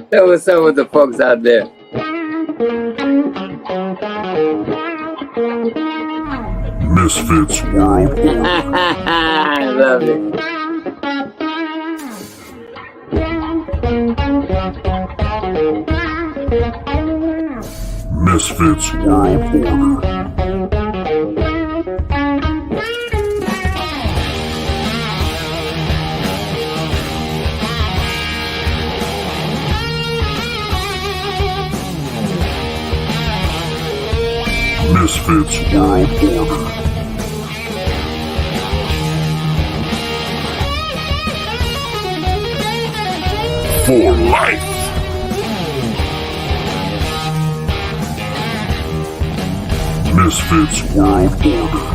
Hey, what's up with the folks out there? Misfits World. I love it. Misfits World. Misfits World. For life. Misfits World Order.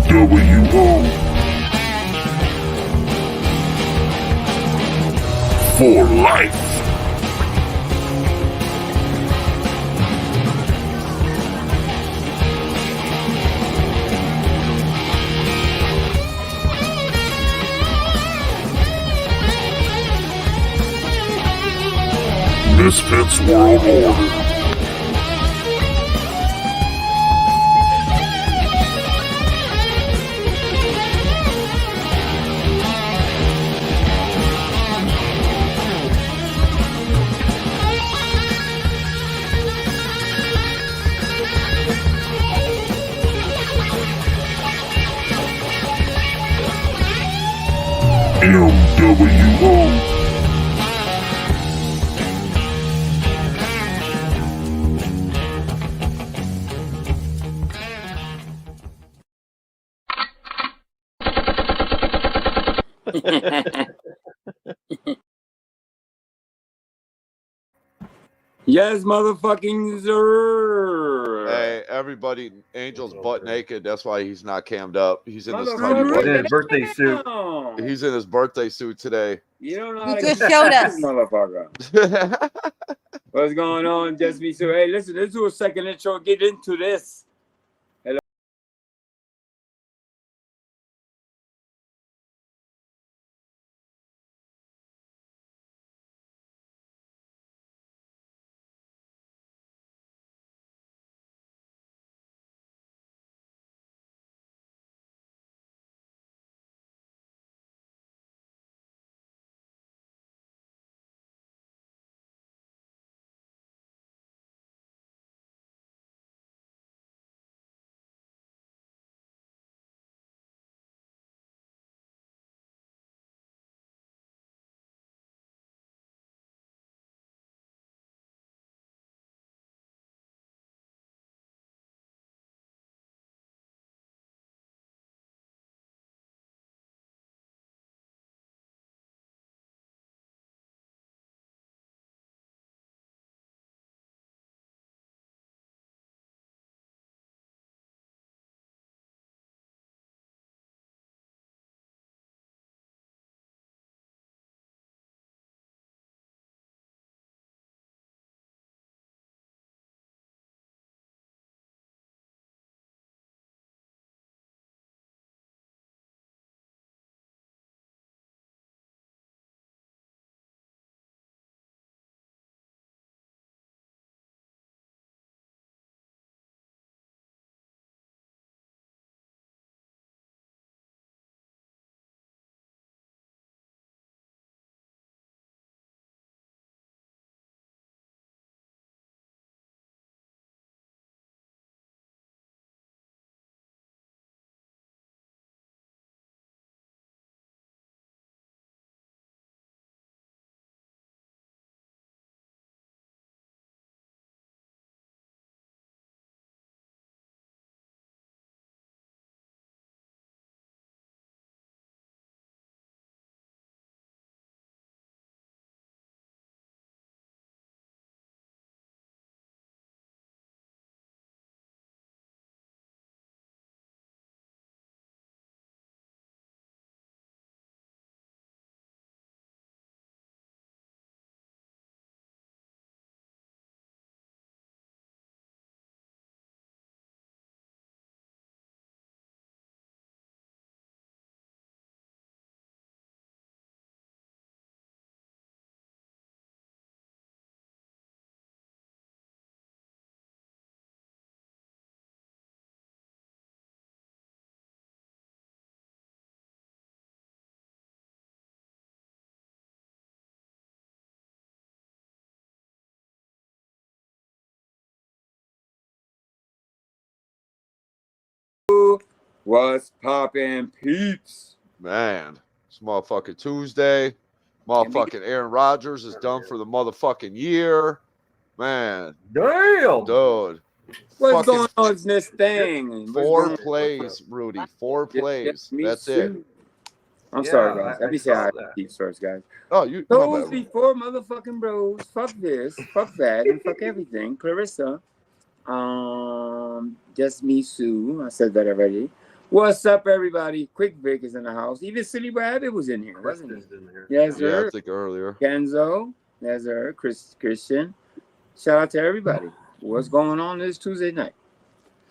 MWO. For life. Misfits World Order. MWO. Yes, motherfucking sir. Hey, everybody, Angel's butt naked. That's why he's not cammed up. He's in his Motherfucker. tiny He's in his white. birthday suit. He's in his birthday suit today. You don't know how He to just get showed this us. motherfucker. What's going on? Just me, sir. Hey, listen, let's do a second intro. Get into this. What's poppin', peeps? Man, it's motherfucking Tuesday. Motherfucking Aaron Rodgers is done for the motherfucking year. Man, Damn. dude. What's Fucking going on in this thing? Four plays, Rudy. Four plays. That's it. I'm sorry, Yeah, guys. I Let me say hi saw to that. peeps first, guys. Oh, you. my Those bad. before motherfucking bros. Fuck this. Fuck that. And fuck everything. Clarissa. Just me, Sue. I said that already. What's up, everybody? Quick Vic is in the house. Even Silly Rabbit was in here, wasn't he? Kristen's in here. Yes, Yeah, sir. I think earlier. Kenzo. Yes, sir. Christian. Shout out to everybody. What's going on this Tuesday night?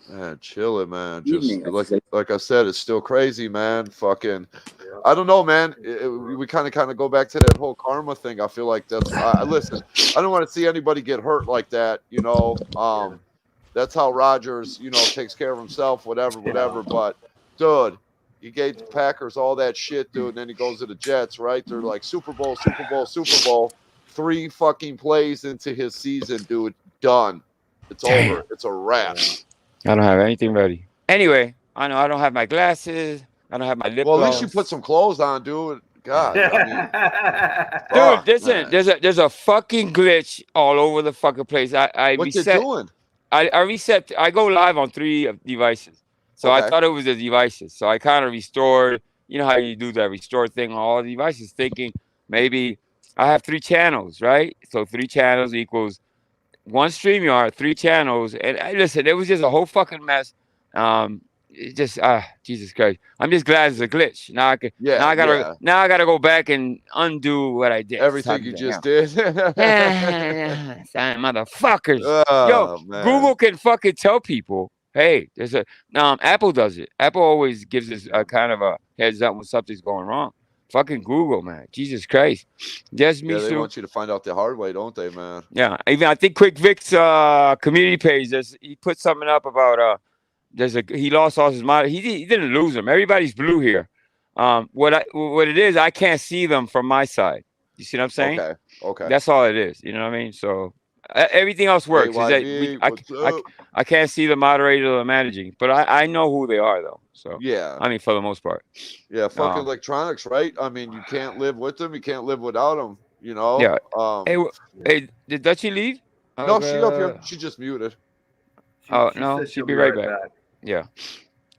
Man, chill it, man. Just Evening, like I said, it's still crazy, man. Fucking, I don't know, man. We kind of go back to that whole karma thing. I feel like that's. Listen, I don't want to see anybody get hurt like that. You know, that's how Rodgers, takes care of himself. Whatever. But, dude, he gave the Packers all that shit, dude. And then he goes to the Jets, right? They're like Super Bowl. 3 fucking plays into his season, dude. Done. It's over. It's a wrap. I don't have anything ready. Anyway, I know I don't have my glasses. I don't have my lip Well, at gloss. least you put some clothes on, dude. God, I mean, Dude, fuck, listen, man. there's a fucking glitch all over the fucking place. I What you reset. doing? I reset. I go live on 3 devices, so I Okay. thought it was the devices. So I kind of restored. You know how you do that restore thing on all devices, thinking maybe I have 3 channels, right? So 3 channels equals 1 StreamYard, 3 channels, and listen, it was just a whole fucking mess. It just Jesus Christ. I'm just glad it's a glitch. Now I gotta go back and undo what I did. Everything you just did. Motherfuckers. Oh, Yo, man. Google can fucking tell people, hey, there's a Apple does it. Apple always gives us a kind of a heads up when something's going wrong. Fucking Google, man. Jesus Christ. Just me. Yeah, they want you to find out the hard way, don't they, man? Yeah, even I think Quick Vic's community page, he put something up about he lost all his mod. He didn't lose them. Everybody's blue here. What it is, I can't see them from my side. You see what I'm saying? Okay. That's all it is. You know what I mean? So everything else works. I can't see the moderator or the managing, but I know who they are though. So yeah, I mean for the most part. Yeah, fucking electronics, right? I mean, you can't live with them. You can't live without them. You know. Yeah. Hey, did she leave? No, she up here. She just muted. She'll be right back. Yeah.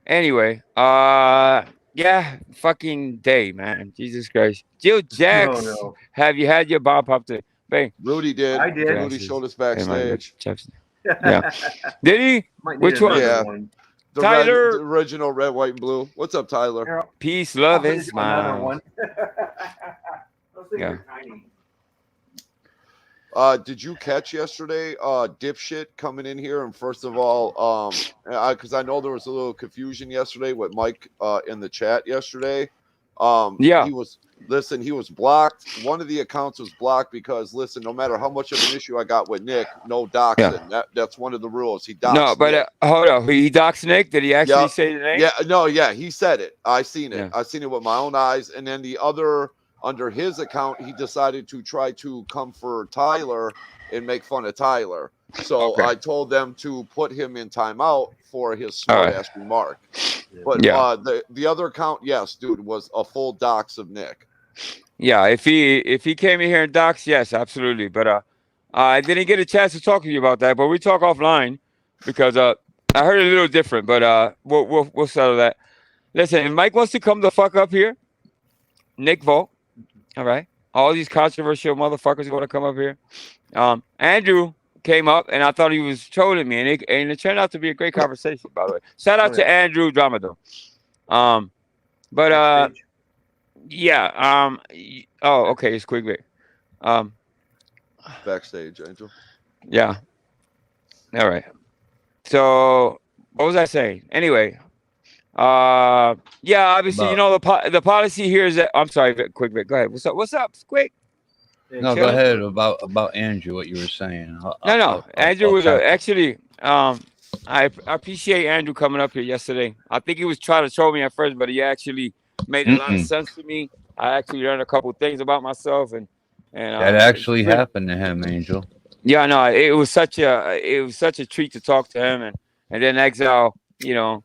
Anyway, yeah, fucking day, man. Jesus Christ. Jill Jax, have you had your bomb popped in? Bang. Rudy did. I did. Rudy showed us backstage. Yeah. Did he? Which one? Yeah. Tyler. The original red, white, and blue. What's up, Tyler? Peace, love, and smile. Yeah. Did you catch yesterday dipshit coming in here? And first of all, because I know there was a little confusion yesterday with Mike in the chat yesterday. Yeah. He was blocked. One of the accounts was blocked because, listen, no matter how much of an issue I got with Nick, no doxing. Yeah. That's one of the rules. He doxed No, but hold on. He doxed Nick? Did he actually say the name? Yeah, he said it. I seen it. Yeah. I seen it with my own eyes. And then the other, under his account, he decided to try to come for Tyler and make fun of Tyler. So I told them to put him in timeout for his smart-ass remark. But the other account, yes, dude, was a full dox of Nick. Yeah, if he came in here and doxed, yes, absolutely. But I didn't get a chance to talk to you about that. But we talk offline because I heard it a little different. But we'll settle that. Listen, if Mike wants to come the fuck up here, Nick Volk. All right, all these controversial motherfuckers going to come up here. Andrew came up, and I thought he was trolling me, and it turned out to be a great conversation. By the way, shout out to Andrew Dramado. Yeah. Okay, it's quick. Backstage, Angel. Yeah. All right. So what was I saying? Anyway, yeah, obviously, you know, the policy here is that I'm sorry, quick, go ahead. What's up? Quick. No, go ahead about Andrew, what you were saying. No. Andrew was actually I appreciate Andrew coming up here yesterday. I think he was trying to troll me at first, but he actually made a lot of sense to me. I actually learned a couple of things about myself, and that actually happened to him, Angel. Yeah, no, it was such a treat to talk to him, and then Exile, you know,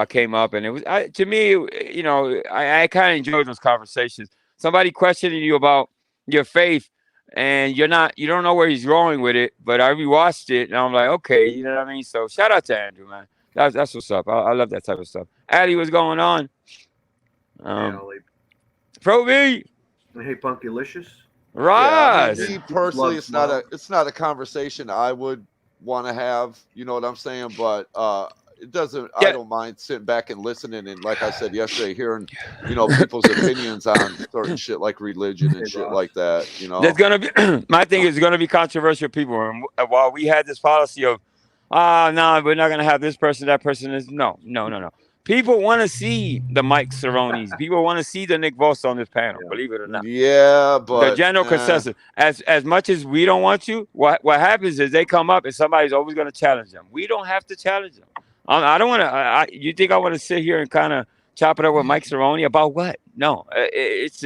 came up, and it was to me, you know, I kind of enjoyed those conversations. Somebody questioning you about your faith, and you don't know where he's going with it. But I rewatched it, and I'm like, okay, you know what I mean. So shout out to Andrew, man. That's what's up. I love that type of stuff. Addy, what's going on? Pro V, Hey, Punkylicious. Roz. Me personally, it's not a conversation I would want to have. You know what I'm saying? But it doesn't. Yeah. I don't mind sitting back and listening, and like I said yesterday, hearing people's opinions on certain shit like religion and shit like that. You know, There's gonna be my thing is gonna be controversial people. And while we had this policy of, no, we're not gonna have this person, that person is no. People want to see the Mike Cerrone's. People want to see the Nick Voss on this panel. Believe it or not. Yeah, but the general consensus, as much as we don't want you, what happens is they come up and somebody's always going to challenge them. We don't have to challenge them. I don't want to. You think I want to sit here and kind of chop it up with Mike Cerrone about what? No, it's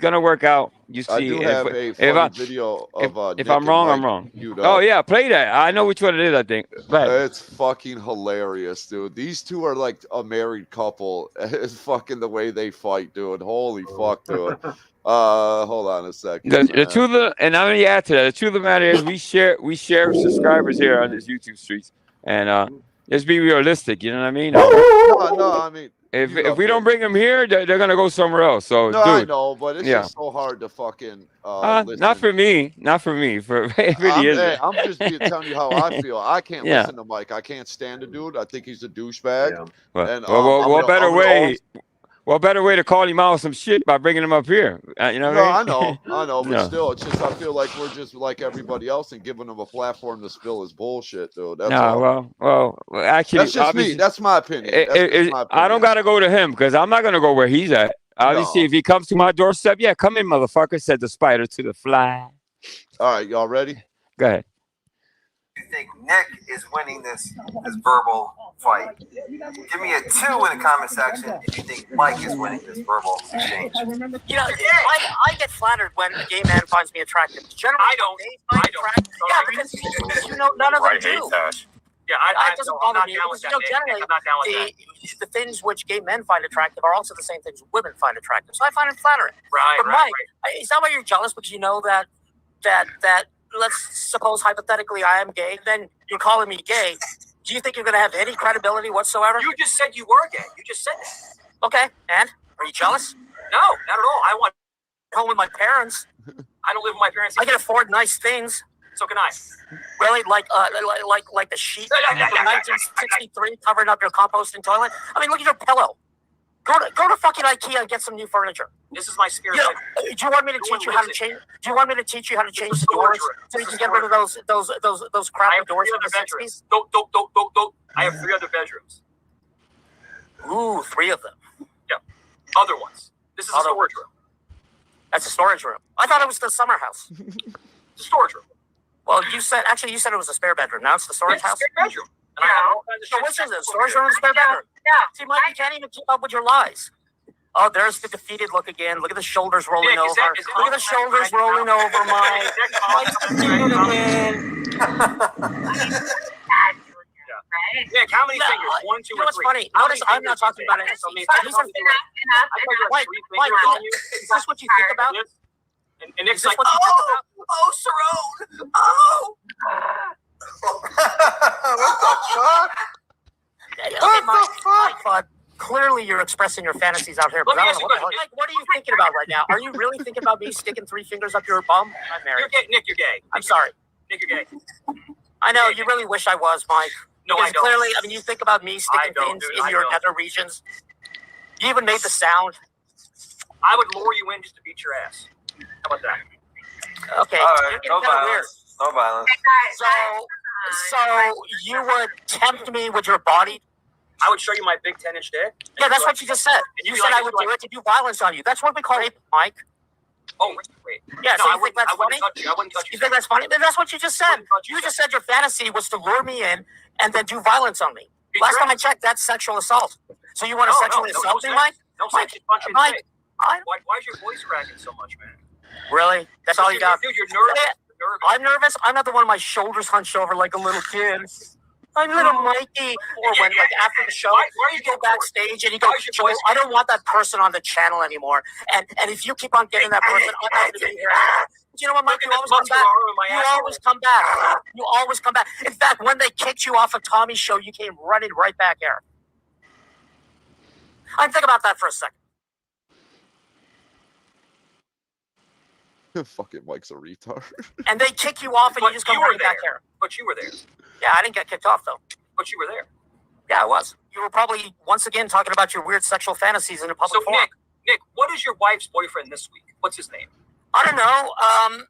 going to work out. You see, I do have a funny video of if Nick I'm wrong, and I'm wrong. queued Oh up. yeah, play that. I know which one it is. I think. It's fucking hilarious, dude. These two are like a married couple. It's fucking the way they fight, dude. Holy fuck, dude. Hold on a second. The truth of, and I'm gonna add to that. The truth of the matter is we share subscribers here on this YouTube streets, and let's be realistic. You know what I mean? No, I mean, if we don't bring them here, they're gonna go somewhere else. So, no, dude, I know, but it's just so hard to fucking listen. not for me. For it really isn't. I'm just telling you how I feel. I can't listen to Mike. I can't stand the dude. I think he's a douchebag. Yeah. What better way to call him out some shit by bringing him up here? You know what I mean? I know, but still, it's just I feel like we're just like everybody else and giving him a platform to spill his bullshit, dude. That's all. Well, actually, that's just me. That's my opinion. I don't gotta go to him because I'm not gonna go where he's at. Obviously, if he comes to my doorstep, yeah, come in, motherfucker. Said the spider to the fly. All right, y'all ready? Go ahead. You think Nick is winning this verbal fight? Give me a 2 in the comment section if you think Mike is winning this verbal exchange. You know, I get flattered when a gay man finds me attractive. Generally, I don't. Yeah, because you know none of them do. Yeah, It doesn't bother me because generally the things which gay men find attractive are also the same things women find attractive. So I find it flattering. But Mike, is that why you're jealous because you know that let's suppose hypothetically I am gay, then you're calling me gay. Do you think you're going to have any credibility whatsoever? You just said you were gay. You just said that. Okay, and are you jealous? No, not at all. I want home with my parents. I don't live with my parents. I can afford nice things. So can I. Really, like the sheet from 1963 covering up your composting toilet. I mean, look at your pillow. Go to fucking IKEA and get some new furniture. This is my spirit. Do you want me to teach you how to change? Do you want me to teach you how to change the doors so you can get rid of those crappy doors from the 60s? Don't. I have 3 other bedrooms. Ooh, 3 of them. Yeah. Other ones. This is a storage room. That's a storage room. I thought it was the summer house. It's a storage room. Well, you said it was a spare bedroom. Now it's the storage house. Spare bedroom. So which is it? Storage room or spare bedroom? Yeah. See, Mike, you can't even keep up with your lies. Oh, there's the defeated look again. Look at the shoulders rolling over. Look at the shoulders rolling over, Mike. Mike's defeated again. Nick, how many fingers? 1, 2, you know what's funny? Notice I'm not talking about it. Mike, is this what you think about? And Nick's like, oh, Cerrone. Oh. What the fuck? Clearly, you're expressing your fantasies out here. But what are you thinking about right now? Are you really thinking about me sticking 3 fingers up your bum? I'm married. You're gay. Nick, you're gay. I'm sorry. Nick, you're gay. I know. You really wish I was, Mike. No, I don't. Clearly, I mean, you think about me sticking things in your nether regions. You even made the sound. I would lure you in just to beat your ass. How about that? Okay. All right. No violence. No violence. So you would tempt me with your body? I would show you my big 10-inch dick. Yeah, that's what you just said. You said I would do it to do violence on you. That's what we call rape, Mike. Oh, wait. Yeah, no, so you think that's funny? I wouldn't touch you. You think that's funny? Then that's what you just said. You just said your fantasy was to lure me in and then do violence on me. Last time I checked, that's sexual assault. So you want to sexually assault me, Mike? No, Mike, why is your voice cracking so much, man? Really? That's all you got? Dude, you're nervous. I'm nervous. I'm not the one with my shoulders hunched over like a little kid. I'm little Mikey. Or when, like, after the show, you go backstage and you go, Joel, I don't want that person on the channel anymore. And if you keep on getting that person, I'm not going to be here anymore. But you know what, Mike? You always come back. You always come back. You always come back. In fact, when they kicked you off of Tommy's show, you came running right back here. I think about that for a second. Fucking Mike's a retard. And they kick you off, and you just come right back here. But you were there. Yeah, I didn't get kicked off though. But you were there. Yeah, I was. You were probably once again talking about your weird sexual fantasies in a public forum. Nick, what is your wife's boyfriend this week? What's his name? I don't know.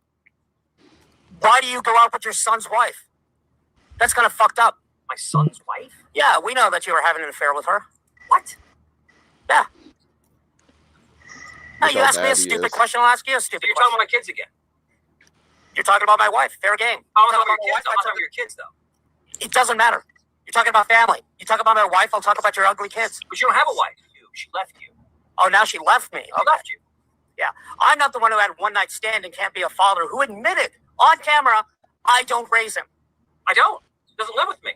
Why do you go out with your son's wife? That's kind of fucked up. My son's wife? Yeah, we know that you were having an affair with her. What? Yeah. Now Look you how ask me a mad he stupid is. question, I'll ask you a stupid You're question. talking about my kids again. You're talking about my wife. Fair game. I'm You're talking talking about about my wife, your kids, though. It doesn't matter. You're talking about family. You talk about my wife, I'll talk about your ugly kids. But you don't have a wife. She left you. Oh, now she left me. She Okay. left you. Yeah. I'm not the one who had one night stand and can't be a father who admitted on camera, I don't raise him. I don't. He doesn't live with me.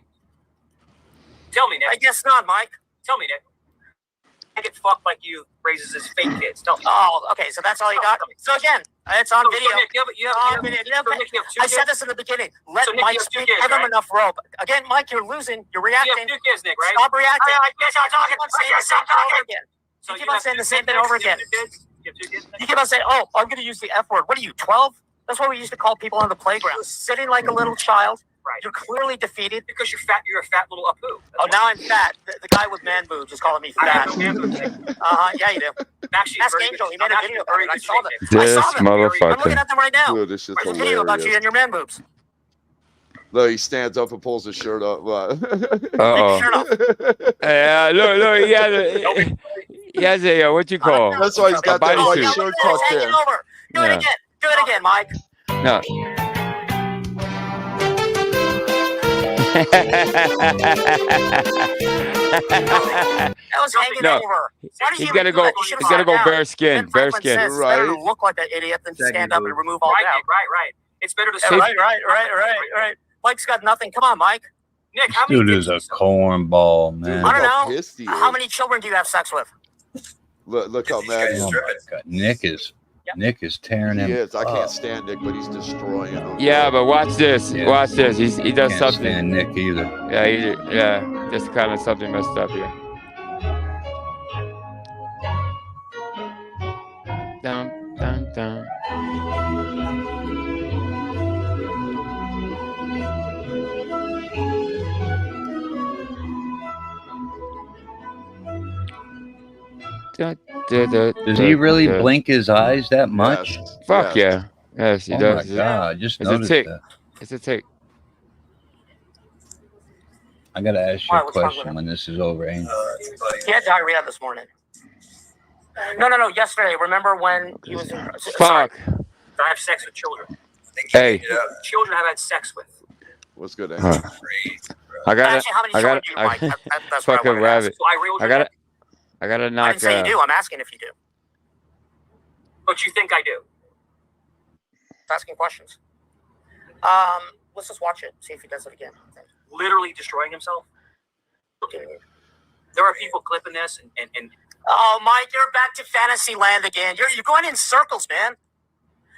Tell me, Nick. I guess not, Mike. Tell me, Nick. I get fucked like you raises his fake kids. Tell me. Oh, okay. So that's all you got? So again, it's on video. Nick, you have two I said kids. this in the beginning. Let So, Nick, Mike you have two speak. kids, Give him right? enough rope. Again, Mike, you're losing. You're You reacting. have two kids, Nick, right? Stop reacting. I guess I'm talking. You keep on saying the same thing over again. So You keep on have saying two the same kids, thing Nick? over You have again. two kids? You have two kids, Nick? You keep on saying, oh, I'm going to use the F word. What are you, 12? That's what we used to call people on the playground. Sitting like a little child. Right. You're clearly defeated. Because you're fat. You're a fat little apu. Oh, now I'm fat. The guy with man boobs is calling me I fat. have no man boobs, Nick. Yeah, you do. Actually, Ask very Angel. good. He made a I'm video actually about it. I very saw good that. shape, Nick. I This saw them. I'm looking motherfucker. at them right now. Dude, this shit's There's a video about you hilarious. and your man boobs. Look, he stands up and pulls his shirt up. Uh-oh. Sure enough. Yeah, look, he has a what you call? That's why he's got that bodysuit. white yeah, shirt it's tucked hanging in. over. Do it Yeah. again. Do it again, Mike. No. That was hanging No. over. Why do He's you gotta do go. that? You should He's gotta sit go down. bare skin. Ben Bare Franklin skin. says it's better to Right. look like an idiot than stand up and remove all Right, doubt. Nick, right. It's better to Yeah, say. right. Mike's got nothing. Come on, Mike. Nick, how many Dude dicks is do a you suck? cornball, Dude, man. look I don't how know. pissed he is. How many children do you have sex with? Look how mad he Oh is. my God. Nick is tearing He him. is. I can't up. stand Nick, but he's destroying him. Yeah, but watch this. Yeah. Watch this. He does Can't something. stand Nick either. Yeah. Just kind of something messed up here. Dun. Does he really blink his eyes that much? Yes, Fuck yes. yeah. Yes, he Oh does. my God! I just It's a noticed tick. that. It's a tick. I gotta ask you Why, a what's wrong with question him? when this is over, Angel. He had diarrhea this morning. No. Yesterday. Remember when he was in... Fuck. I have sex with children. Hey. Children I've had sex with. What's good, Huh. Andrew? I got Actually, how many children do you, Mike? That's what I fucking wanted to ask. rabbit. So I railed I your gotta I knock. didn't say you do. I'm asking if you do. But you think I do? Asking questions. Let's just watch it. See if he does it again. Literally destroying himself? There are people clipping this and Oh, Mike, you're back to fantasy land again. You're going in circles, man.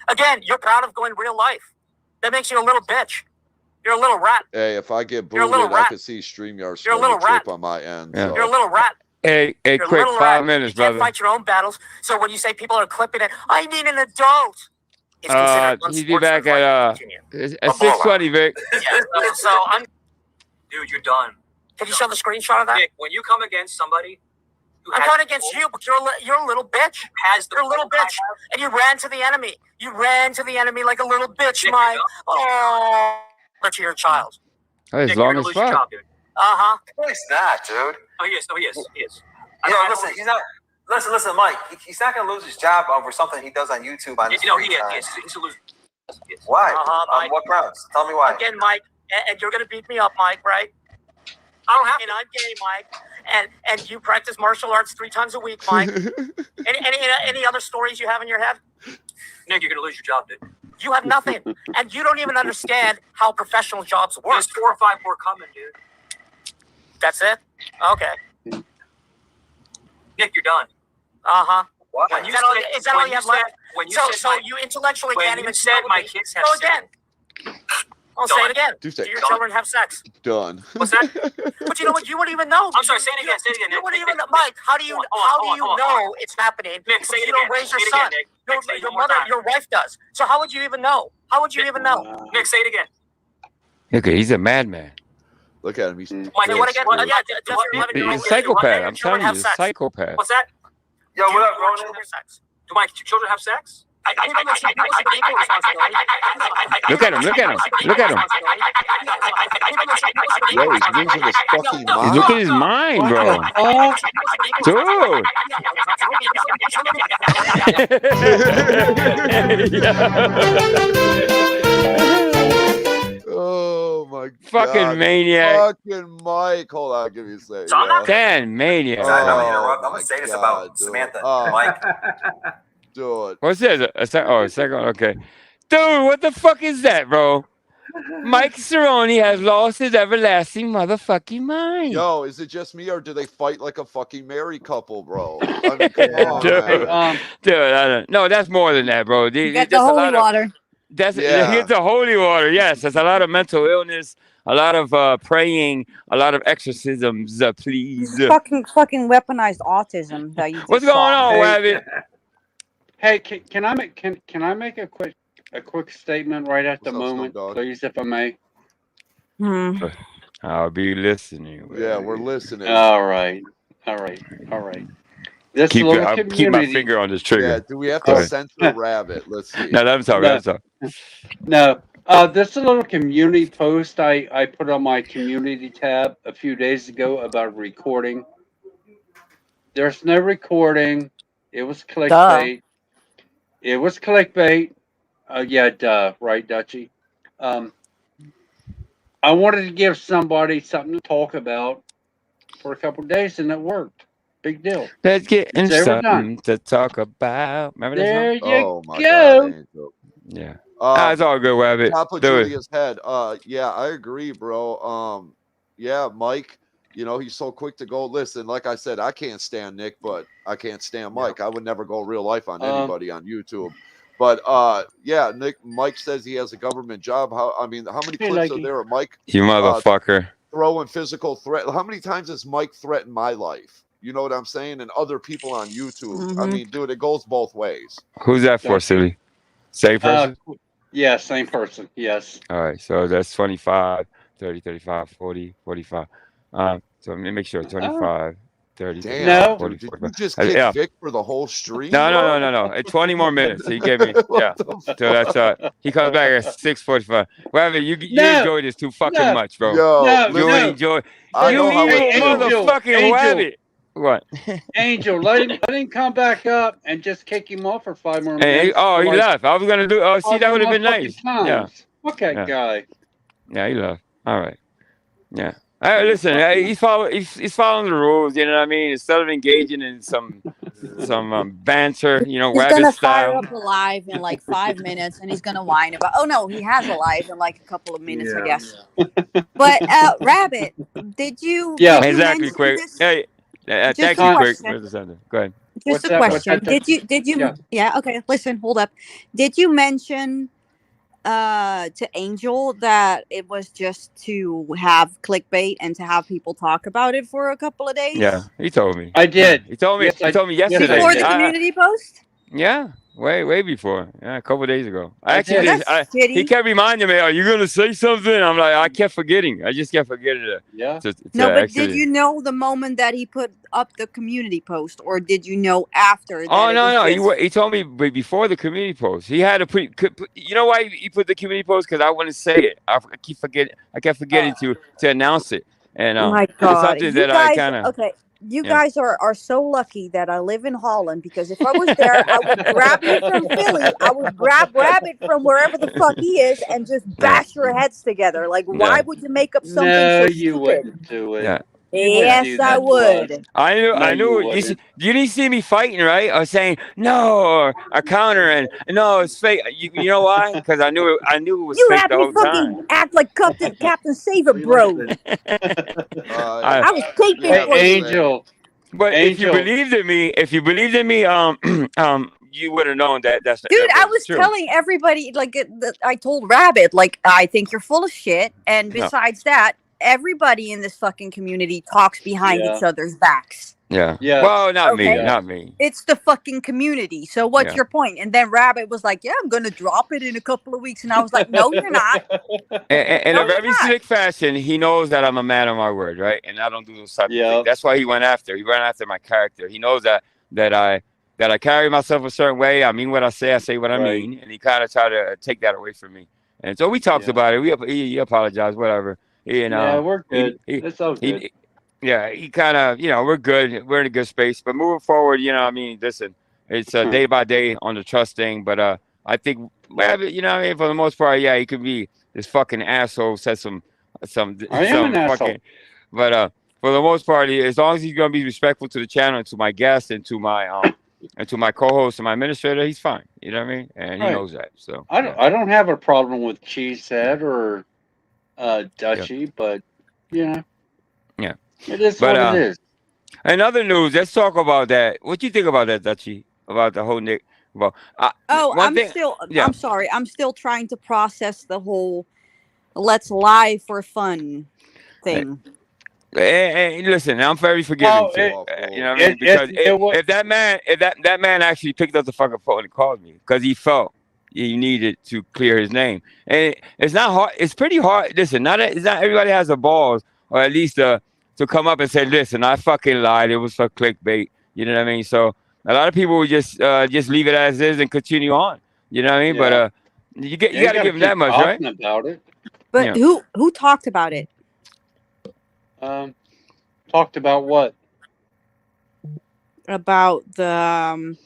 Again, you're proud of going real life. That makes you a little bitch. You're a little rat. Hey, if I get You're a little booted, I rat. can see StreamYard You're a little trip rat. on my end. Yeah. So. You're a little rat. Hey, You're a quick, little 5 rat. minutes, You can't brother. fight your own battles. So when you say people are clipping it, I need an adult. It's considered He'd be back unsportsmanlike at to continue. at 6:20, Vic. Yeah. So dude, you're done. can you show the screenshot of that? Nick, when you come against somebody who I'm has going against you, but you're a little bitch. has the You're a little pull I bitch, have, and you ran to the enemy. You ran to the enemy like a little bitch, Nick, Mike. you Oh, but you're a child. That's Nick, long you're as gonna lose your fuck. job, dude. Uh-huh. No, he's not, dude. Oh, he is. He is. Yeah, listen, he's not. Listen, Mike. He's not gonna lose his job over something he does on YouTube on his You know, free he is. time. He is. He's a loser. He is. Why? Mike. On what grounds? Tell me why. Again, Mike, and you're going to beat me up, Mike, right? I don't have And to. I'm gay, Mike, and you practice martial arts 3 times a week, Mike. Any other stories you have in your head? Nick, you're gonna lose your job, dude. You have nothing, and you don't even understand how professional jobs work. There's 4 or 5 more coming, dude. That's it? Okay. Nick, you're done. Uh-huh. What? Is that all you have left? So you intellectually when can't you even said my kids have Go sex. again. I'll say it again. Do say your children have sex? done. What's that? But you know what? You wouldn't even know. I'm sorry, say it again. Say it again. You wouldn't Nick, even know. Nick, Mike, how do you hold on. know it's happening? Nick, say it You don't again. raise your Say it son. again, Nick. Nick, say it Your one more mother, time. your wife does. So how would you even know? How would you even know? Nick, say it again. Okay, he's a madman. Look at him. He's Mike, Say what again? what- Yeah, does your mother- He's your a psychopath. mother- I'm your telling children you, have he's a sex? psychopath. What's that? Yo, Do what up, your Ronan? children have sex? Do my children have sex? Anything that you do should be equal responsibility. Look at him. Look at him. Look at him. Yo, he's losing his fucking mind. Look at his mind, bro. Dude. Oh my god. Fucking maniac. Fucking Mike. Hold on, give me a second. So I'm not- Dan maniac. Oh, I'm gonna interrupt. I'm my gonna say this God, about dude. Samantha. Oh. Mike, Dude. What's this? A second. Okay. Dude, what the fuck is that, bro? Mike Cerrone has lost his everlasting motherfucking mind. Yo, is it just me or do they fight like a fucking married couple, bro? I mean, come on, Dude. man. Dude, I don't. No, that's more than that, bro. You got the holy water. That's Yeah. It's the holy water. Yes, there's a lot of mental illness, a lot of praying, a lot of exorcisms. Please. Fucking weaponized autism that you just What's going saw. on, Hey. Rabbit? Hey, can I make a quick statement right at the What's up, Snoop moment, Dogg? please, if I may? Hmm. I'll be listening. Yeah, we're listening. All right. This Keep little I'll keep my community. finger on this Yeah, trigger. do we have Go to ahead. censor Rabbit? Let's see. No, let him talk. No. Let him talk. No, this little community post I put on my community tab a few days ago about recording. There's no recording. It was clickbait. It was clickbait. Yeah, duh. Right, Dutchie? I wanted to give somebody something to talk about for a couple of days, and it worked. Big deal. Let's get in They were something to talk about. Remember that There song? you Oh my go. god, Angel. Yeah. Um, It's all good, Rabbit. top of Do it. Julia's head. Yeah, I agree, bro. Yeah, Mike, you know, he's so quick to go. Listen, like I said, I can't stand Nick, but I can't stand Mike. I would never go real life on anybody on YouTube. But yeah, Mike says he has a government job. How many clips are there of Mike You motherfucker. throwing physical threat? How many times has Mike threatened my life? You know what I'm saying? And other people on YouTube. I Mhm. mean, dude, it goes both ways. Who's that for, silly? Same person? Yeah, same person. Yes. All right. So that's 25, 30, 35, 40, 45. So let me make sure 25, 30, Damn, 35, No. 40, dude, did you 45. just kick Yeah. Vic for the whole stream? No. 20 more minutes. He gave me. Yeah. So that's he comes back at 6:45. Rabbit, you No. enjoy this too fucking No. much, bro. Yo, No, You listen, enjoy. I You know how evil it feels. motherfucking Angel. rabbit. What? Angel, let him come back up and just kick him off for 5 more Hey, minutes. oh, he Like left. I was gonna do. Oh, see, 5 that would have more been nice. fucking Yeah. times. Okay, Yeah. guy. Yeah, he left. All right. Yeah. Listen, he's following the rules. You know what I mean? Instead of engaging in some banter, you know, He's rabbit gonna fire style. up a live in like 5 minutes, and he's gonna whine about. Oh no, he has a live in like a couple of minutes, I guess. But Rabbit, did you? Yeah. did you Exactly, mention quick. this- Hey, Just thank a you, quick. question. Where's the sender? Go ahead. Just What's a that? What's question. that? Did you? Yeah. Yeah. Okay. Listen. Hold up. Did you mention to Angel that it was just to have clickbait and to have people talk about it for a couple of days? Yeah, he told me. I did. He told me. Yes, He told me yes, I yesterday. Before the did. community post? Yeah, way before. Yeah, a couple of days ago. I I actually did. Well, did. that's He shitty. kept reminding me, "Are you gonna say something?" I'm like, I kept forgetting. I just kept forgetting it. Yeah. No, but actually. did you know the moment that he put up the community post, or did you know after? That Oh it no, was no. just- He told me before the community post. He had to put. You know why he put the community post? Because I wouldn't say it. I keep forgetting. I kept forgetting to announce it. And Oh my it's God, something you that I guys! kind of. Okay, you Yeah. guys are so lucky that I live in Holland, because if I was there, I would grab you from Philly. I would grab Rabbit from wherever the fuck he is and just bash your heads together. Like, why Yeah. would you make up something No, so you stupid? wouldn't do it. Yeah. You wouldn't Yes, do I that to us. would. I No, knew. you wouldn't. You didn't see me fighting, right? Or saying no, or a counter, and no, it's fake. You know why? Because I knew it was You fake had the me whole time. fucking act like Captain Saver, We bro. listen. I, I was taping Hey, for you. Angel. but if you Angel. believed in me, you would have known that Dude, that I was was true. telling everybody, like, I told Rabbit, like, I think you're full of shit. And Yeah. besides that, everybody in this fucking community talks behind Yeah. each other's backs. Yeah. Yes. Well, not me. Okay. Not me. It's the fucking community. So what's Yeah. your point? And then Rabbit was like, yeah, I'm going to drop it in a couple of weeks. And I was like, no, you're not. In No, a you're very not. slick fashion, he knows that I'm a man of my word, right? And I don't do those type of Yeah. things. That's why he went after. He ran after my character. He knows that I carry myself a certain way. I mean what I say what I Right. mean, and he kind of tried to take that away from me. And so we talked Yeah. about it. He apologized, whatever. Yeah, we're good. He, It's all good. yeah, he kind of, we're good. We're in a good space. But moving forward, I mean, listen, it's day by day on the trust thing. But I think, well, I mean, for the most part, yeah, he could be this fucking asshole. Said some I am an asshole. fucking. But for the most part, as long as he's gonna be respectful to the channel and to my guests and to my co-host and my administrator, he's fine. You know what I mean? And he Right. knows that. So I don't have a problem with Cheesehead or Dutchy, but Yeah. it is But what it is. in other news, let's talk about that. What you think about that, Dutchy? About the whole Nick? Well, Oh, one thing. Yeah. I'm sorry. I'm still trying to process the whole let's lie for fun thing. Hey, listen, I'm very forgiving Well, too. it- You know what I mean? Because it was- if that man actually picked up the fucking phone and called me because he felt he needed to clear his name, and it's not hard. It's pretty hard. Listen, it's not everybody has the balls, or at least to come up and say, "Listen, I fucking lied. It was for clickbait." You know what I mean? So a lot of people would just leave it as is and continue on. You know what I mean? Yeah. But you got to give him that much, right? About it. But Yeah. who talked about it? Talked about what? About the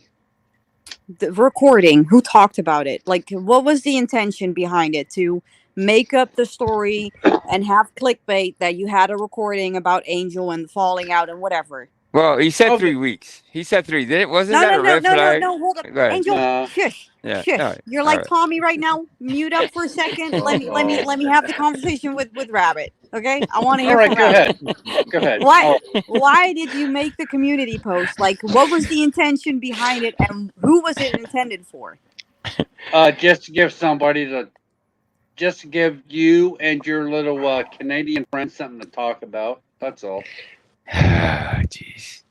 recording. Who talked about it? Like, what was the intention behind it? To make up the story and have clickbait that you had a recording about Angel and falling out and whatever. Well, he said Okay. 3 weeks. He said 3. Wasn't No, that no, a no, red no, flag? no, hold up. Go ahead. Angel, Nah. shush, Yeah, shush. all right, You're all like right. Tommy right now. Mute up for a second. Let me have the conversation with Rabbit. Okay, I want to hear All right, from go Rabbit. ahead. Go ahead. Why did you make the community post? Like, what was the intention behind it, and who was it intended for? Just to give just to give you and your little Canadian friend something to talk about. That's all. Jeez.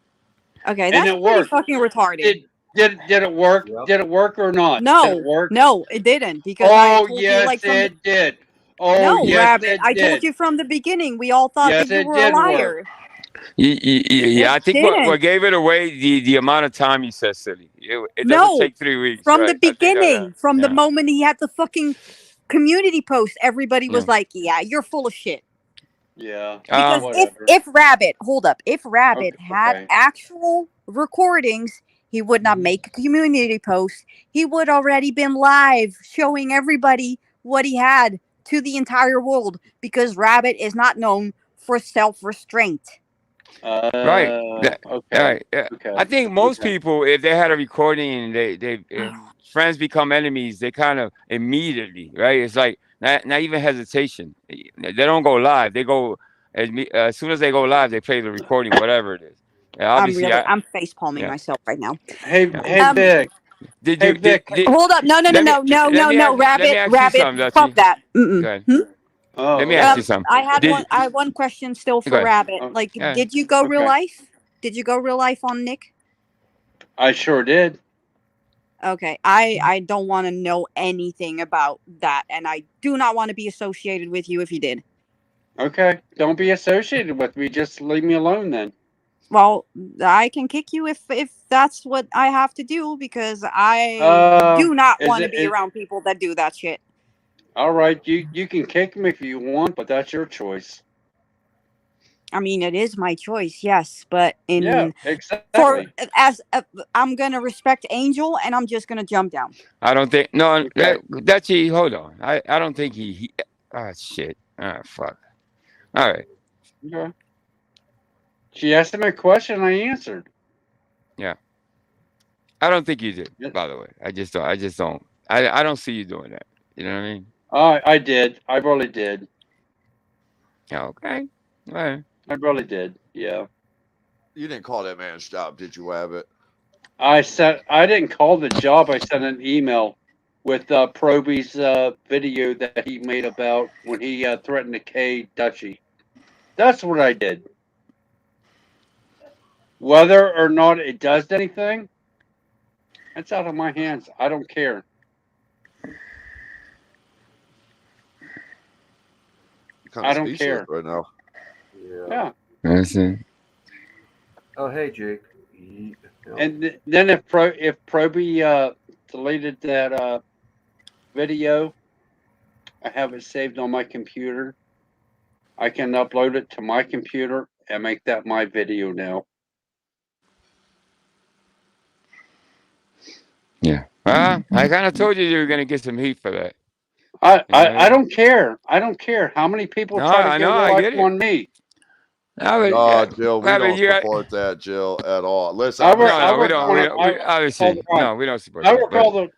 Okay, And that's it pretty worked. fucking retarded. Did it work? Yep. Did it work or not? Did No, it work? no, it didn't. Because I Oh told yes, you, like, from it did. Oh no, yes, Rabbit. it I did. told you from the beginning. We all thought Yes, that you it were a did work. liar. Yeah, I think what didn't. gave it away the amount of time you said silly. It doesn't No, take 3 weeks. from right? the I think beginning, from the yeah. moment he had the fucking community post, everybody was Yeah. like, "Yeah, you're full of shit." Yeah. Because whatever. if Rabbit, hold up, if Rabbit had okay. actual recordings, he would not make a community post. He would already been live showing everybody what he had to the entire world. Because Rabbit is not known for self-restraint. Right. Okay. All right. Yeah. Okay. I think most Okay. people, if they had a recording and and friends become enemies, they kind of immediately, right? It's like not even hesitation. They don't go live. They go as soon as they go live, they play the recording, whatever it is. Yeah, obviously, I'm face palming yeah. myself right now. Hey, Yeah. Vic. Did Hey, you? Vic. Hold up! No, let me Rabbit, ask you something, Dutchy. fuck that. Go ahead. Oh, Let me ask you something. I had Did- one question still Go for ahead. Rabbit. Oh, Like, yeah. did you go real Okay. life? Did you go real life on Nick? I sure did. Okay, I don't want to know anything about that, and I do not want to be associated with you if you did. Okay. Don't be associated with me. Just leave me alone then. Well, I can kick you if that's what I have to do, because I do not is want to it- be is- around people that do that shit. All right. You can kick me if you want, but that's your choice. I mean, it is my choice, yes, but Yeah, exactly. I'm gonna respect Angel, and I'm just gonna jump down. I don't think no. Okay. Dutchy, hold on. I don't think he. Ah, shit. Ah, fuck. All right. Okay. She asked me a question, I answered. I don't think you did. By the way, I just don't. I don't see you doing that. You know what I mean? I did. I really did. Yeah. Okay. All right. I really did. Yeah. You didn't call that man's job, did you, Abbott? I didn't call the job. I sent an email with Proby's video that he made about when he threatened to K Dutchy. That's what I did. Whether or not it does anything, it's out of my hands. I don't care. Kind I of don't speechless care. right now. Yeah. That's it. Oh, hey, Jake. And then if Proby deleted that video, I have it saved on my computer. I can upload it to my computer and make that my video now. Yeah. I kind of told you were gonna get some heat for that. I don't care. I don't care how many people No, try to I get know, I life get it. on me. No, Jill, we I mean, don't you got- support that, Jill, at all. Listen, I I'm work- just I No, we work don't. on We it. don't. We, obviously, all the time. no, we don't support I that. work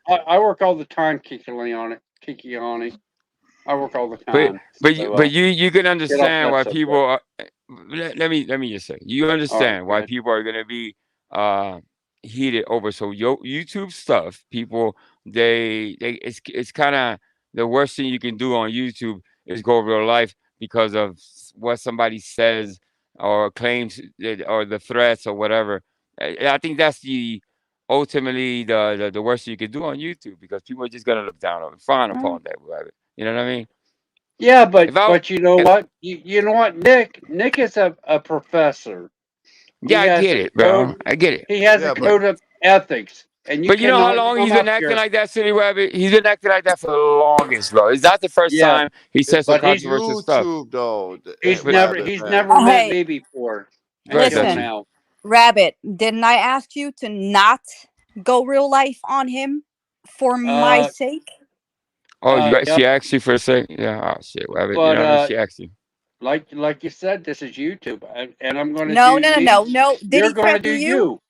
but- I work all the time, Kikiani. I work all the But time. you can understand that why subject. people are, let me just say, you understand go why ahead. people are gonna be heated over YouTube stuff. People it's kind of the worst thing you can do on YouTube is go real life because of what somebody says or claims or the threats or whatever. I think that's ultimately the worst thing you can do on YouTube because people are just gonna look down on frown upon that. You know what I mean? Yeah, but If I- but you know if- what? You know what? Nick is a professor. Yeah, I get it, bro. I get it. He has Yeah, a but- code of ethics, and you But you know how cannot long come he's been up acting here. like that, City Rabbit? He's been acting like that for the longest, bro. It's not the first Yeah, time he said some but he's controversial stuff. YouTube, though. He's Rabbit, man. never met Hey. me before. Go ahead, Listen. Dutchy. Now. Rabbit, didn't I ask you to not go real life on him for my sake? Oh, she yep. asked you for a second? Yeah, oh, shit, Rabbit. You But know what I mean? She asked you. like you said, this is YouTube, and I'm going to No, do no. Did You're he going to threaten do you?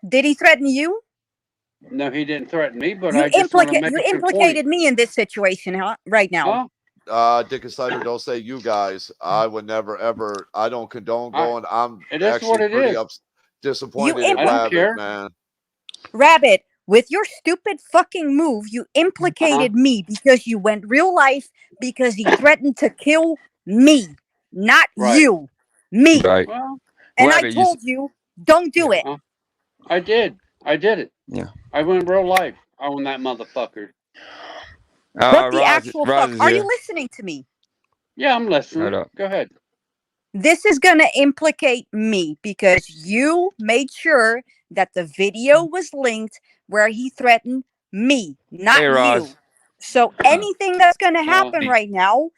Did he threaten you? No, he didn't threaten me, but You I just want to make a implicated me in this situation, huh? Right now. Huh? Dick and Cider, don't say you guys. I would never, ever. I don't condone going. I'm It is actually what it pretty is. disappointed You in I don't Rabbit, care. man. Rabbit, with your stupid fucking move, you implicated me because you went real life because he threatened to kill me, not Right. you. Me. Right. Well, And Rabbit, I told you, don't do it. I did. I did it. Yeah. I went real life on that motherfucker. What the Roz- actual Roz fuck? is Are here. you listening to me? Yeah, I'm listening. Shut up. Go ahead. This is going to implicate me because you made sure that the video was linked where he threatened me, not Hey, you. Roz. So anything that's going to happen right now,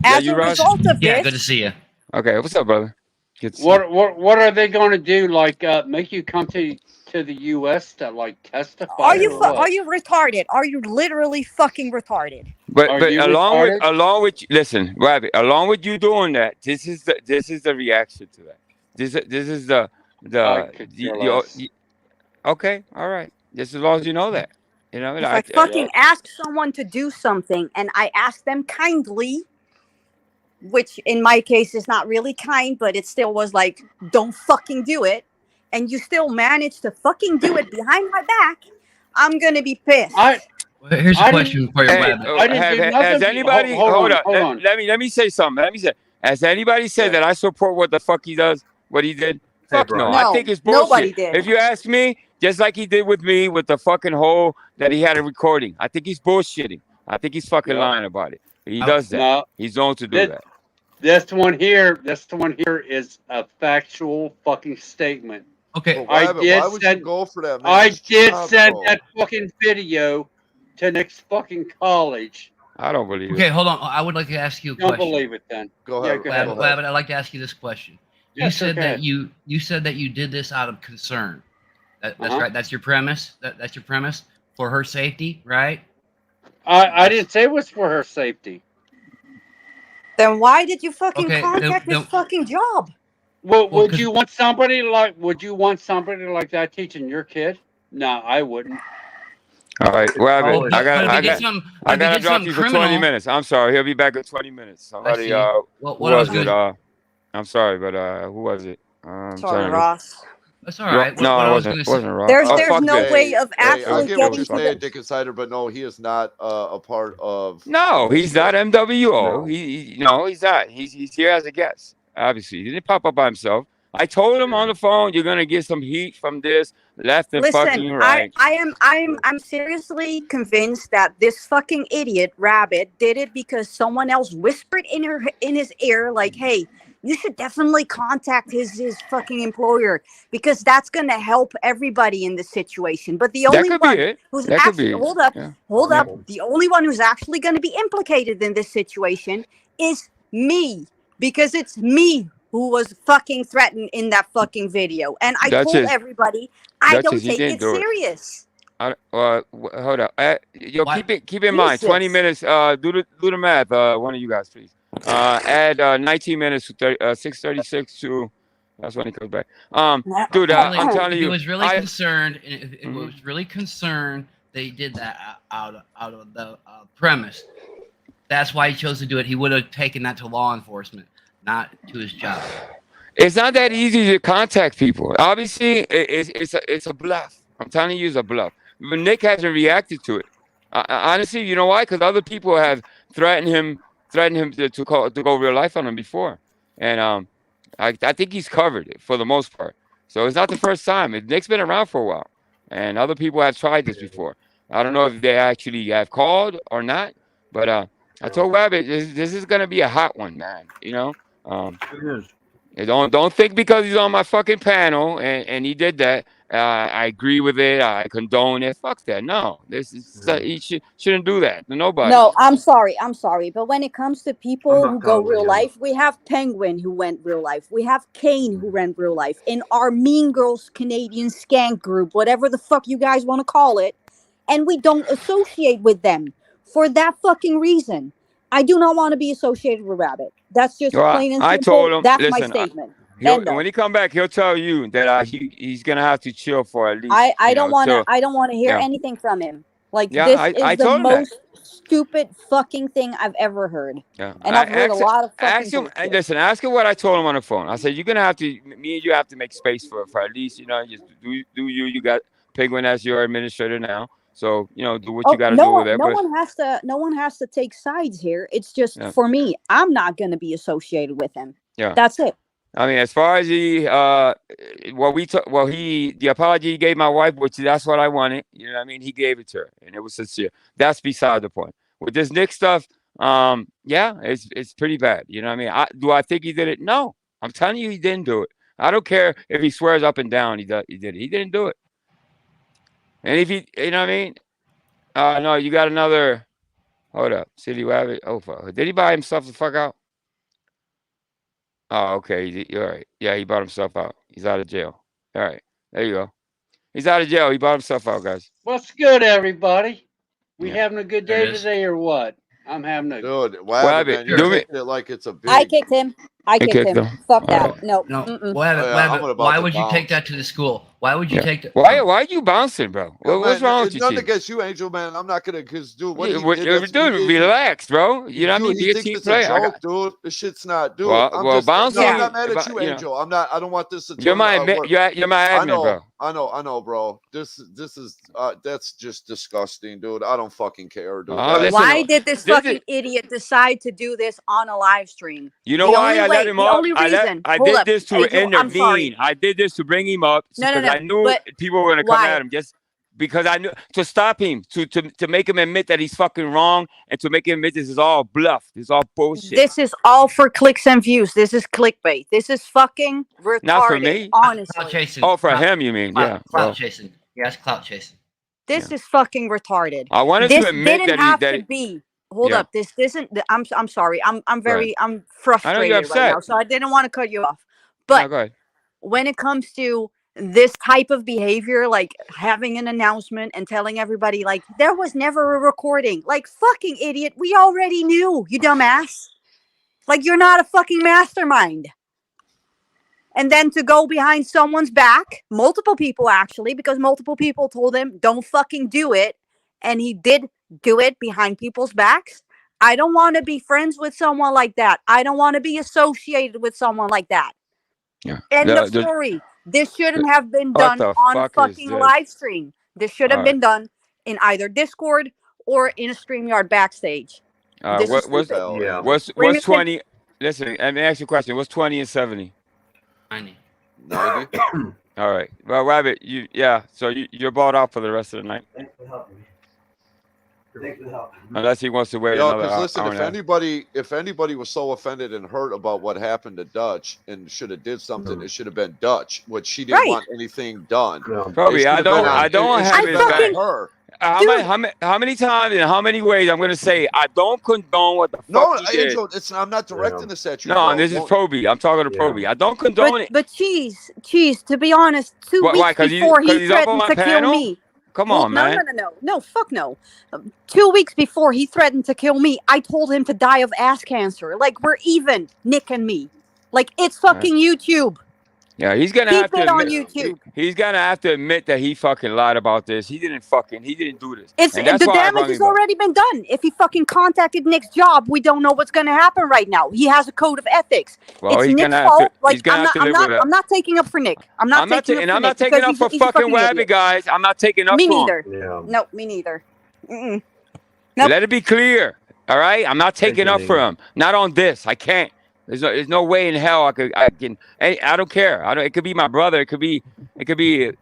Yeah, as you, a Roz? result of Yeah, this, good to see you. Okay, what's up, brother? Good to see you. What are they going to do? Like make you come to the U.S. to like testify? are you or what? are you retarded? Are you literally fucking retarded? But Are but you along retarded? with listen, Rabbit, along with you doing that, this is the reaction to that. This is I could care less. okay, all right. Just as long as you know that. You know, If I fucking ask someone to do something and I ask them kindly, which in my case is not really kind, but it still was like, don't fucking do it, and you still manage to fucking do it behind my back, I'm gonna be pissed. Well, here's a I question for you, Rabbit. I didn't do nothing. Has anybody Hold hold on. on? Let me say something. Let me say. Has anybody said that I support what the fuck he does? What he did? Fuck no. Brian. I No, think it's nobody bullshit. did. If you ask me, just like he did with me with the fucking hole that he had a recording, I think he's bullshitting. I think he's fucking lying about it. He does that. No, He's known to do that. this one here is a factual fucking statement. Okay. Well, Rabbit, why would you go for that, man? I did Stop, send bro. that fucking video to Nick's fucking college. I don't believe Okay, it. hold on. I would like to ask you a Don't question. believe it then. Go Yeah, ahead. go ahead. Rabbit, I'd like to ask you this question. Yeah, You sure, said go that ahead. you said that you did this out of concern. That's Uh-huh. right. That's your premise. That's your premise for her safety, right? I didn't say it was for her safety. Then why did you fucking Okay, contact then- this fucking job? Well, Well, would you want somebody like that teaching your kid? No, I wouldn't. All right, well, Oh, I but if he got, did some, I but if he gotta did drop something you for 20 criminal, minutes. I'm sorry, he'll be back in 20 minutes. I Somebody, see. who What I was was it? gonna, I'm sorry, but who was it? I'm Sorry, trying to. Ross. that's all right. No, What it I was wasn't. gonna say. Wasn't Rob. There's Oh, there's fuck no this. way of Hey, I actually get what getting you're to saying, the. Dick Insider, but no, he is not a part of. No, he's not MWO. No. No, he's not. He's here as a guest. Obviously, he didn't pop up by himself. I told him on the phone, you're gonna get some heat from this left and Listen, fucking right. I'm seriously convinced that this fucking idiot Rabbit did it because someone else whispered in his ear, like, "Hey, you should definitely contact his fucking employer because that's gonna help everybody in this situation." But the That only could be one it. who's That could actually be it. hold up, Yeah. hold up, the only one who's actually going to be implicated in this situation is me because it's me who was fucking threatened in that fucking video, and I told Duchess, everybody I don't Duchess, he take didn't it do it. serious. Hold up. Yo, What? keep in mind, 20 Jesus. minutes. Do the math. One of you guys, please. Add 19 minutes to 6:36 to. That's when he comes back. Dude, Really, I'm telling if he you, was really concerned, if it Mhm. was really concerned, they did that out of the premise. That's why he chose to do it. He would have taken that to law enforcement, not to his job. It's not that easy to contact people. Obviously, it's a bluff. I'm telling you, it's a bluff. But Nick hasn't reacted to it. Honestly, you know why? Because other people have threatened him to go real life on him before, and I think he's covered it for the most part. So it's not the first time. Nick's been around for a while, and other people have tried this before. I don't know if they actually have called or not, but I told Rabbit this is gonna be a hot one, man. You know. It is. And don't think because he's on my fucking panel and he did that. I agree with it. I condone it. Fuck that. No, this is he shouldn't do that to nobody. No, I'm sorry, but when it comes to I'm people not who go caught with real you. life, we have Penguin who went real life. We have Kane who went real life. In our Mean Girls Canadian skank group, whatever the fuck you guys want to call it, and we don't associate with them for that fucking reason. I do not want to be associated with Rabbit. That's just Well, plain and I simple. told him. That's my Listen, statement. End of. when he come back, he'll tell you that he's gonna have to chill for at least. I don't want to. I don't want to hear yeah. anything from him. Like Yeah, this I is the told him that. most stupid fucking thing I've ever heard. Yeah, And I've heard a lot of fucking ask him. And bullshit. listen, ask him what I told him on the phone. I said you're gonna have to. Me and you have to make space for at least just do you. You got Penguin as your administrator now, so do what you got to do with it. No one has to take sides here. It's just Yeah. for me. I'm not going to be associated with him. Yeah. That's it. I mean, as far as the apology he gave my wife, which that's what I wanted. You know what I mean? He gave it to her, and it was sincere. That's beside the point. With this Nick stuff, yeah, it's pretty bad. You know what I mean? Do I think he did it? No, I'm telling you, he didn't do it. I don't care if he swears up and down he did it. He didn't do it. And if he, you know what I mean? No, you got another. Hold up, City Rabbit. Oh, fuck. Did he buy himself the fuck out? Oh, okay. You're right. Yeah, he bought himself out. He's out of jail. All right. There you go. He's out of jail. He bought himself out, guys. What's good, everybody? We Yeah. having a good There day it is. today or what? I'm having a Dude, Wabbit, man, you're do me- taking it like it's a big. I kicked him. I You kicked kicked him. him. Fuck All that. right. No. No, Mm-mm. why I'm about why to would you take bounce. that to the school? Why would you Yeah. take that? Why are you bouncing, bro? Yo, What's man, wrong with it's you, nothing Chief? against you, Angel, man. I'm not gonna, cause dude, what he did, Dude, that's- he- relax, bro. You know what I mean? dude, he Be a thinks team it's player. a joke, dude. This shit's not, dude. Well, I'm well, just, bouncing. no, I'm not mad at you, you know, Angel. I'm not. I don't want this to. you're turn my out admin, worse. you're my I admin, know, bro. I know, bro. This is that's just disgusting, dude. I don't fucking care, dude. Oh, listen, Why did this this fucking is- idiot decide to do this on a live stream? You know The why only I let him the up? only reason. I Hold did up, this to Angel, I'm sorry. intervene. I did this to bring him up No, because I knew but people were gonna come why? at him. Just because I knew to stop him, to make him admit that he's fucking wrong, and to make him admit this is all bluff. This is all bullshit. This is all for clicks and views. This is clickbait. This is fucking retarded. Not for me. Honestly. Clout chasing. Oh, for Clout- him, you mean? Yeah. Clout Well, chasing. Yes, clout chasing. This is fucking retarded. I wanted This to admit didn't that have that to be. Hold yeah. up. This isn't. I'm sorry. I'm ahead. I'm I know you're frustrated right upset. now. So I didn't want to cut you off. No, But go ahead. when it comes to this type of behavior, like having an announcement and telling everybody, like, there was never a recording. Like, fucking idiot. We already knew, you dumbass. Like, you're not a fucking mastermind. and then to go behind someone's back, multiple people actually, because multiple people told him, don't fucking do it. And he did do it behind people's backs. I don't want to be friends with someone like that. I don't want to be associated with someone like that. Yeah. End of story. This shouldn't have been What done the on fuck is fucking this? live stream. This should have All been done in either Discord or in a StreamYard backstage. This is What's stupid. what's 20? Listen, let me ask you a question. What's 20 and 70? 90. 90. All right. Well, Rabbit, so you're bought out for the rest of the night. Thanks for helping me. Thanks for the help. Unless he wants to wait Yo, another because hour. listen, if anybody was so offended and hurt about what happened to Dutch and should have did something, it should have been Dutch, which she didn't want anything done. Probably, I don't have it back. Her. How many times and how many ways I'm gonna say I don't condone what the fuck he did. Angel, I'm not directing this at you. No, bro. this is Proby. I'm talking to Proby. I don't condone it. But Cheese, to be honest, 2 Why? weeks 'Cause before he's he up on threatened my to kill panel? me. Come on, man. No, fuck no. 2 weeks before he threatened to kill me, I told him to die of ass cancer. Like, we're even, Nick and me. Like, it's fucking YouTube. Yeah, he's gonna Keep have to it on admit, YouTube. he's gonna have to admit that he fucking lied about this. He didn't do this. It's And that's the why I damage brung has him up. already been done. If he fucking contacted Nick's job, we don't know what's gonna happen right now. He has a code of ethics. Well, It's he's Nick's gonna have fault. to- Like, he's gonna have to live with that. I'm not taking up for Nick. I'm not taking up for I'm Nick not taking because up for he's a fucking Rabbit, idiot. guys. I'm not taking up Me for him. neither. No, me neither. Mm-mm. Nope. Let it be clear. All right, I'm not taking up for him. Not on this. I can't. There's no way in hell I can. I don't care. It could be my brother. It could be. Dude,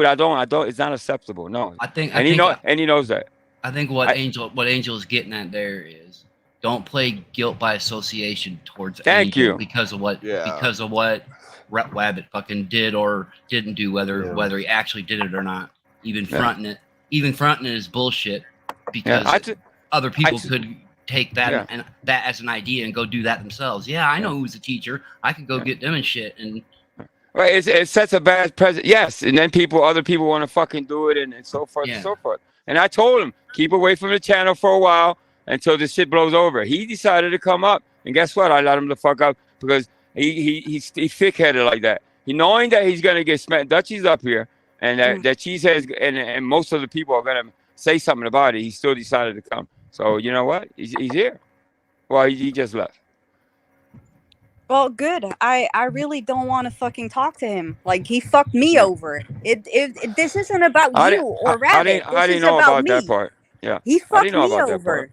I don't. It's not acceptable. No. And he knows that. I think what Angel is getting at there is don't play guilt by association towards Thank Angel you. because of what Rabbit fucking did or didn't do, whether he actually did it or not. Even fronting it is bullshit because other people could take that and that as an idea and go do that themselves. Yeah, I know who's a teacher. I could go get them and shit. And right, it sets a bad precedent. Yes, and then other people want to fucking do it and so forth and so forth. And I told him keep away from the channel for a while until this shit blows over. He decided to come up, and guess what? I let him the fuck up because he's thick-headed like that. He knowing that he's gonna get smacked. Dutchie's up here, and that Cheesehead and most of the people are gonna say something about it. He still decided to come. So you know what? He's here. Well, he just left. Well, good. I really don't want to fucking talk to him. Like, he fucked me over. This isn't about you or Rabbit. I didn't know about that part. Yeah, he fucked me over.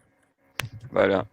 But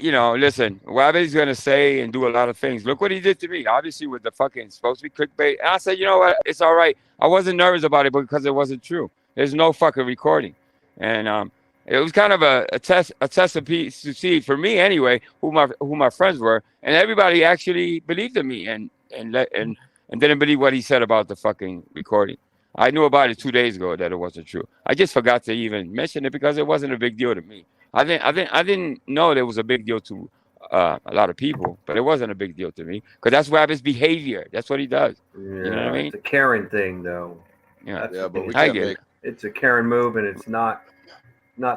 listen, Rabbit's gonna say and do a lot of things. Look what he did to me. Obviously, with the fucking supposed to be clickbait. And I said, you know what? It's all right. I wasn't nervous about it because it wasn't true. There's no fucking recording, and it was kind of a test to see for me anyway who my friends were, and everybody actually believed in me and didn't believe what he said about the fucking recording. I knew about it 2 days ago that it wasn't true. I just forgot to even mention it because it wasn't a big deal to me. I didn't know there was a big deal to a lot of people, but it wasn't a big deal to me because that's Rabbit's behavior. That's what he does. Yeah, you know what I mean? It's a Karen thing, though. Yeah, but we I can't get make. it. It's a Karen move, and it's not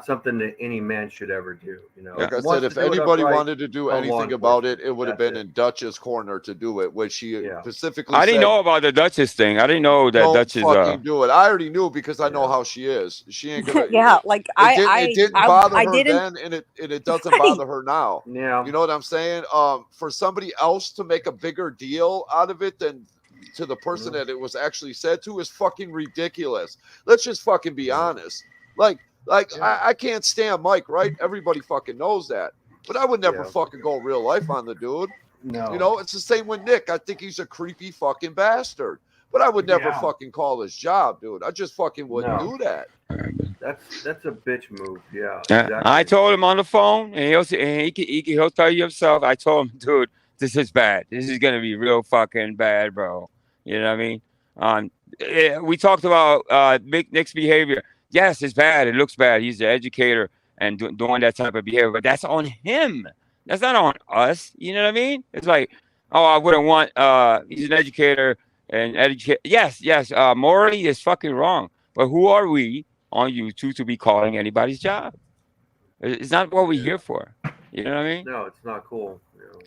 something that any man should ever do. You know, Like I said, if anybody wanted to do anything about it, it would have been in Dutch's corner to do it, which she specifically. I didn't know about the Duchess thing. I didn't know that Duchess. Fucking do it. I already knew because I know how she is. She ain't gonna. It didn't bother her then, and it doesn't bother her now. Yeah, you know what I'm saying. For somebody else to make a bigger deal out of it than to the person that it was actually said to is fucking ridiculous. Let's just fucking be honest. I can't stand Mike, right? Everybody fucking knows that. But I would never fucking go real life on the dude. No. You know, it's the same with Nick. I think he's a creepy fucking bastard. But I would never fucking call his job, dude. I just fucking wouldn't do that. That's a bitch move. Yeah. Exactly. I told him on the phone, and he'll tell you himself. I told him, dude, this is bad. This is gonna be real fucking bad, bro. You know what I mean? We talked about Nick's behavior. Yes, it's bad. It looks bad. He's an educator and doing that type of behavior, but that's on him. That's not on us. You know what I mean? It's like, oh, I wouldn't want. He's an educator and educate. Yes. Morally, it's fucking wrong. But who are we on YouTube to be calling anybody's job? It's not what we're here for. You know what I mean? No, it's not cool. You know.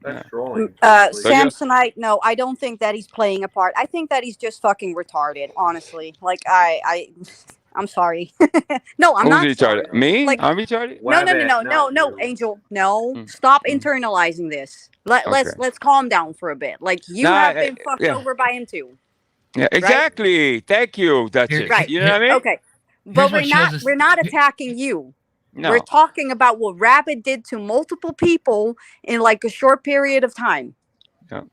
That's trolling. Samsonite, no, I don't think that he's playing a part. I think that he's just fucking retarded, honestly. Like, I'm sorry. No, I'm Who's not retarded? sorry. Me? Like, I'm retarded? no, Angel, no. Stop internalizing this. Let's calm down for a bit. Like, you have been fucked over by him too. Yeah, exactly. Right? Thank you, Duchess. Right. You know what I mean? Okay. But we're not attacking you. No. We're talking about what Rabbit did to multiple people in like a short period of time. Yeah.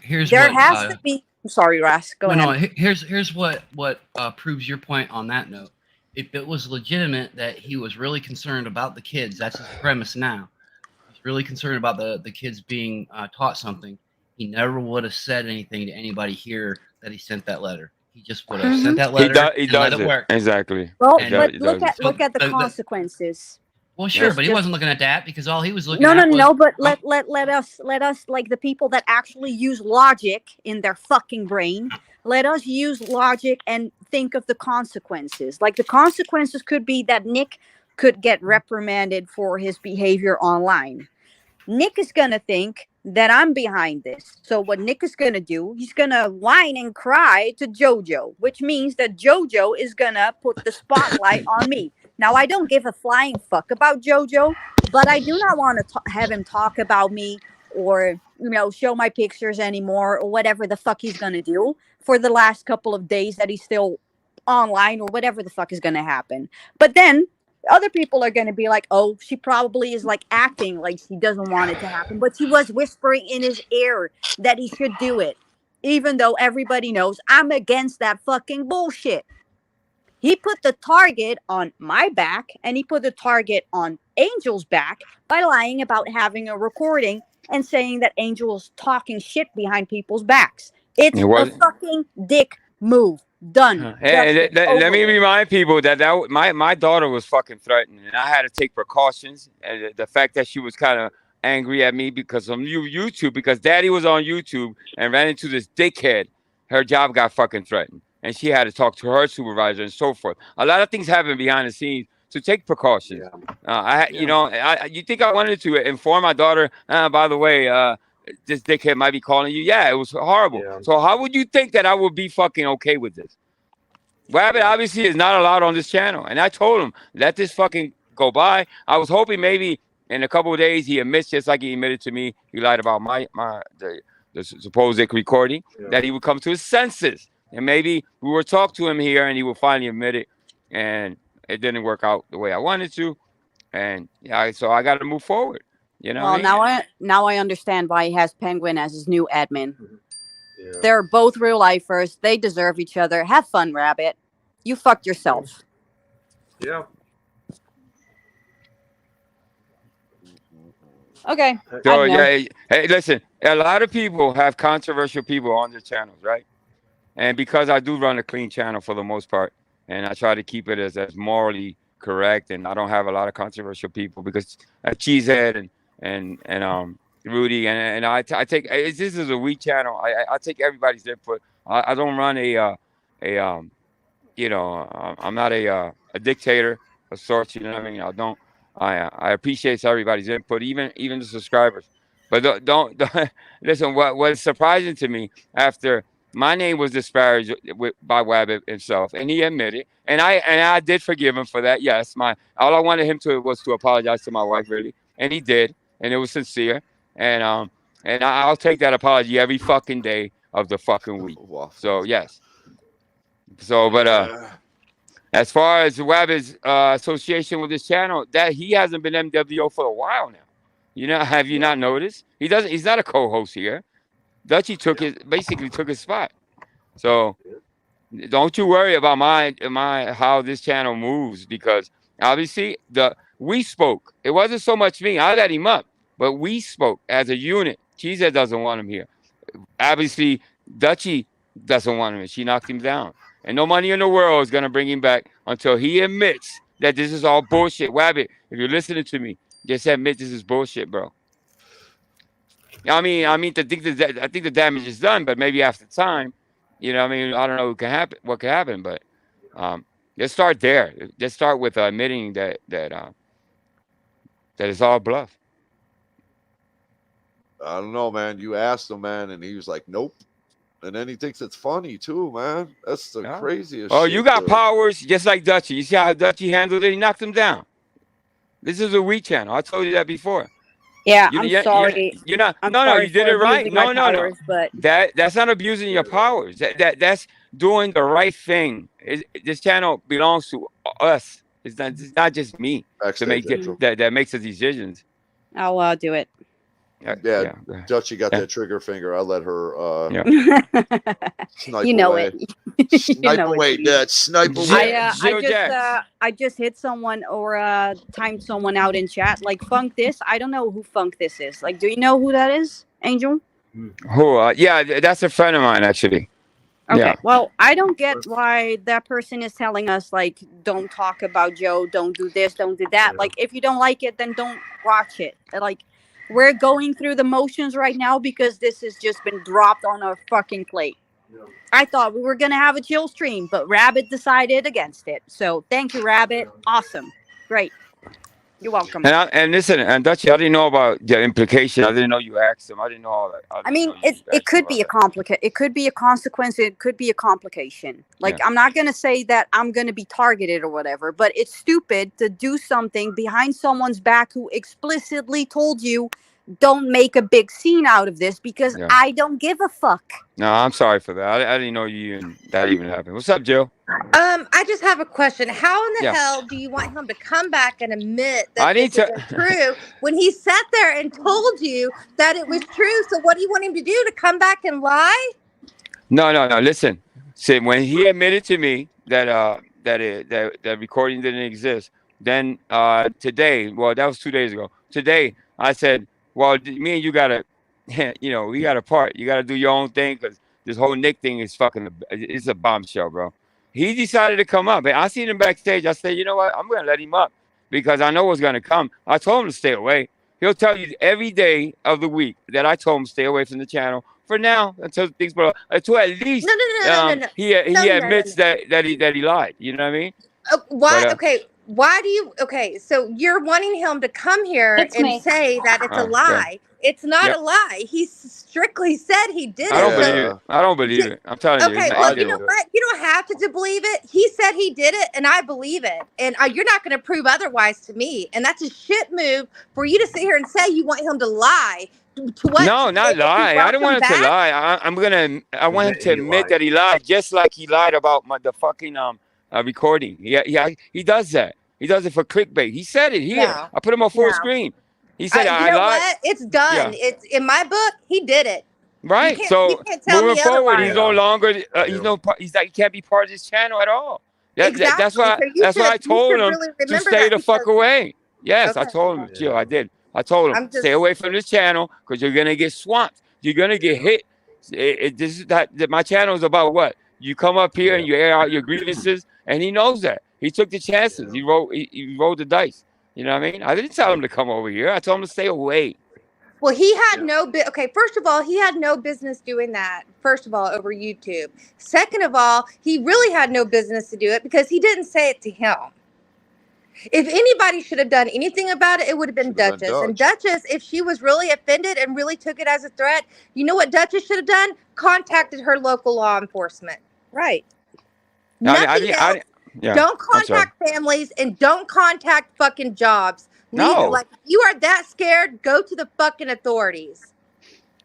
There has to be. I'm sorry, Ras. Go ahead. No, here's what proves your point on that note. If it was legitimate that he was really concerned about the kids, that's his premise now. He's really concerned about the kids being taught something. He never would have said anything to anybody here that he sent that letter. He just would have sent that letter he and does let it work. Exactly. Well, but look at the consequences. Well, sure, but he wasn't looking at that because all he was looking at was... No, but let us, like the people that actually use logic in their fucking brain, let us use logic and think of the consequences. Like the consequences could be that Nick could get reprimanded for his behavior online. Nick is going to think that I'm behind this. So what Nick is going to do, he's going to whine and cry to JoJo, which means that JoJo is going to put the spotlight on me. Now, I don't give a flying fuck about JoJo, but I do not want to have him talk about me or, show my pictures anymore or whatever the fuck he's going to do for the last couple of days that he's still online or whatever the fuck is going to happen. But then other people are going to be like, oh, she probably is like acting like she doesn't want it to happen. But she was whispering in his ear that he should do it, even though everybody knows I'm against that fucking bullshit. He put the target on my back and he put the target on Angel's back by lying about having a recording and saying that Angel's talking shit behind people's backs. It's a fucking dick move. Done. Hey, let me remind people that my daughter was fucking threatened, and I had to take precautions. And the fact that she was kind of angry at me because of YouTube, because Daddy was on YouTube and ran into this dickhead, her job got fucking threatened, and she had to talk to her supervisor and so forth. A lot of things happen behind the scenes, so take precautions. You think I wanted to inform my daughter? By the way, this dickhead might be calling you. Yeah, it was horrible. Yeah. So how would you think that I would be fucking okay with this? Rabbit obviously is not allowed on this channel. And I told him, let this fucking go by. I was hoping maybe in a couple of days he admits, just like he admitted to me, he lied about the supposed recording, that he would come to his senses. And maybe we would talk to him here and he would finally admit it. And it didn't work out the way I wanted to. And so I got to move forward. Well, now I understand why he has Penguin as his new admin. Yeah. They're both real lifers. They deserve each other. Have fun, Rabbit. You fucked yourself. Yeah. Okay. So hey, listen. A lot of people have controversial people on their channels, right? And because I do run a clean channel for the most part, and I try to keep it as morally correct, and I don't have a lot of controversial people because Cheesehead and Rudy and I take this is a weak channel. I take everybody's input. I don't run I'm not a dictator of sorts. You know what I mean? I appreciate everybody's input, even the subscribers. But don't listen. What is surprising to me after my name was disparaged by Wabbit himself, and he admitted, and I did forgive him for that. Yes, all I wanted him was to apologize to my wife, really, and he did. And it was sincere, and I'll take that apology every fucking day of the fucking week. So yes. So, but as far as Wabbit's association with this channel, that he hasn't been MWO for a while now. Have you not noticed? He's not a co-host here. Dutchie basically took his spot. So don't you worry about how this channel moves, because obviously we spoke. It wasn't so much me. I let him up, but we spoke as a unit. Cheesehead doesn't want him here. Obviously, Dutchie doesn't want him. She knocked him down. And no money in the world is going to bring him back until he admits that this is all bullshit. Wabbit, if you're listening to me, just admit this is bullshit, bro. I mean, I think the damage is done, but maybe after time, I don't know what can happen, but let's start there. Let's start with admitting that it's all bluff. I don't know, man. You asked him, man, and he was like, nope. And then he thinks it's funny too, man. That's the craziest Oh, shit. you got powers just like Dutchy. You see how Dutchy handled it? He knocked him down. This is a weak channel. I told you that before. Yeah, I'm sorry. You're not. I'm No, sorry you did for it right. abusing No, my no, no. powers, but That's not abusing your powers. That's doing the right thing. This channel belongs to us. It's not just me to make that makes the decisions. I'll do it. Yeah, Dutchy got that trigger finger. I let her snipe you know away. it. Snipe away, Dutch. Snipe away. I just hit someone or timed someone out in chat. Like Funk this. I don't know who Funk this is. Like, do you know who that is, Angel? Who? Yeah, that's a friend of mine actually. Okay. Yeah. Well, I don't get why that person is telling us like, don't talk about Joe, don't do this, don't do that. Like, if you don't like it, then don't watch it. Like, we're going through the motions right now because this has just been dropped on our fucking plate. I thought we were going to have a chill stream, but Rabbit decided against it. So thank you, Rabbit. Awesome. Great. You're welcome. And listen, and Dutchy, I didn't know about the implication. I didn't know you asked him. I didn't know all that. I mean, it could be a it could be a consequence. It could be a complication. Like, I'm not going to say that I'm going to be targeted or whatever, but it's stupid to do something behind someone's back who explicitly told you, don't make a big scene out of this because I don't give a fuck. No, I'm sorry for that. I didn't know that even happened. What's up, Jill? I just have a question. How in the hell do you want him to come back and admit that this isn't true when he sat there and told you that it was true? So what do you want him to do? To come back and lie? No. Listen, see, when he admitted to me that that recording didn't exist, then today, well, that was 2 days ago. Today, I said, well, me and you gotta, we got a part. You gotta do your own thing because this whole Nick thing is it's a bombshell, bro. He decided to come up, and I seen him backstage. I said, you know what? I'm gonna let him up because I know what's gonna come. I told him to stay away. He'll tell you every day of the week that I told him to stay away from the channel for now until things blow. Until at least he admits that he lied. You know what I mean? Why? Okay. Why do you? Okay, so you're wanting him to come here and say that it's a lie. Yeah. It's not a lie. He strictly said he did it. I don't believe it. I'm telling you. Okay, well, you know what? You don't have to believe it. He said he did it, and I believe it. And you're not going to prove otherwise to me. And that's a shit move for you to sit here and say you want him to lie. To what? No, not lie. I don't want him to lie. I want him to admit that he lied, just like he lied about the fucking recording. He does that. He does it for clickbait. He said it here. No. I put him on full screen. He said, I lied. What? It's done. Yeah. It's in my book. He did it. Right. So moving forward, he's no longer. He can't be part of this channel at all. Exactly. That's why. That's why I told him to stay the fuck away. Yes, I told him. Jill, I did. I told him stay away from this channel because you're gonna get swamped. You're gonna get hit. My channel is about what? You come up here and you air out your grievances, and he knows that. He took the chances. He rolled the dice. You know what I mean? I didn't tell him to come over here. I told him to stay away. Well, he had okay, first of all, he had no business doing that, first of all, over YouTube. Second of all, he really had no business to do it because he didn't say it to him. If anybody should have done anything about it, it would have been Duchess. And Duchess, if she was really offended and really took it as a threat, you know what Duchess should have done? Contacted her local law enforcement. Right. Nothing else. Yeah, don't contact families and don't contact fucking jobs. Like, if you are that scared, go to the fucking authorities.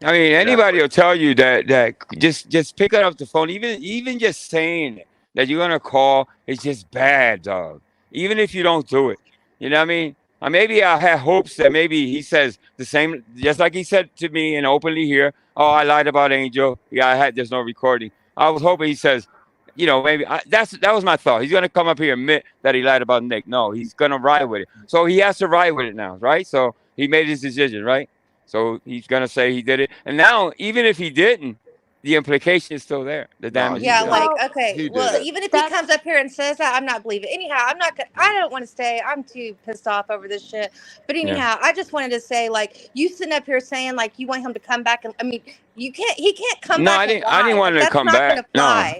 I mean, anybody will tell you that just pick up the phone. Even just saying that you're gonna call is just bad, dog. Even if you don't do it, you know what I mean? Maybe I had hopes that maybe he says the same, just like he said to me and openly here. Oh, I lied about Angel. Yeah, there's no recording. I was hoping he says, maybe that was my thought. He's gonna come up here and admit that he lied about Nick. No, he's gonna ride with it. So he has to ride with it now, right? So he made his decision, right? So he's gonna say he did it. And now, even if he didn't, the implication is still there. The damage. Yeah, okay. Well, even if he comes up here and says that, I'm not believing. Anyhow, I don't want to stay. I'm too pissed off over this shit. But anyhow, I just wanted to say, you sitting up here saying you want him to come back, and I mean, he can't come back. No, I didn't want him to come back. No,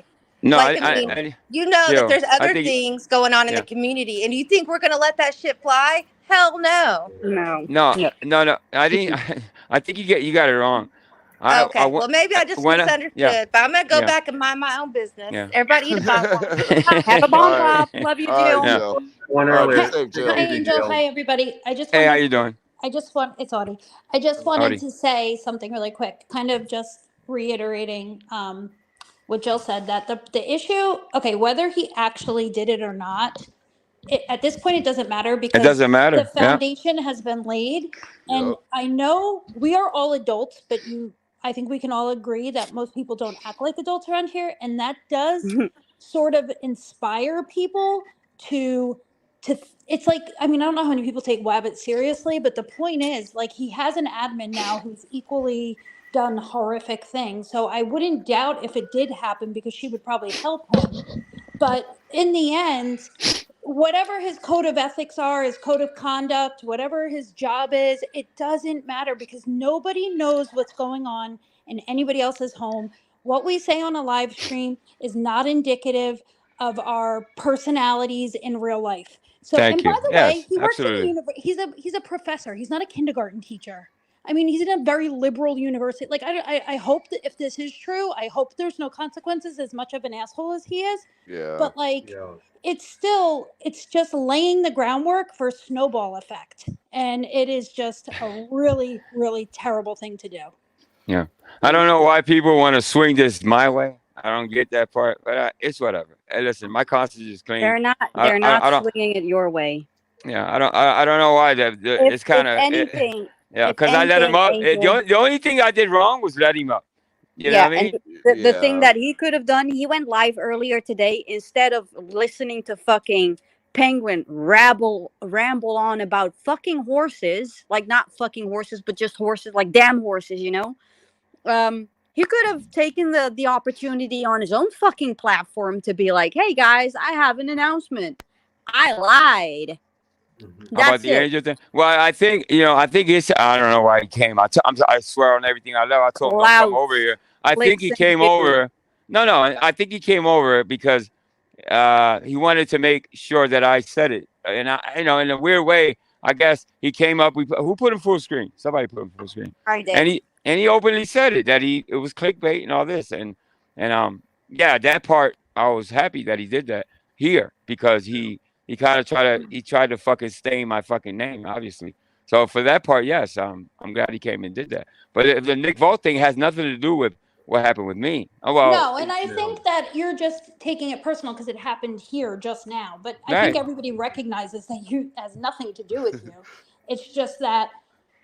you know that there's other things going on in the community, and you think we're gonna let that shit fly? Hell no. No. I didn't. I think you got it wrong. Okay, well maybe I just misunderstood. Yeah. But I'm gonna go Yeah. back and mind my own business. Yeah. Everybody eat a bomb. Have a bomb All right. pop. Love you, All right, Jill. Jill. One All right, earlier. be safe, Jill. Hi, Easy, Angel. Jill. Hi, everybody. I just Hey, wanted, how you doing? it's Audie. I just wanted Audie. to say something really quick, kind of just reiterating what Jill said, that the issue, okay, whether he actually did it or not, at this point, it doesn't matter It because doesn't matter. the foundation has been laid. And Yep. I know we are all adults, but I think we can all agree that most people don't act like adults around here. And that does sort of inspire people to, it's like, I mean, I don't know how many people take Wabbit seriously, but the point is, like, he has an admin now who's equally done horrific things. So I wouldn't doubt if it did happen because she would probably help him. But in the end, whatever his code of ethics are, his code of conduct, whatever his job is, it doesn't matter because nobody knows what's going on in anybody else's home. What we say on a live stream is not indicative of our personalities in real life. So, Thank and by you. the Yes, way, he works in absolutely. a he's a professor. He's not a kindergarten teacher. I mean, he's in a very liberal university. Like, I hope that if this is true, I hope there's no consequences as much of an asshole as he is. Yeah. But like, Yeah. it's just laying the groundwork for snowball effect. And it is just a really, really terrible thing to do. Yeah. I don't know why people want to swing this my way. I don't get that part, but it's whatever. Hey, listen, my conscience is clean. They're not. I They're not don't. swinging it your way. Yeah, I don't know why that. It's kind If of. anything, Yeah, if because I let him anything, up. Angel, The only thing I did wrong was let him up. You know yeah, what I mean? and the thing Yeah. that he could have done, he went live earlier today instead of listening to fucking Penguin ramble on about fucking horses, like not fucking horses, but just horses, like damn horses, you know. He could have taken the opportunity on his own fucking platform to be like, "Hey guys, I have an announcement. I lied." How about That's the it. angel thing? Well, I think it's. I don't know why he came. I swear on everything I love. I told him don't come Clout, over here. I think clicks he and came views. over. No, I think he came over because he wanted to make sure that I said it. And in a weird way, I guess he came up. Who put him full screen? Somebody put him full screen. I did. And he openly said it that it was clickbait and all this and yeah, that part I was happy that he did that here because he kind of tried to fucking stain my fucking name, obviously. So for that part, yes, I'm glad he came and did that. But the Nick Volt thing has nothing to do with what happened with me. Oh well. No, and I think that you're just taking it personal because it happened here just now. But I think Right. everybody recognizes that you has nothing to do with you. It's just that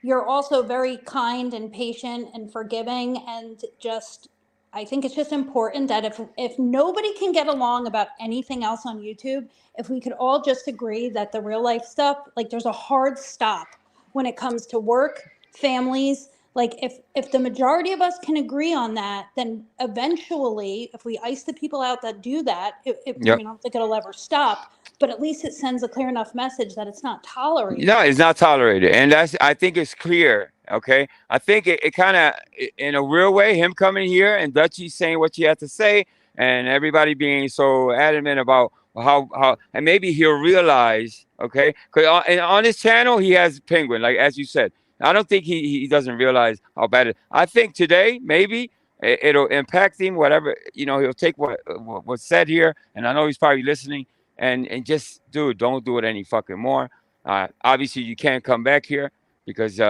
you're also very kind and patient and forgiving, and just I think it's just important that if nobody can get along about anything else on YouTube, if we could all just agree that the real life stuff, like there's a hard stop when it comes to work, families. Like if the majority of us can agree on that, then eventually, if we ice the people out that do that, I Yep. mean, I don't think it'll ever stop. But at least it sends a clear enough message that it's not tolerated. No, it's not tolerated, and I think it's clear. Okay, I think it kind of, in a real way, him coming here and Dutchie saying what she had to say, and everybody being so adamant about how, and maybe he'll realize. Okay, because on his channel he has Penguin, like as you said. I don't think he doesn't realize how bad it. I think today maybe it'll impact him. Whatever he'll take what's said here, and I know he's probably listening. And just don't do it any fucking more. Obviously you can't come back here because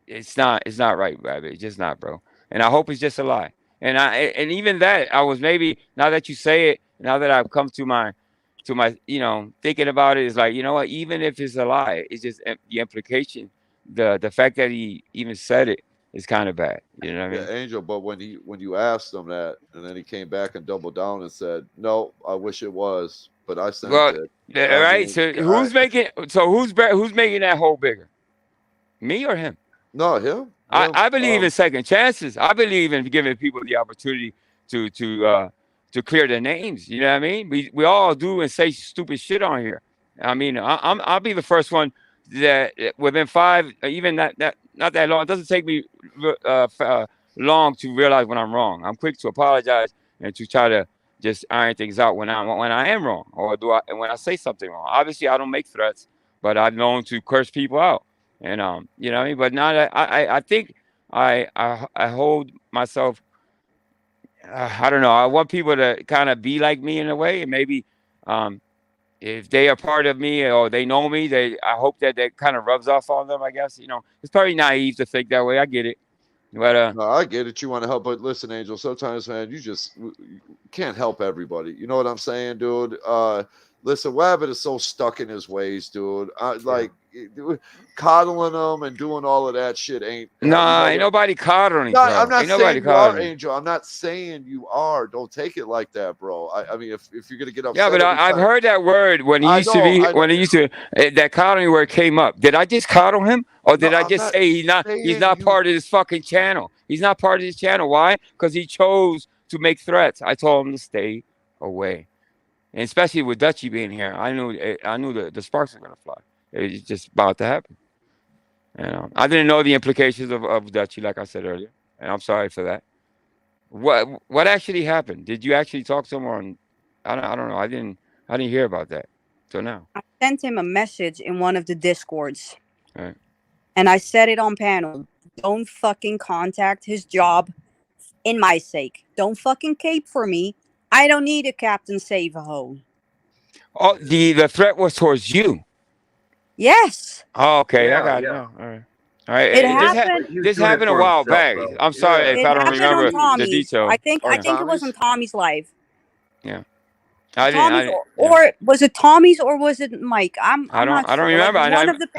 it's not right, Rabbit. It's just not, bro. And I hope it's just a lie. And even that, I was maybe, now that you say it, now that I've come to my thinking about it, is like, you know what, even if it's a lie, it's just the implication, the fact that he even said it is kind of bad. You know what I mean? Yeah, Angel. But when you asked him that, and then he came back and doubled down and said, "No, I wish it was, but I sent it." Yeah, right. So who's making that hole bigger? Me or him? No, him. I believe in second chances. I believe in giving people the opportunity to clear their names. You know what I mean? We all do and say stupid shit on here. I mean, I'll be the first one that within 5, even not that long. It doesn't take me long to realize when I'm wrong. I'm quick to apologize and to try to just iron things out when I am wrong, or when I say something wrong. Obviously, I don't make threats, but I'm known to curse people out, and you know what I mean. But not I think I hold myself. I don't know. I want people to kind of be like me in a way, and maybe if they are part of me or they know me, I hope that kind of rubs off on them. I guess it's probably naive to think that way. I get it, but No, I get it. You want to help, but listen, Angel. Sometimes, man, you can't help everybody. You know what I'm saying, dude? Listen, Wabbit is so stuck in his ways, dude. Like coddling him and doing all of that shit ain't. nah, ain't nobody coddling, No, bro. I'm not Ain't nobody saying you are, coddling. Angel. I'm not saying you are. Don't take it like that, bro. I mean, if you're gonna get upset, Yeah, but I've heard that word when he I used to know, be I know. when he used to that coddling word came up. Did I just coddle him, or did I I'm just not say he's not saying you- part of this fucking channel? He's not part of this channel. Why? Because he chose to make threats. I told him to stay away, and especially with Dutchy being here, I knew the sparks were gonna fly. It was just about to happen. I didn't know the implications of Dutchy, like I said earlier, and I'm sorry for that. What actually happened? Did you actually talk to him, or I don't know. I didn't hear about that till now. I sent him a message in one of the Discords. Right. And I said it on panel. Don't fucking contact his job in my sake. Don't fucking cape for me. I don't need a Captain Save-A-Ho. Oh, the threat was towards you. Yes. Oh, okay, I Yeah, got it yeah. now. All right. All right. It happened. This happened a while back. I'm sorry if It I don't happened remember on Tommy's. the detail. I think it was on Tommy's live. Yeah. Tommy's yeah. or was it Tommy's or was it Mike? I'm not I don't sure. remember. Like one of the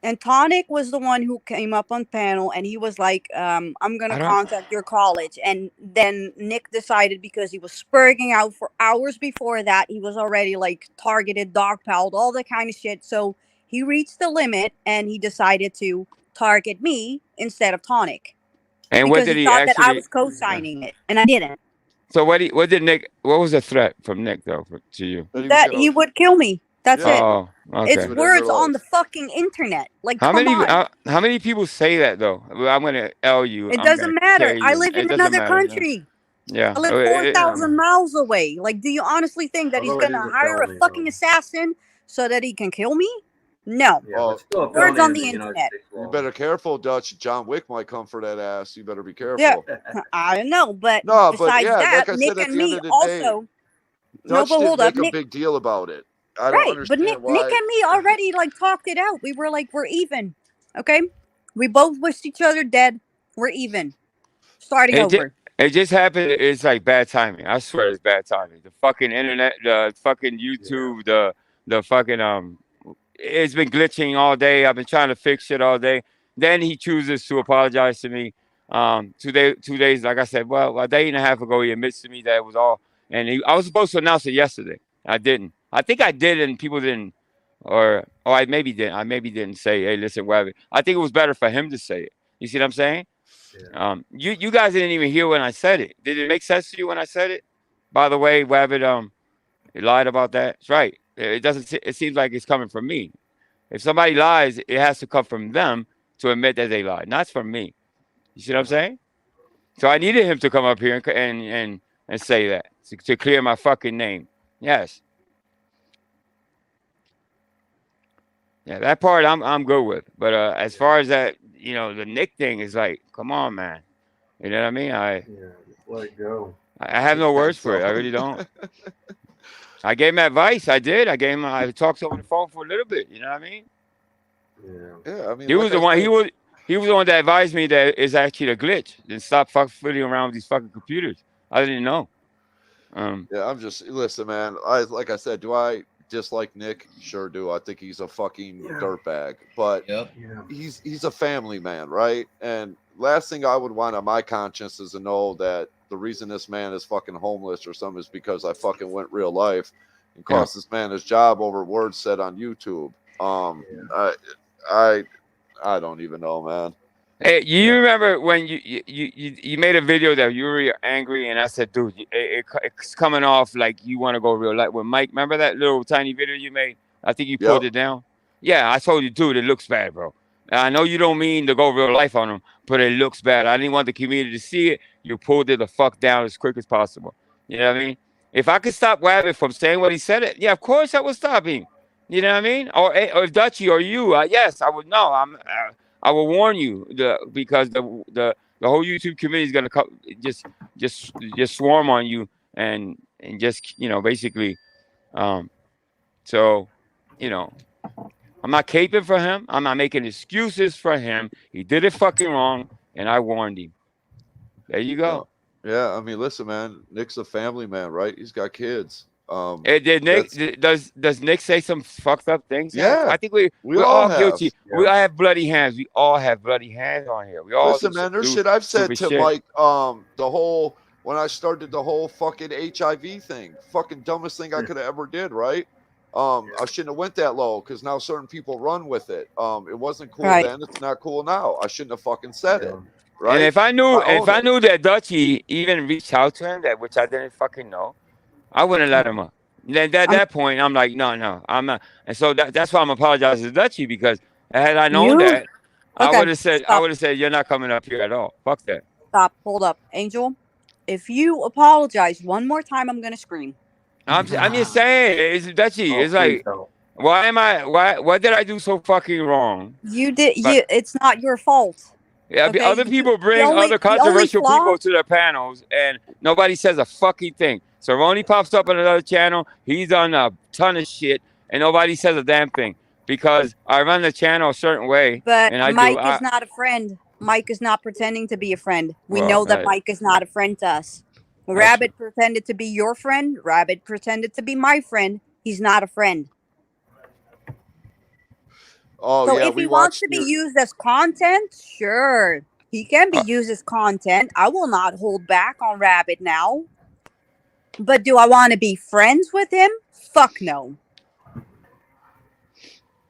and Tonic was the one who came up on panel and he was like, I'm gonna contact your college. And then Nick decided because he was spurging out for hours before that, he was already like targeted, dogpiled, all that kind of shit. So he reached the limit and he decided to target me instead of Tonic. And because what did he he thought that I actually? was co-signing it, and I didn't. So what did Nick? What was the threat from Nick though to you? That he would kill me. That's it. Oh, okay. It's words on the fucking internet. Like, How come on. many people say that though? I'm gonna L you. It I'm doesn't gonna matter. K I you. live in It doesn't another matter, yeah. country. Yeah. I live 4,000 miles away. Like, do you honestly think that he's Although it gonna is a hire a felony, fucking assassin so that he can kill me? No. Yeah, but still a Words felony on in the the United internet. States You law. better careful, Dutch. John Wick might come for that ass. You better be careful. Yeah, I don't know, but No, but besides yeah, that, like I Nick said, at and the end me of the day, also. No, Dutch but didn't hold up, make a Nick. big deal about it. I don't Right, but understand why. Nick and me already like talked it out. We were like, we're even. Okay, we both wished each other dead. We're even. Starting over. It just happened. It's like bad timing. I swear it's bad timing. The fucking internet, the fucking YouTube, the fucking it's been glitching all day. I've been trying to fix shit all day. Then he chooses to apologize to me. 2 days, like I said, well, a day and a half ago, he admits to me that it was all. And I was supposed to announce it yesterday. I didn't. I think I did, and people didn't. Or I maybe didn't. I maybe didn't say, hey, listen, Wabbit. I think it was better for him to say it. You see what I'm saying? You guys didn't even hear when I said it. Did it make sense to you when I said it? By the way, Wabbit, he lied about that. It's right. It doesn't. It seems like it's coming from me. If somebody lies, it has to come from them to admit that they lied, not from me. You see what I'm saying? So I needed him to come up here and say that to clear my fucking name. Yes. Yeah, that part I'm good with. But as far as that, the Nick thing is like, come on, man. You know what I mean? Just let it go. I have no words for it. I really don't. I gave him advice. I did. I talked to him on the phone for a little bit. You know what I mean? Yeah, I mean, He was the one. He was the one that advised me that it's actually a glitch. Then stop fiddling around with these fucking computers. I didn't know. Yeah, I'm just listen, man. Like I said, do I dislike Nick? Sure do. I think he's a fucking dirtbag. But he's a family man, right? And last thing I would want on my conscience is to know that the reason this man is fucking homeless or something is because I fucking went real life and cost this man his job over words said on YouTube. I don't even know, man. Hey, you remember when you made a video that you were angry, and I said, dude, it's coming off like you want to go real life with Mike. Remember that little tiny video you made? I think you pulled it down. Yeah, I told you, dude, it looks bad, bro. And I know you don't mean to go real life on him, but it looks bad. I didn't want the community to see it. You pulled it the fuck down as quick as possible. You know what I mean? If I could stop Wabbit from saying what he said, yeah, of course I would stop him. You know what I mean? Or if Dutchy or you, yes, I would know. I will warn you because the whole YouTube community is gonna just swarm on you and just basically, so I'm not caping for him. I'm not making excuses for him. He did it fucking wrong, and I warned him. There you go. Yeah, I mean, listen, man. Nick's a family man, right? He's got kids. Did Nick? Does Nick say some fucked up things? Yeah, I think we we're all all have. guilty. Yeah. We all have bloody hands. We all have bloody hands on here. We all listen, man. There's shit I've said to shit. Mike. The whole when I started the whole fucking HIV thing, fucking dumbest thing I could have ever did, right? I shouldn't have went that low because now certain people run with it. It wasn't cool then. It's not cool now. I shouldn't have fucking said it. Right? And if I knew that Dutchy even reached out to him, which I didn't fucking know, I wouldn't let him up. Then at that point, I'm like, no, I'm not. And so that's why I'm apologizing to Dutchy, because had I known that, I would have said, you're not coming up here at all. Fuck that. Stop. Hold up, Angel. If you apologize one more time, I'm gonna scream. I'm just saying, it's Dutchy. It's like, what did I do so fucking wrong? You did. It's not your fault. Yeah, okay? Other people bring other controversial people to their panels, and nobody says a fucking thing. So Ronnie pops up on another channel. He's on a ton of shit, and nobody says a damn thing because I run the channel a certain way. But and Mike is not a friend. Mike is not pretending to be a friend. We know that Mike is not a friend to us. Rabbit pretended to be your friend. Rabbit pretended to be my friend. He's not a friend. Oh, so yeah, if he wants to be used as content, sure, he can be used as content. I will not hold back on Rabbit now. But do I want to be friends with him? Fuck no.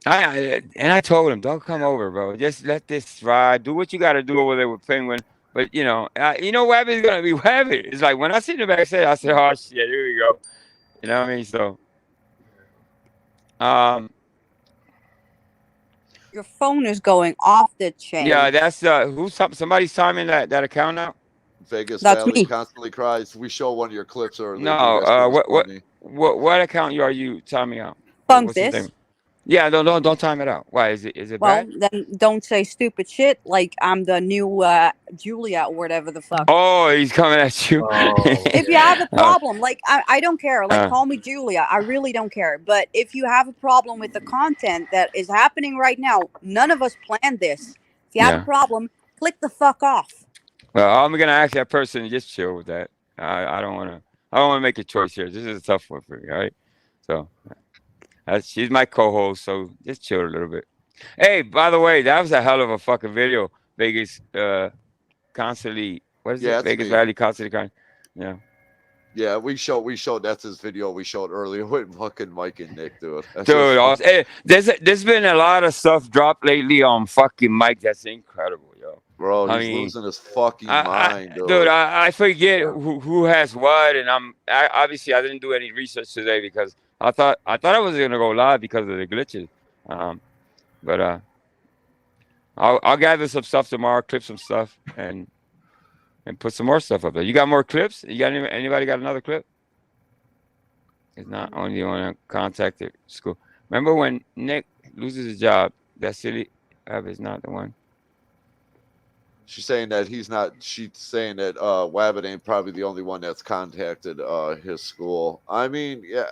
I told him, don't come over, bro. Just let this ride. Do what you got to do over there with Penguin. But Rabbit is gonna be Rabbit. It's like when I see the backstage, I said, oh shit, here we go. You know what I mean? So, your phone is going off the chain. Yeah, that's somebody's timing that account out. Vegas That's Valley me. Constantly Cries. We show one of your clips earlier. No, what account are you timing out? Funk this. Yeah, don't time it out. Why is it Well, bad? then don't say stupid shit like I'm the new Julia or whatever the fuck. Oh, he's coming at you. If you have a problem, like I don't care. Like call me Julia. I really don't care. But if you have a problem with the content that is happening right now, none of us planned this. If you have a problem, click the fuck off. Well, I'm gonna ask that person to just chill with that. I don't want to make a choice here. This is a tough one for me, all right? So she's my co-host, so just chill a little bit. Hey, by the way, that was a hell of a fucking video. Vegas constantly, what is it? Vegas Valley constantly, yeah. Yeah, we showed that's his video we showed earlier with fucking Mike and Nick, dude. Dude, awesome. Hey, there's been a lot of stuff dropped lately on fucking Mike that's incredible, yo. Bro, he's losing his fucking mind, dude. I forget who has what, and obviously I didn't do any research today because I thought I was gonna go live because of the glitches, but I'll gather some stuff tomorrow, clip some stuff, and put some more stuff up there. You got more clips? You got anybody got another clip? It's not only on a contacted school. Remember when Nick loses his job? That silly is not the one. She's saying that he's not. She's saying that Wabbit ain't probably the only one that's contacted his school. I mean, yeah.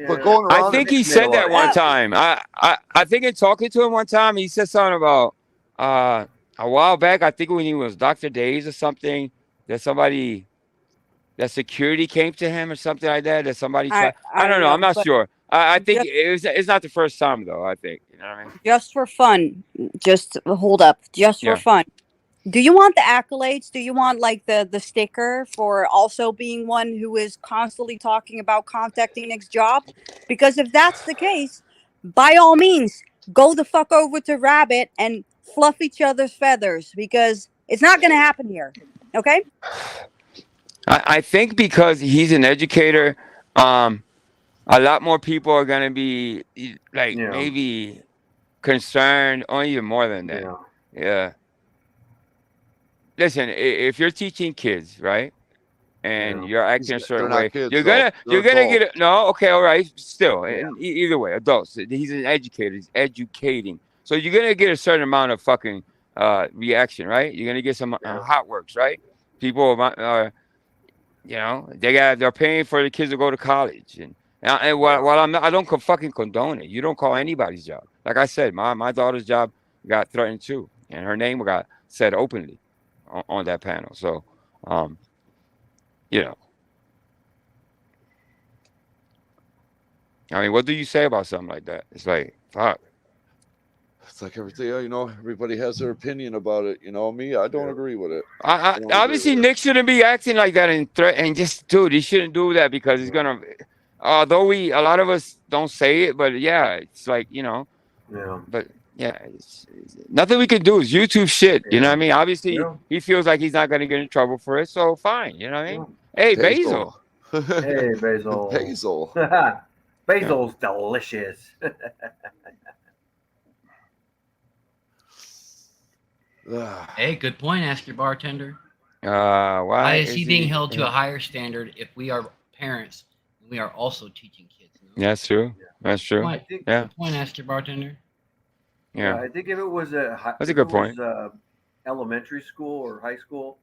But going around, I think he said that one time. I think in talking to him one time, he said something about a while back. I think when he was Dr. Days or something, that security came to him or something like that. That somebody tried. I don't know. I'm not sure. I think it's not the first time though. I think, you know what I mean. Just for fun. Just hold up. Just for fun. Do you want the accolades? Do you want like the sticker for also being one who is constantly talking about contacting Nick's job? Because if that's the case, by all means, go the fuck over to Rabbit and fluff each other's feathers because it's not going to happen here. Okay? I think because he's an educator, a lot more people are going to be like maybe concerned or even more than that. Yeah. Listen, if you're teaching kids, right, and you're acting a certain not way, kids, you're though. gonna They're get it. No, okay, all right, still, Yeah. and either way, adults. He's an educator. He's educating, so you're gonna get a certain amount of fucking reaction, right? You're gonna get some hot works, right? People you know, they're paying for the kids to go to college, and while I don't fucking condone it. You don't call anybody's job. Like I said, my daughter's job got threatened too, and her name got said openly on that panel. So, you know, I mean, what do you say about something like that? It's like, fuck. It's like everything, you know, everybody has their opinion about it. You know, me, I don't agree with it. Obviously, Nick shouldn't be acting like that and just, dude, he shouldn't do that because he's gonna. Although a lot of us don't say it, but yeah, it's like, you know. Yeah. But yeah, it's nothing we can do. Is YouTube shit. You know what I mean? Obviously, he feels like he's not gonna get in trouble for it, so fine. You know what I mean? Hey, Basil. Hey, Basil. Basil. Basil's delicious. Hey, good point. Ask your bartender. Why is he being held to a higher standard if we are parents and we are also teaching kids? No? That's true. That's true. Good point. Ask your bartender. Yeah. I think if it was that's a good point. Elementary school or high school,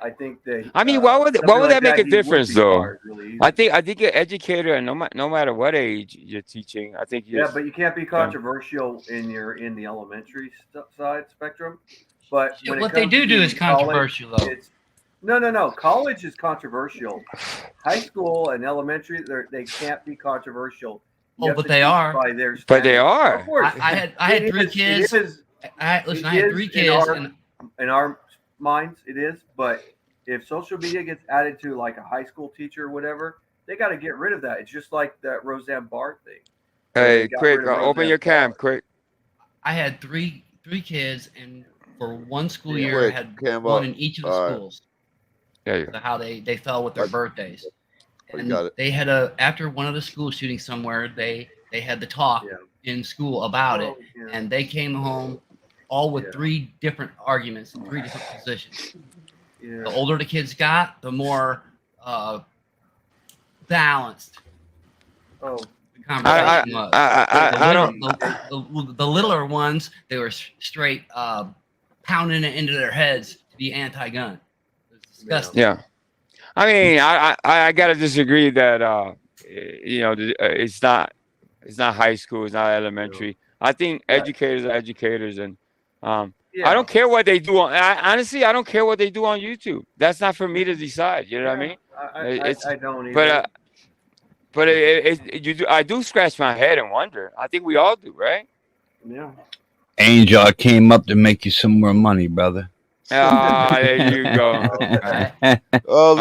I think they. I mean, why would that make a difference, though? Really I think an educator, and no matter what age you're teaching, I think but you can't be controversial in the elementary side spectrum. But when what they do is controversial, though. No. College is controversial. High school and elementary, they can't be controversial. But they are. But they are. Of course. I had 3 kids. I had 3 kids. In our minds, it is. But if social media gets added to like a high school teacher or whatever, they got to get rid of that. It's just like that Roseanne Barr thing. Hey, quick, open your cam, quick. I had three kids, and for one school year, I had one in each of the schools. Yeah. So how they fell with their birthdays. And got it. they had after one of the school shootings somewhere, they had the talk in school about it, and they came home all with 3 different arguments and 3 different positions. The older the kids got, the more balanced the conversation was. The littler ones, they were straight pounding it into their heads to be anti-gun. It was disgusting. Yeah. I mean, I gotta disagree that you know, it's not high school, it's not elementary. I think educators are educators, and I don't care what they do honestly, I don't care what they do on YouTube. That's not for me to decide. You know what I mean? I don't either. But I do scratch my head and wonder. I think we all do, right? Yeah. Angel, I came up to make you some more money, brother. There you go. A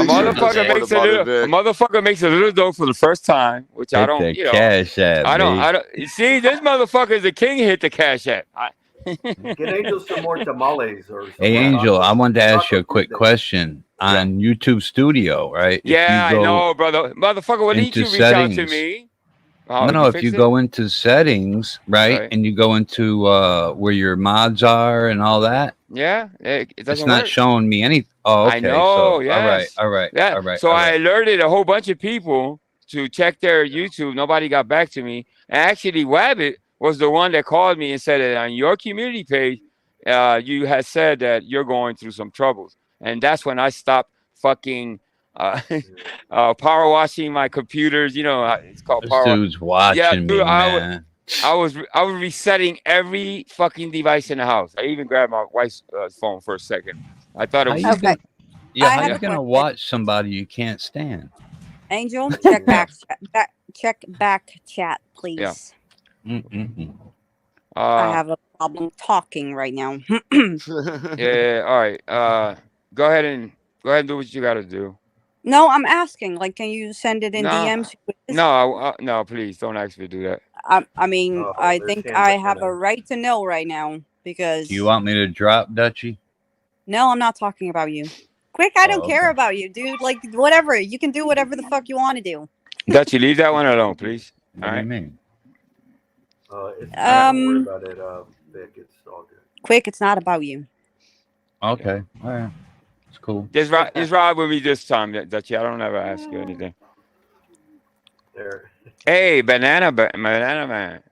motherfucker makes a little dough for the first time, which I don't. You know, cash app, I don't. You see, this motherfucker is the king. Hit the cash app. Get Angel some more tamales or. Hey, Angel, I wanted to ask you a quick question on YouTube Studio, right? Yeah, I know, brother. Motherfucker, why didn't you reach out to me? No, if you go into settings, right, and you go into where your mods are and all that. Yeah, it's not showing me any. Oh, okay. I know. So, Yes. All right. So I alerted a whole bunch of people to check their YouTube. Nobody got back to me. And actually, Wabbit was the one that called me and said that on your community page, you had said that you're going through some troubles, and that's when I stopped fucking power washing my computers. You know, it's called this power. Dude's watching me, man. I was resetting every fucking device in the house. I even grabbed my wife's phone for a second. I thought it was how you gonna watch somebody you can't stand? Angel, check back chat, please. Yeah. I have a problem talking right now. Yeah. All right. Go ahead and do what you got to do. No, I'm asking. Like, can you send it in DMs? No, please don't ask me to do that. I mean, I think I have a right to know right now because. Do you want me to drop Dutchie? No, I'm not talking about you. Quick, I don't care about you, dude. Like, whatever. You can do whatever the fuck you want to do. Dutchie, leave that one alone, please. All right. Mean? Don't worry about it, Vic. It's all good. Quick, it's not about you. Okay. All right. It's cool. Just ride with me this time, Dutchy. I don't ever ask you anything. There. Hey, banana man.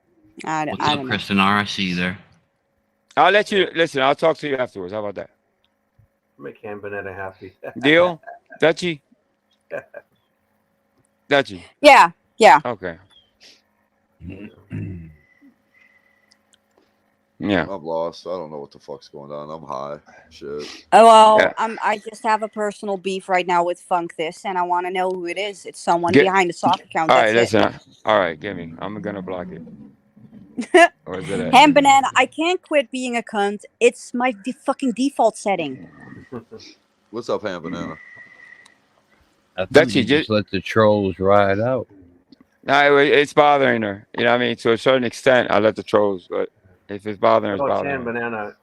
What's I up, don't know. Kristen R? I see you there. I'll let you listen. I'll talk to you afterwards. How about that? Make Ham Banana happy. Deal, Dutchy. Dutchy. Yeah. Okay. Yeah. I'm lost. I don't know what the fuck's going on. I'm high. Shit. Oh well, Yeah. I just have a personal beef right now with Funk This, and I want to know who it is. It's someone behind the sock account. All right, That's it. listen. All right, give me. I'm gonna block it. Where's it at? Ham Banana, I can't quit being a cunt. It's my fucking default setting. What's up, Ham Banana? I think you just let the trolls ride out. No, it's bothering her. You know what I mean? To a certain extent, I let the trolls, but if it's bothering her, it's bothering Ham her. Banana.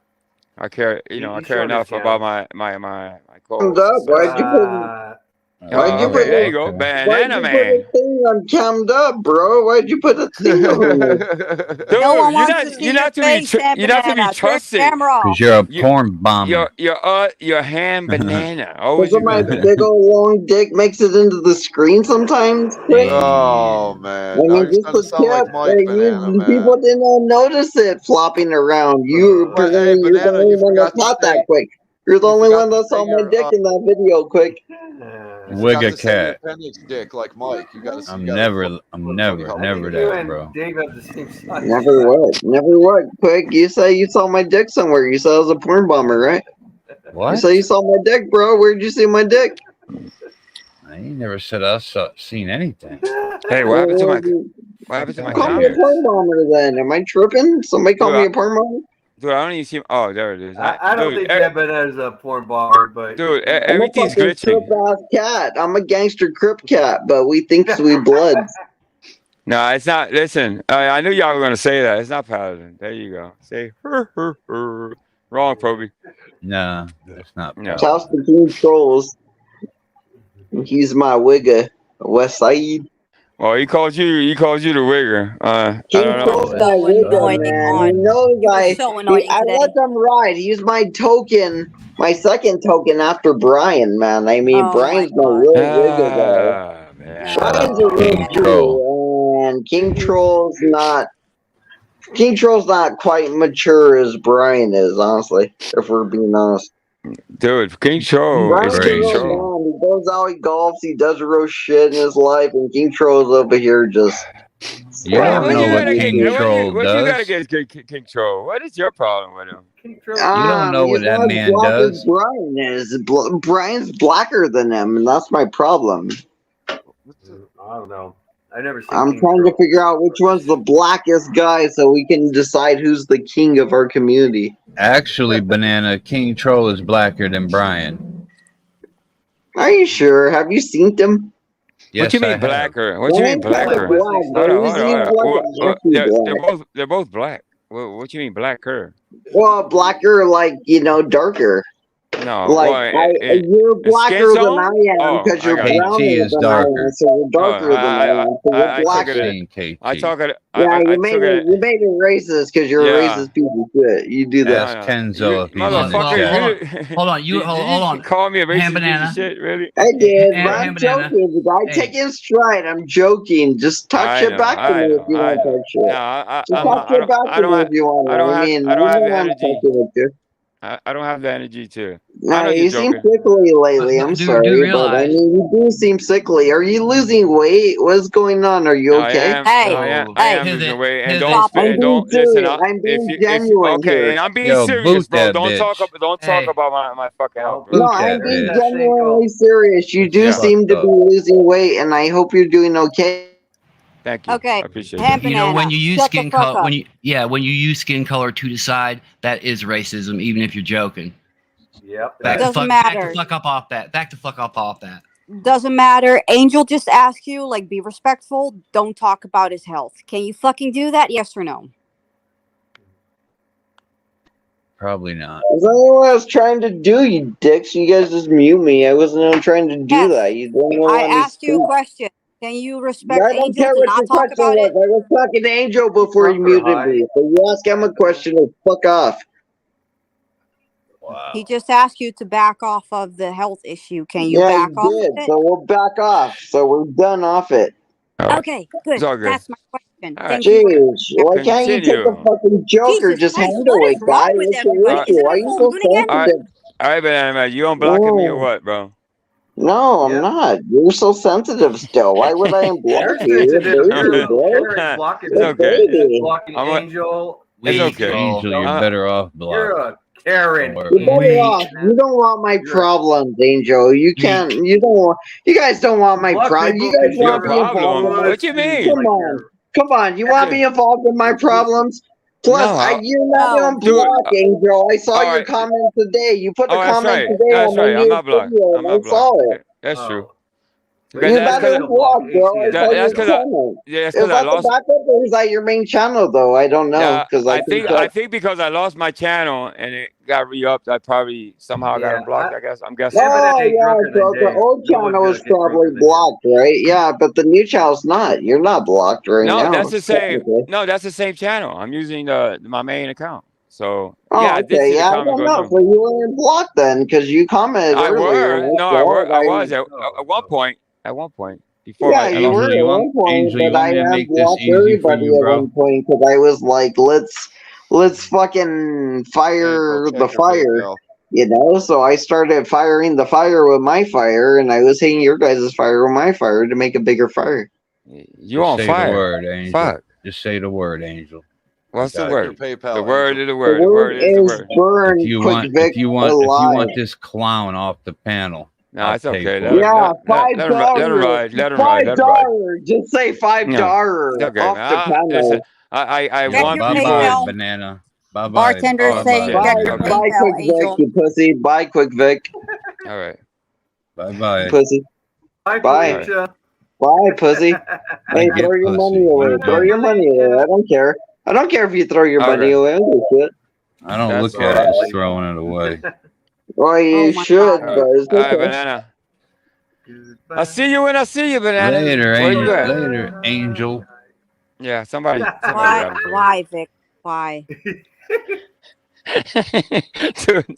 I care, I care enough about my Cammed up. Why'd you put? Why'd you put? There you go, banana man. Put a thing on cammed up, bro? Why'd you put a thing on it? Dude, No one wants to see your face, Ham you're not to be Banana. Turn trusted. camera off. Because you're a porn bomber. You're ham banana. Always Because my big old long dick makes it into the screen sometimes. Quick. Oh man! I Now mean, you're just starting to sound like Mike Banana, man. people didn't notice it flopping around. You, But hey, you're the Banana, only you one that forgot to caught say- that quick. You're the only forgot one to that saw say my your, dick in that video quick. You Wig forgot a to say your cat. appendix dick like Mike. You gotta. I'm you gotta never You that, and bro. Dave have the same size. Never what? Quick, you say you saw my dick somewhere. You said I was a porn bomber, right? You What? say you saw my dick, bro. Where'd you see my dick? I ain't never said I seen anything. Hey, what happened to my Call me a comments? porn bomber then. Am I tripping? Somebody call me a porn bomber? Dude, I don't even see. Oh, there it is. I don't Dude, think Ham Banana's a porn bomber, but dude, I'm a everything's fucking glitching. crip ass cat. I'm a gangster crip cat, but we think we bloods. No, it's not. Listen, I knew y'all were gonna say that. It's not Paladin. There you go. Say wrong, Proby. Nah, it's not. No. Shouts to King Trolls. He's my wigger, West Side. Well, he called you the wigger. I King don't Trolls know. my wigger, annoying man. He knows so annoying I today. let them ride. He's my token, my second token after Brian, man. I mean, Oh Brian's my my God. real wigger guy. Man. Shut Brian's up, a real King Troll. Jew, and King Troll's not quite mature as Brian is, honestly, if we're being honest. Dude, King Troll Brian's is a King real Troll. man. He goes out, he golfs, he does real shit in his life, and King Troll's over here just. You don't know what King Troll What you gotta does. get King Troll? What is your problem with him? You don't know what he's that not man as black does. as Brian is. Brian's blacker than him, and that's my problem. I don't know. I never seen I'm King trying Troll. to figure out which one's the blackest guy so we can decide who's the king of our community. Actually, Banana, King Troll is blacker than Brian. Are you sure? Have you seen him? Yes, What you I mean have. blacker? What you mean blacker? Black, Hold but on, he's hold on. like an They're both black. What you mean blacker? Well, blacker, like, darker. No, Like, well, you're blacker than I am Oh, because I you're got you. browner than I am, so you're darker than I am, so you're I took blacker. it. I took it. Yeah, I you made took it. it. You made it racist because you're a racist piece of shit. You do that. Ask Kenzo if he's in the Motherfucker, chat. Hold on, you hold on. Call me a racist Ham piece Banana. of shit, really? I did, but Ham I'm Banana. joking. I take it in stride. I'm joking. Just talk I shit know, back to I me know, if you I want to know. talk shit. No, Just talk shit back I to don't me have. if you want. I don't I have. mean, I don't have you the know I'm energy. fucking with you. I don't have the energy to. I No, know you you're seem joking. sickly lately. I'm do sorry, but I realize- mean, you do seem sickly. Are you losing weight? What's going on? Are you okay? I am losing weight, and don't I'm and being don't listen. serious. I'm being genuine Okay, here. and I'm being Yo, serious, boot bro. that Don't bitch. talk about my fucking health, bro. No, Boot I'm that being bitch. genuinely serious. You do Yeah. seem to be losing weight, and I hope you're doing okay. Thank you. Okay. I appreciate Ham that. You know, when Banana, you use shut the skin fuck color, up. when you use skin color to decide, that is racism, even if you're joking. Yep. Back Doesn't the matter. fuck up off that. Back the fuck up off that. Doesn't matter. Angel just asked you, like, be respectful. Don't talk about his health. Can you fucking do that? Yes or no? Probably not. That's not what I was trying to do, you dicks. You guys just mute me. I wasn't even trying to do Yes. that. You don't know I let me asked you a speak. question. Can you respect I don't Angel care to what not your talk question about was. it? I was talking to Angel before you Drunk or muted high? me. So you ask him a question or fuck off. Wow. He just asked you to back off of the health issue. Can you Yeah, back he off did. of it? So we'll back off. So we're done off it. Okay, good. It's all good. That's my question. All right. Thank you. Jeez, why can't you take Continue. a fucking joke or Jesus just Christ, handle what it, is wrong guy? with What's your everybody? issue? Is it Why a are you full so moon again? sensitive? All right, Banana Man. You unblocking me or what, bro? No, I'm not. You're so sensitive still. Why would I unblock You're you? You're a sensitive. baby, bro. You're blocking It's You're a okay. baby. blocking I'm a- Angel. It's Leave, okay. Angel, you're better off blocking. You're a Karen. You're better off. You don't want my problems, Angel. You can't. You don't want. You guys don't want my block problems. You people guys 'cause Your want me involved problem? in my. What you mean? Come on, come on. You want me involved in my problems? Plus, No, you're not even dude, blocked, Angel. I saw all your right. comment today. You put a Oh, that's comment right. today That's on my right. I'm new not blocked. video, I'm and I not saw blocked. it. That's true. You Because that's better because block, bro. I saw your that's because comment. that's Is because I that the lost. backup or is that your main channel, though? I don't know Yeah, because I think because I lost my channel and it got re-upped, I probably somehow got unblocked. I guess I'm guessing. Oh yeah, so the old channel was probably blocked, right? Yeah, but the new channel's not. You're not blocked right No, now. that's the same. technically. No, that's the same channel. I'm using my main account. So Oh, yeah, I did okay. see the Yeah, I comment don't go know. through. So you weren't blocked then because you commented I earlier. were And no, I saw it. I was at one point. At one point before Yeah, I you lost were my. at one point, Angel, you but want I me to make this unblocked easy for everybody you, at bro? one point because I was like, let's fucking fire check the your fire. PayPal. You know, so I started firing the fire with my fire, and I was hitting your guys' fire with my fire to make a bigger fire. You Just on say fire? the word, Angel. Fuck. Just say the word, Angel. What's the Got word? you. PayPal, The word is the The word. The word word is the is word. burn If you Quick want, Vic if you want alive. this clown off the panel, No, I'll it's pay okay. for it. Yeah, Let him ride. Let him $5. ride. Let him ride. Let him ride. $5. Just say $5 No, it's okay, off man. the Listen, panel. I Yo, want bye people. bye, banana. Bye bye. Bartender Bye saying bye, check your Bye, banana. bye, PayPal, Quick Vic, Angel. you pussy. Bye, Quick Vic, All right. Bye you bye. pussy. Bye, Bye. Felicia. Bye, pussy. I Hey, get throw your pussy. money away. You Throw don't. your money away. I don't care. I don't care if you throw your money Okay. away. I don't give a shit. I don't That's look at it as fine. throwing it away. Well, you Oh my should, God. but it's All right, okay. banana. I see you when I see you, banana. Later, Where you Angel. at? Later, Angel. Yeah, somebody got him. Why, Vic? Why? Dude,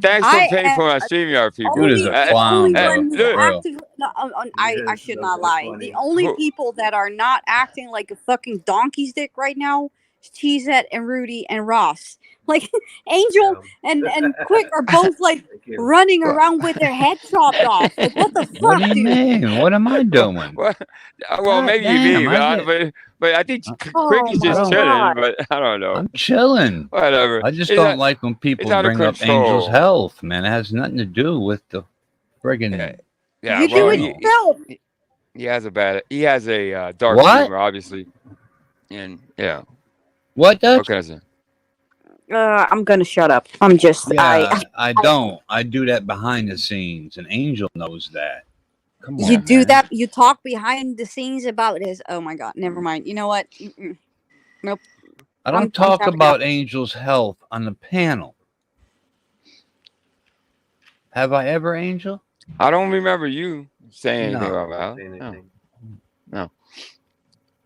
thanks for I paying am for my StreamYard, people. Dude is a the clown, only bro. one who Look, For real. active. No, I should not lie. The only Who- people that are not acting like a fucking donkey's dick right now is Cheezette and Rudy and Ross. Like Angel and Quick are both like running around with their head chopped off. Like what the What fuck, do you dude? mean? What am I doing? well, God maybe damn, me, but I think Oh Quicky's I just don't. chilling. But I don't know. I'm chilling. Whatever. I just It's don't not- like when it's people out of bring up Angel's control. health, man. It has nothing to do with the friggin' Yeah, You do well, it yourself. he has a dark What? humor, obviously, and yeah. What does? What can I say? I'm gonna shut up. I'm just Yeah, I don't. I do that behind the scenes, and Angel knows that. Come on, You do man. that. You talk behind the scenes about his. Oh my God. Never mind. You know what? Nope. I don't I'm talk tapping about out. Angel's health on the panel. Have I ever, Angel? I don't remember you saying anything No. about Val. No.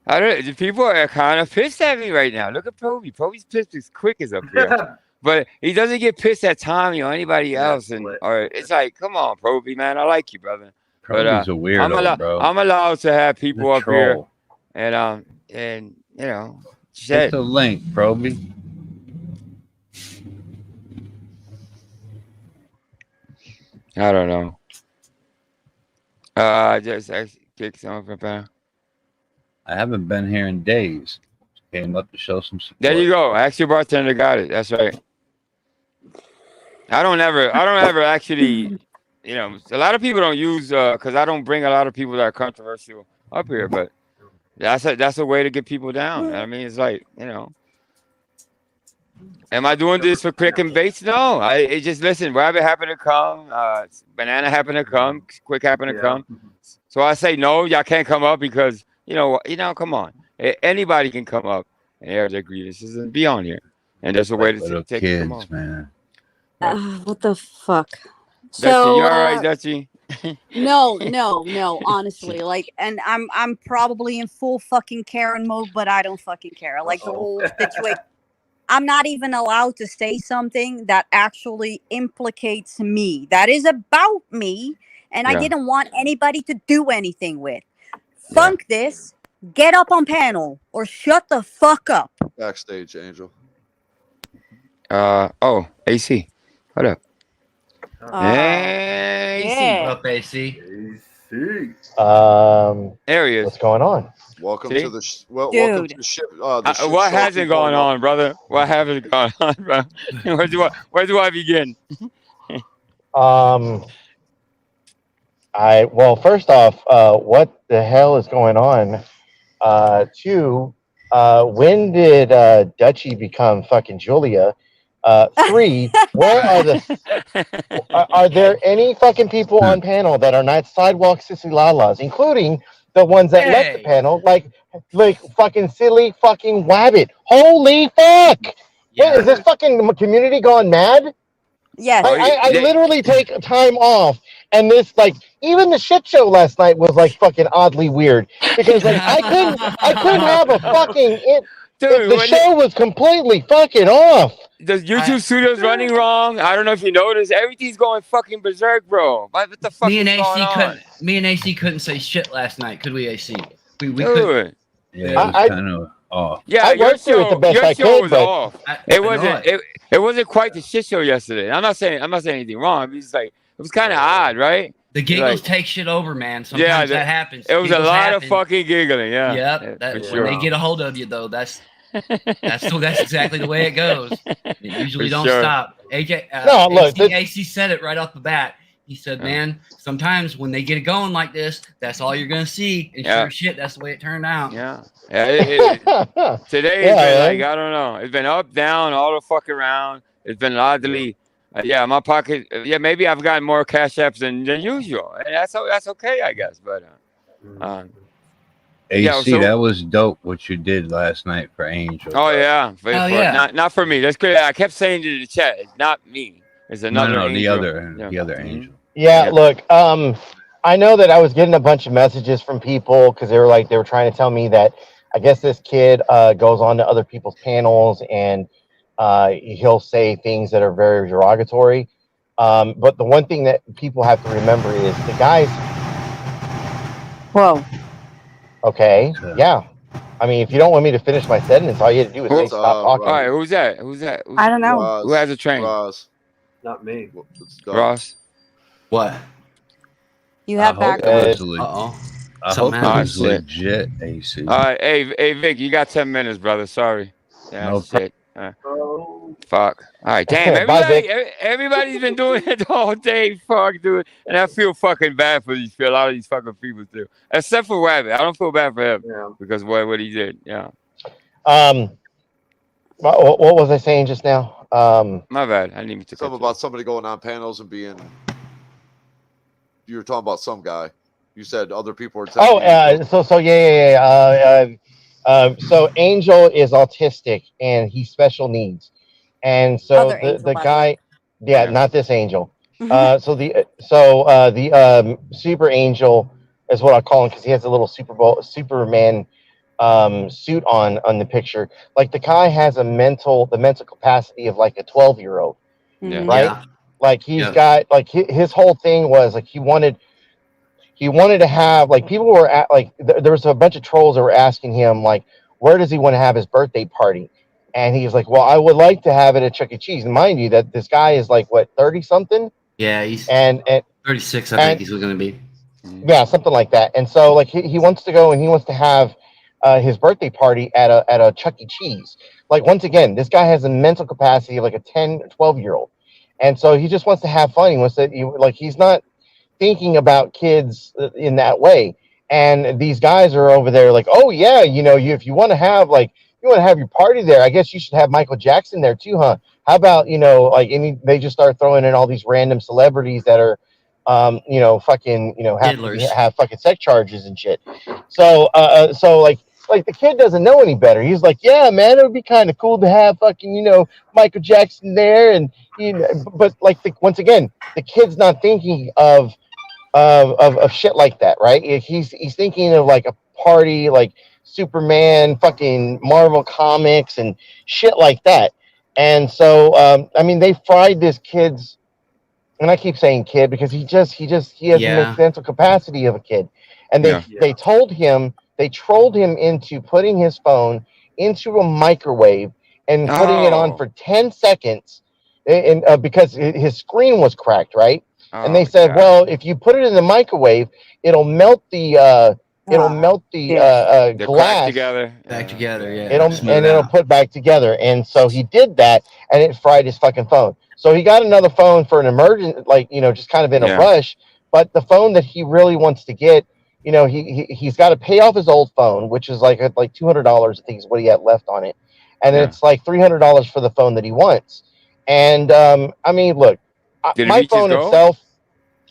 I don't. People are kind of pissed at me right now. Look at Proby. Proby's pissed as quick as up here, but he doesn't get pissed at Tommy or anybody else. Or it's like, come on, Proby, man. I like you, brother. Proby's a weirdo, bro. I'm allowed to have people up here, troll. and you know, Hit shit. the link, Proby. I don't know. Just kick something back. I haven't been here in days. Came up to show some support. There you go. Actually, bartender got it. That's right. I don't ever actually, you know, a lot of people don't use because I don't bring a lot of people that are controversial up here, but that's a way to get people down. I mean, it's like, you know, am I doing this for click and baits? No, it just listen. Rabbit happened to come, banana happened to come, Quick happened to come. So I say no, y'all can't come up because you know, come on, anybody can come up and air their grievances and be on here, and there's a way to Little take kids, them off. man. What the fuck? Dutchie, So you all right, Dutchie? no, honestly, like, and I'm probably in full fucking Karen mode, but I don't fucking care. Like the whole situation. I'm not even allowed to say something that actually implicates me. That is about me, and I didn't want anybody to do anything with. Funk this. Get up on panel or shut the fuck up. Backstage, Angel. Oh, AC. What up? Hey, yeah. What up, AC? There he is. What's going on? Welcome See? to the welcome to the ship. The shit What show hasn't gone on, brother? What hasn't gone on, bro? Where do I begin? Well, first off, what the hell is going on? Two, when did Dutchie become fucking Julia? Three, where are are there any fucking people on panel that are not sidewalk sissy lalas, including the ones that left the panel, like fucking silly fucking wabbit? Holy fuck! What is this fucking community gone mad? Yes. I literally take time off, and this even the shit show last night was fucking oddly weird because I couldn't have a fucking the show was completely fucking off. The YouTube studio's running wrong. I don't know if you noticed. Everything's going fucking berserk, bro. What the fuck Me and is going AC on? couldn't say shit last night, could we, AC? We Dude. couldn't. Yeah, it was kind of off. Yeah, I your worked through it the best your I show could, was but off. It wasn't quite the shit show yesterday. I'm not saying anything wrong. It's it was kind of odd, right? The giggles take shit over, man. Sometimes that happens. It was a Giggles lot happen. of fucking giggling. Yeah. Yep. When they get a hold of you, though, that's exactly the way it goes. It usually don't stop. AJ, no, look, AC said it right off the bat. He said, "Man, sometimes when they get it going like this, that's all you're gonna see." And sure shit, that's the way it turned out. Yeah. Today has been I don't know. It's been up, down, all the fuck around. It's been oddly, my pocket. Yeah, maybe I've gotten more cash apps than usual. And that's okay, I guess. But AC, that was dope what you did last night for Angel. Oh yeah, not for me. That's great. I kept saying to the chat, it's not me. It's another. No, Angel. the other Angel. Yeah, look, I know that I was getting a bunch of messages from people because they were trying to tell me that I guess this kid goes on to other people's panels and he'll say things that are very derogatory. But the one thing that people have to remember is the guys. Whoa. Okay. Yeah. I mean, if you don't want me to finish my sentence, all you have to do is say stop talking. All right, who's that? I don't know. Who has a train? Ross. Not me. Ross. What? You have back. I Something hope it was legit, AC. All right, hey, Vic, you got 10 minutes, brother. Sorry. Yeah, No shit. Fuck. All right, damn. Everybody's been doing it all day. Fuck, dude. And I feel fucking bad for a lot of these fucking people too. Except for Rabbit. I don't feel bad for him because what he did. Yeah. What was I saying just now? My bad. I didn't even. Something about somebody going on panels and being. You were talking about some guy. You said other people were. So Angel is autistic and he's special needs, and so the guy, not this Angel. So the Super Angel is what I call him because he has a little Superman suit on the picture. Like the guy has the mental capacity of like a 12-year-old, right? Yeah. Like he's got his whole thing was like he wanted to have people were there was a bunch of trolls that were asking him where does he want to have his birthday party, and he's like, well, I would like to have it at Chuck E. Cheese. And mind you that this guy is 30 something. Yeah, he's 36. I think he's going to be. Yeah, something like that. And so he wants to go and he wants to have his birthday party at a Chuck E. Cheese. Once again, this guy has a mental capacity of a 10 or 12-year-old. And so he just wants to have fun. He wants to he's not thinking about kids in that way. And these guys are over there oh yeah, if you want to have your party there, I guess you should have Michael Jackson there too, huh? How about they just start throwing in all these random celebrities that are have fucking sex charges and shit. So the kid doesn't know any better. He's like, yeah, man, it would be kind of cool to have fucking Michael Jackson there, and but once again, the kid's not thinking of shit like that, right? He's thinking of a party Superman, fucking Marvel comics, and shit like that. And so, I mean, they fried this kid's, and I keep saying kid because he has the mental capacity of a kid. And they told him, they trolled him into putting his phone into a microwave and putting it on for 10 seconds, and because his screen was cracked, right? And they said, well, if you put it in the microwave, it'll melt the glass together. Back together, yeah. it'll put back together. And so he did that, and it fried his fucking phone. So he got another phone for an emergent, like, just kind of in a rush. But the phone that he really wants to get, he's got to pay off his old phone, which is like $200, I think is what he had left on it, and it's like $300 for the phone that he wants. And I mean, look, my phone itself.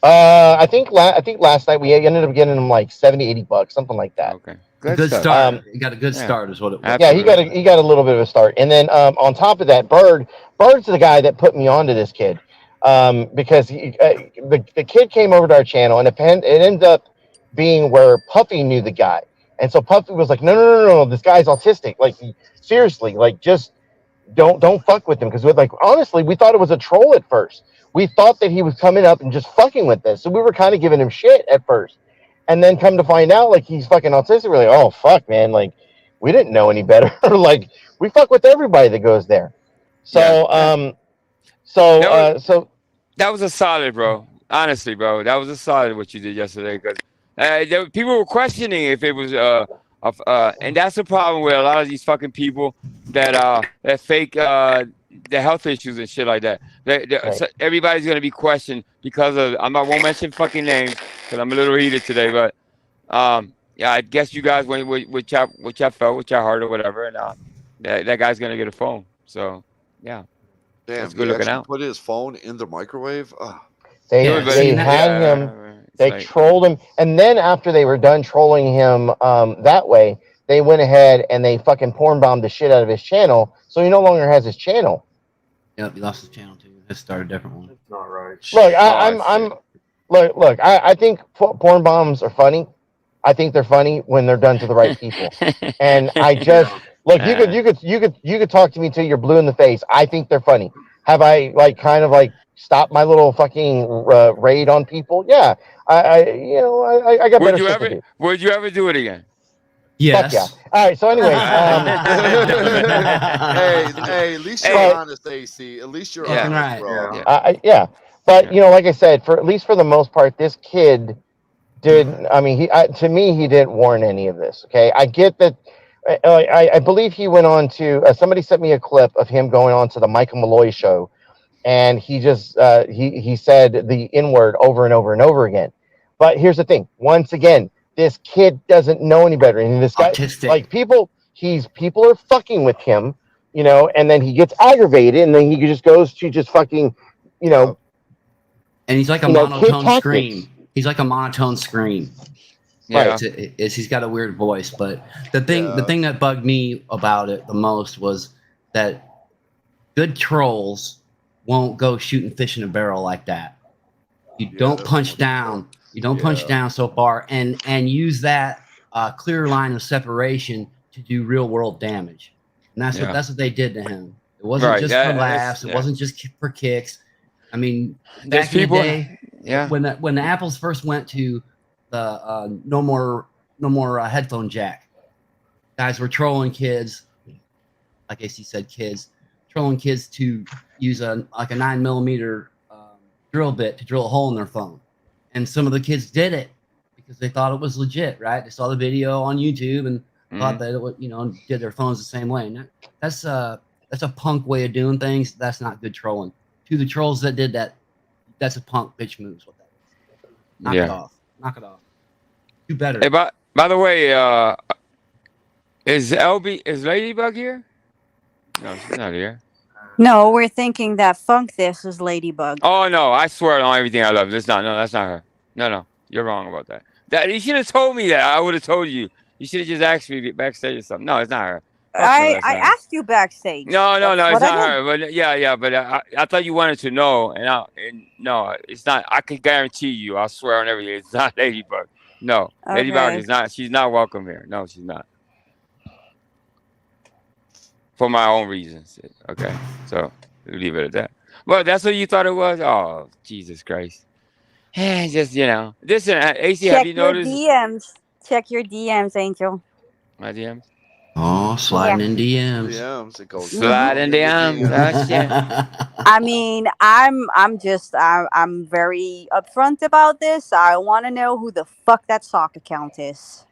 I think last night we ended up getting him like $70-$80, something like that. Okay, good start. You got a good start, is what it was. Yeah, he got a little bit of a start, and then on top of that, Bird's the guy that put me onto this kid, because the kid came over to our channel, and it ended up being where Puffy knew the guy, and so Puffy was like, no, this guy's autistic, like seriously, like just don't fuck with him, because like honestly, we thought it was a troll at first. We thought that he was coming up and just fucking with us. So we were kind of giving him shit at first. And then come to find out, like, he's fucking autistic. We're like, oh, fuck, man. Like, we didn't know any better. Like, we fuck with everybody that goes there. So, so that was a solid, bro. Honestly, bro. That was a solid what you did yesterday. Because people were questioning if it was, and that's the problem with a lot of these fucking people that fake, the health issues and shit like that. So everybody's gonna be questioned because of. I won't mention fucking names because I'm a little heated today. But yeah, I guess you guys went with y'all felt, with y'all heart or whatever, and that guy's gonna get a phone. So yeah, damn, that's good looking out. Put his phone in the microwave. They had him. They trolled him, and then after they were done trolling him that way, they went ahead and they fucking porn bombed the shit out of his channel, so he no longer has his channel. Yep, he lost his channel too. Let's start a different one. That's not right. Look, I think porn bombs are funny. I think they're funny when they're done to the right people. And I just look, you could talk to me till you're blue in the face. I think they're funny. Have I kind of stopped my little fucking raid on people? Yeah, I got better shit to do. Would you ever do it again? Yes. Fuck yeah. All right. So, anyways, hey, at least you're honest, AC. At least you're honest, bro. Yeah. But like I said, at least for the most part, this kid did. I mean, to me, he didn't warn any of this. Okay, I get that. I believe he went on to. Somebody sent me a clip of him going on to the Michael Malloy show, and he just he said the N word over and over and over again. But here's the thing. Once again, this kid doesn't know any better, and this guy, like people are fucking with him, and then he gets aggravated, and then he just goes to just fucking, And he's like a monotone scream. He's like a monotone scream. Yeah, right. He's got a weird voice, but the thing that bugged me about it the most was that good trolls won't go shooting fish in a barrel like that. You don't punch down. You don't punch down so far and use that clear line of separation to do real world damage. And that's what they did to him. It wasn't just for laughs. It wasn't just for kicks. I mean, back in the day, when the Apples first went to the no more headphone jack, guys were trolling kids, like AC said, trolling kids to use a 9mm drill bit to drill a hole in their phone. And some of the kids did it because they thought it was legit, right? They saw the video on YouTube and thought that it would, did their phones the same way. And that's a punk way of doing things. That's not good trolling. To the trolls that did that, that's a punk bitch moves. What that is. Knock it off. Knock it off. Do better. Hey, by the way, is Ladybug here? No, she's not here. No, we're thinking that Funk This is Ladybug. Oh no, I swear on everything I love. That's not her. No, you're wrong about that. You should have told me that. I would have told you. You should have just asked me backstage or something. No, it's not her. I asked you backstage. No, it's not her. But but I thought you wanted to know, and no, it's not. I can guarantee you. I swear on everything, it's not Ladybug. No, okay. Ladybug is not. She's not welcome here. No, she's not. for my own reasons. Okay, so we'll leave it at that. Well, that's what you thought it was. Oh, Jesus Christ! Just listen, AC. Have Check you your noticed DMs. Check your DMs, Angel. my DMs? Oh, sliding in DMs. DMs. It goes Sliding DMs. Oh shit. I mean, I'm very upfront about this. I want to know who the fuck that sock account is.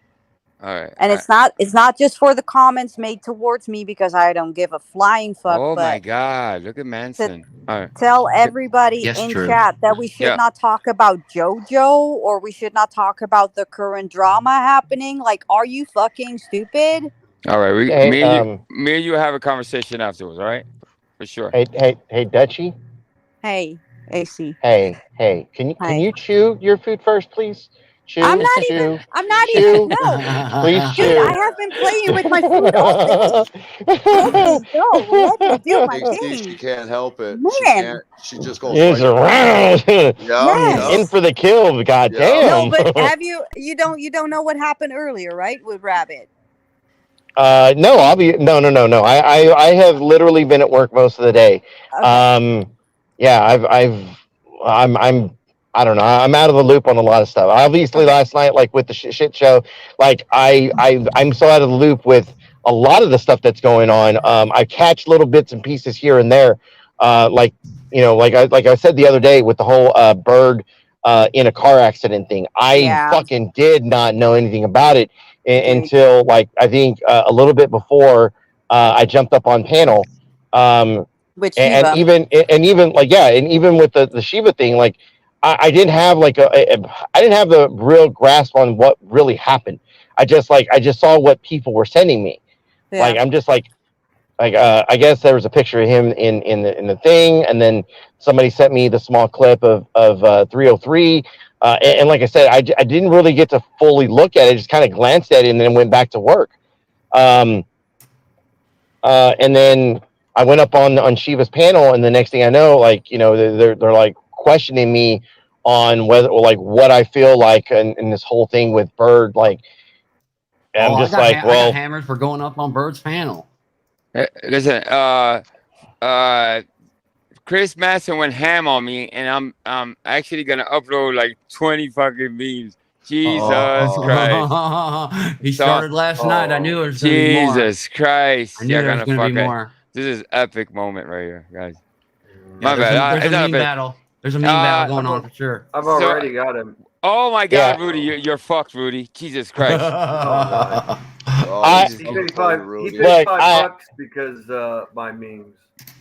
All right. And it's not just for the comments made towards me because I don't give a flying fuck. Oh but my God! Look at Manson. All right. tell everybody Yes, in true. chat that we should not talk about JoJo or we should not talk about the current drama happening. Like, are you fucking stupid? All right. Hey, me and you have a conversation afterwards. All right. For sure. Hey, Dutchie. Hey, AC. Hey, can you chew your food first, please? Chew. I'm not chew, even. chew. No. Please chew. Dude, I have been playing with my food all day. Let me go. Let me do my AC, thing. she can't help it. Man. She can't. She just goes Is right around. Yes. In for the kill. Goddamn. No, but have you don't know what happened earlier, right? With Rabbit. No, no. I have literally been at work most of the day. Okay. Yeah, I don't know. I'm out of the loop on a lot of stuff. Obviously, last night, like with the shit show, like I'm so out of the loop with a lot of the stuff that's going on. I catch little bits and pieces here and there. Like I said the other day with the whole bird in a car accident thing. I fucking did not know anything about it until like I think a little bit before I jumped up on panel. With and Shiva. even like and even with the Shiva thing, like I didn't have like I didn't have the real grasp on what really happened. I just saw what people were sending me. Yeah. Like I'm just like I guess there was a picture of him in the thing, and then somebody sent me the small clip of 303. And like I said, I didn't really get to fully look at it. I just kind of glanced at it and then went back to work. And then I went up on Shiva's panel, and the next thing I know, like they're like questioning me on whether like what I feel like in this whole thing with Bird. Like, I'm just like, I got hammered for going up on Bird's panel. Listen, Chris Madsen went ham on me, and I'm actually gonna upload like 20 fucking memes. Jesus Christ! He started last night. I knew there was gonna be more. Jesus Christ! I knew there was gonna be more. This is epic moment right here, guys. Yeah, My bad. There's a meme battle. There's a meme battle going on for sure. I've already got him. Oh my God, Rudy, you're fucked, Rudy. Jesus Christ! He paid $5 because my memes.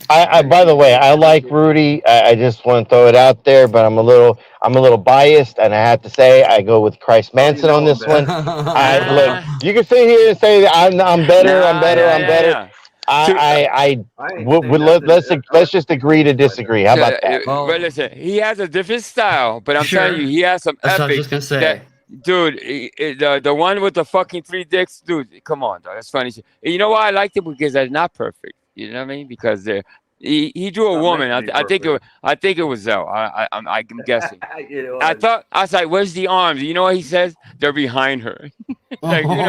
By the way, I like Rudy. I just want to throw it out there, but I'm a little biased, and I have to say I go with Christ Manson on this one. Look, you can sit here and say that I'm better. I'm better. Let's just agree to disagree. How about that? But listen, he has a different style, but I'm telling you, he has some That's epic. what I was just gonna say. Dude, the one with the fucking 3 dicks, dude. Come on, dog. That's funny. You know why I liked it? Because they're not perfect. You know what I mean? Because he drew a woman. I think it was Zell. I'm guessing. I was like, where's the arms? You know what he says? They're behind her. Like, they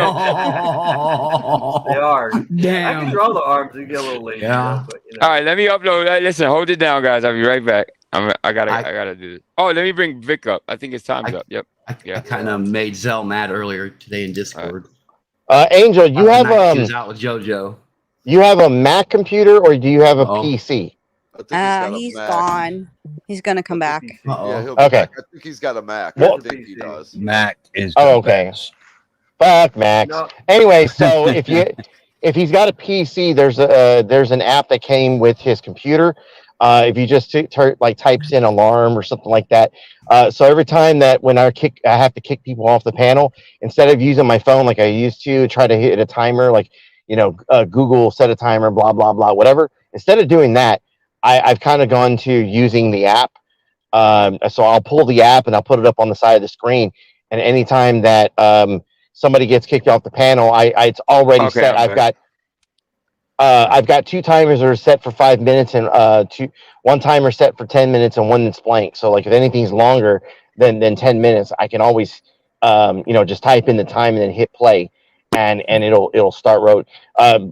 are. Damn. I can draw the arms and get a little lazy. Yeah. But, All right, let me upload. Listen, hold it down, guys. I'll be right back. I gotta do this. Oh, let me bring Vic up. I think his time's up. Yep. I kind of made Zell mad earlier today in Discord. Angel, you have he was out with JoJo. You have a Mac computer or do you have a PC? He's gone. He's gonna come back. Yeah, he'll be Okay. back. I think he's got a Mac. Well, I think he does. Mac is. Okay. Fuck Max. No. Anyway, so if he's got a PC, there's an app that came with his computer. If you just types in alarm or something like that. So every time that when I have to kick people off the panel, instead of using my phone like I used to try to hit a timer, like Google set a timer, blah blah blah, whatever. Instead of doing that, I've kind of gone to using the app. So I'll pull the app and I'll put it up on the side of the screen. And anytime that somebody gets kicked off the panel, it's already set. Okay. I've got 2 timers that are set for 5 minutes and one timer set for 10 minutes and one that's blank. So like if anything's longer than 10 minutes, I can always just type in the time and then hit play. and it'll start road.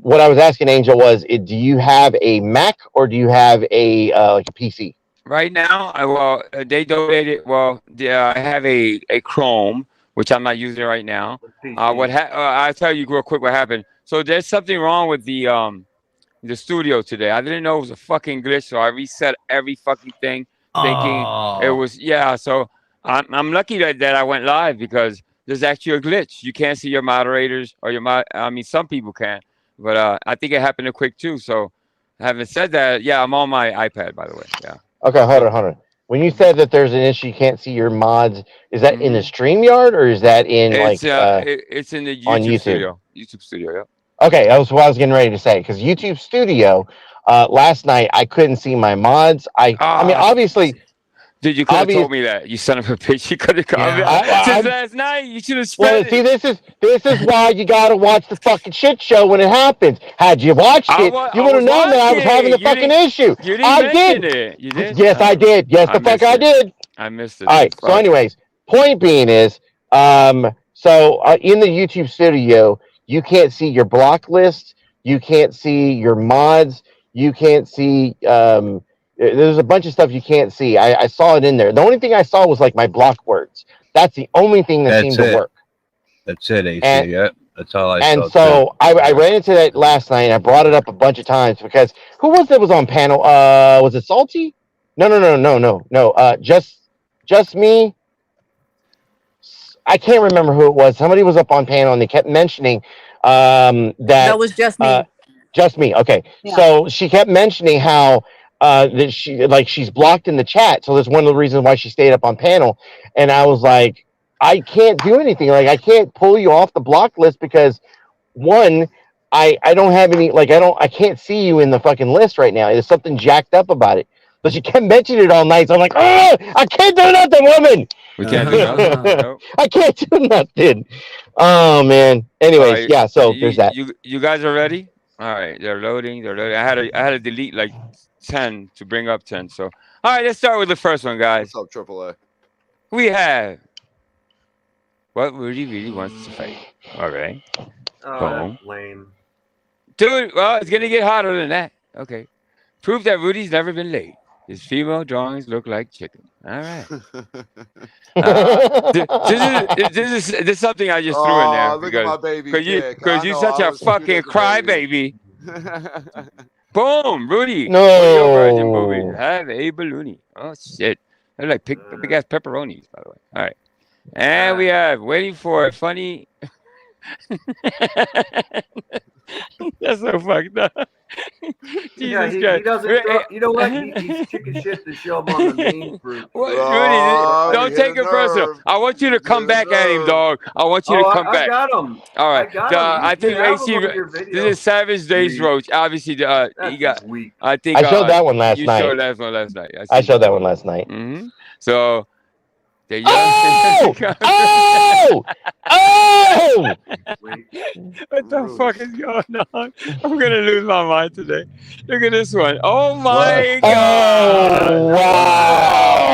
What I was asking Angel was, do you have a Mac or do you have a like a PC? Right now, they donated. Well, yeah, I have a Chrome, which I'm not using right now. I'll tell you real quick what happened. So there's something wrong with the studio today. I didn't know it was a fucking glitch, so I reset every fucking thing, thinking it was So I'm lucky that I went live because there's actually a glitch. You can't see your moderators or I mean, some people can, but I think it happened quick too. So having said that, yeah, I'm on my iPad, by the way. Yeah. Okay, hold on. When you said that there's an issue, you can't see your mods. Is that in the StreamYard or is that in it's in the on YouTube YouTube? studio? YouTube studio, yeah. Okay, that was what I was getting ready to say. Because YouTube Studio, last night I couldn't see my mods. I mean, obviously. Dude, you could have told me that. You son of a bitch. You could have called me since last night. You should have spread it. See, this is why you gotta watch the fucking shit show when it happens. Had you watched it, you would have known that I was having the fucking issue. You didn't I mention did. it. You did? Yes, I did. Yes, the fuck I did. I missed it. All right. So, anyways, point being is, in the YouTube Studio, you can't see your block list. You can't see your mods. You can't see. There's a bunch of stuff you can't see. I saw it in there. The only thing I saw was like my block words. That's the only thing that seemed to work. That's it, AC. And- Yeah, that's all I saw. And so I ran into that last night. And I brought it up a bunch of times because who was on panel? Was it Salty? No. Just me. I can't remember who it was. Somebody was up on panel and they kept mentioning that was just me. Just me. Okay. Yeah. So she kept mentioning how that she's blocked in the chat. So that's one of the reasons why she stayed up on panel. And I was like, I can't do anything. Like I can't pull you off the block list because one, I don't have any, I can't see you in the fucking list right now. There's something jacked up about it. But she kept mentioning it all night. So I'm like, I can't do nothing, woman. We can't do nothing. Nope. I can't do nothing. Oh man. Anyways, yeah. So there's that. You guys are ready? All right, they're loading. I had to delete like 10 to bring up 10. So, all right, let's start with the first one, guys. What's up, AAA? We have what Rudy really wants to fight. All right. Oh, that's lame. Dude, well, it's gonna get hotter than that. Okay. Proof that Rudy's never been late. His female drawings look like chicken. All right. This is something I just threw in there because you're such a fucking crybaby. Boom, Rudy. No. Your virgin movies have a balloony. Oh shit. They're like big ass pepperonis, by the way. All right. And we have waiting for a funny. That's so fucked up. Yeah, he doesn't. You know what? He's chicken shit to show him on the main group. Rudy, don't take it personal. I want you to come back at him, dog. I want you to come back. I got him. All right. I think AC. This is Savage Days Roach. Obviously, he got. I think I showed that one last night. You showed that one last night. I showed that one last night. Mm-hmm. So. There you go. Oh! What the fuck is going on? I'm gonna lose my mind today. Look at this one. Oh my god! Oh, wow!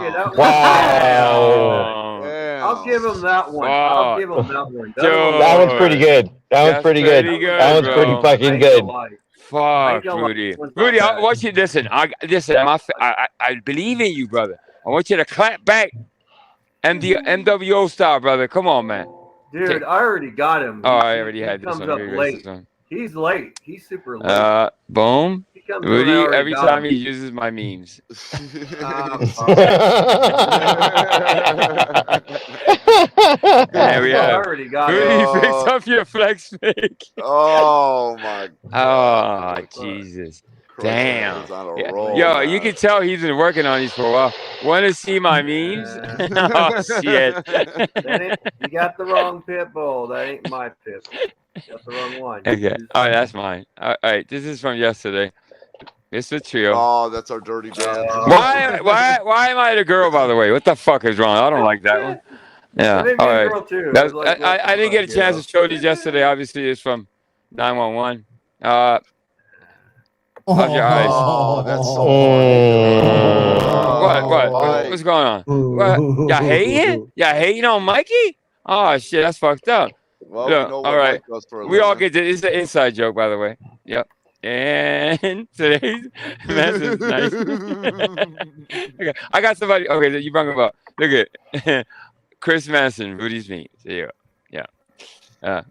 Okay, Wow! I'll give him that one. I'll give him that one. That one's pretty good. That one's pretty good. That one's pretty fucking good. Fuck, Rudy. Rudy, I want you to listen. I believe in you, brother. I want you to clap back, MWO style, brother. Come on, man. Dude, I already got him. Oh, I already had this one. Up late. He's late. He's super late. Boom. Rudy, every time he uses my memes. There we have. Rudy picks up your flex pick. Oh my God. Oh, Jesus. Damn. Yo, you can tell he's been working on these for a while. Want to see my memes? Oh, shit. You got the wrong pit bull. That ain't my pit. You got the wrong one. Okay. All right, that's mine. All right, this is from yesterday. It's the trio. Oh, that's our dirty band. Why am I the girl, by the way? What the fuck is wrong? I don't like that one. Yeah. All right. I didn't get a chance to show these yesterday. Obviously, it's from 911. Close your eyes. Oh, that's so funny. What's going on? What? Y'all hating? Y'all hating on Mikey? Oh shit, that's fucked up. Well, we know what all right. Mike does for a We all living. get it's an inside joke, by the way. Yep. And today's message is nice. Okay, I got somebody. Okay, you brought him up. Look at Chris Manson, Rudy's Meat. Yeah.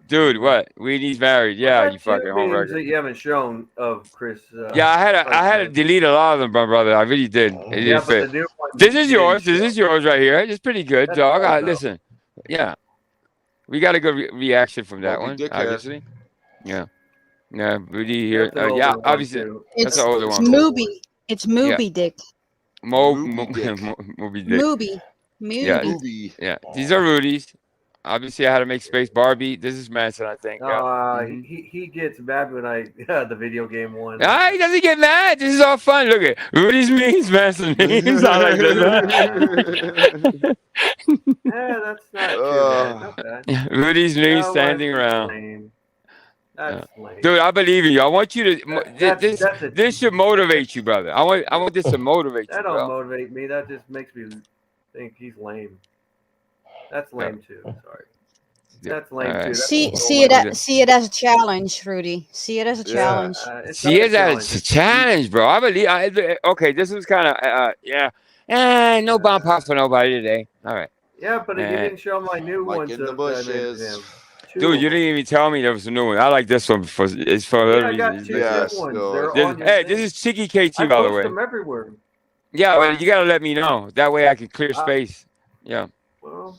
Dude, what? Wheaties married. Yeah, you fucking home memes that record. you haven't shown of Chris. Yeah, I had to delete a lot of them, my brother. I really did. It didn't But the fit. new one This is you didn't yours. This is yours right here. It's pretty good, That's dog. cool, though. Listen. Yeah. We got a good reaction from that Moby one, Dickhead. obviously. Yeah. Yeah, Rudy here. That's an older Yeah, one, obviously. too. That's an older It's one. Moby. It's Moby Dick. Moby Dick. Moby. Yeah, Moby. yeah. These are Rudy's. Obviously, I had to make space. Barbie. This is Manson, I think. Yeah. He gets mad when I the video game one. Ah, he doesn't get mad. This is all fun. Look at Rudy's memes, Manson memes. I like this. Yeah, that's not too bad. Not bad. Rudy's memes No, standing that's around. lame. That's lame. Dude, I believe in you. I want you to. This should motivate you, brother. I want this to motivate you. That don't bro. motivate me. That just makes me think he's lame. That's lame too. Sorry. That's lame too. That's See it as a challenge, Rudy. See it as a challenge. See it as a challenge, bro. I believe. Okay, this was kind of yeah. No bomb pops for nobody today. All right. Yeah, but you didn't show my new ones. in the bushes. Dude, you didn't even tell me there was a new one. I like this one for other I got reasons. two new ones. They're on your Hey, thing. this is Chicky KT, I by the post way. them everywhere. Yeah, well, you gotta let me know. That way I can clear space. Yeah. Well,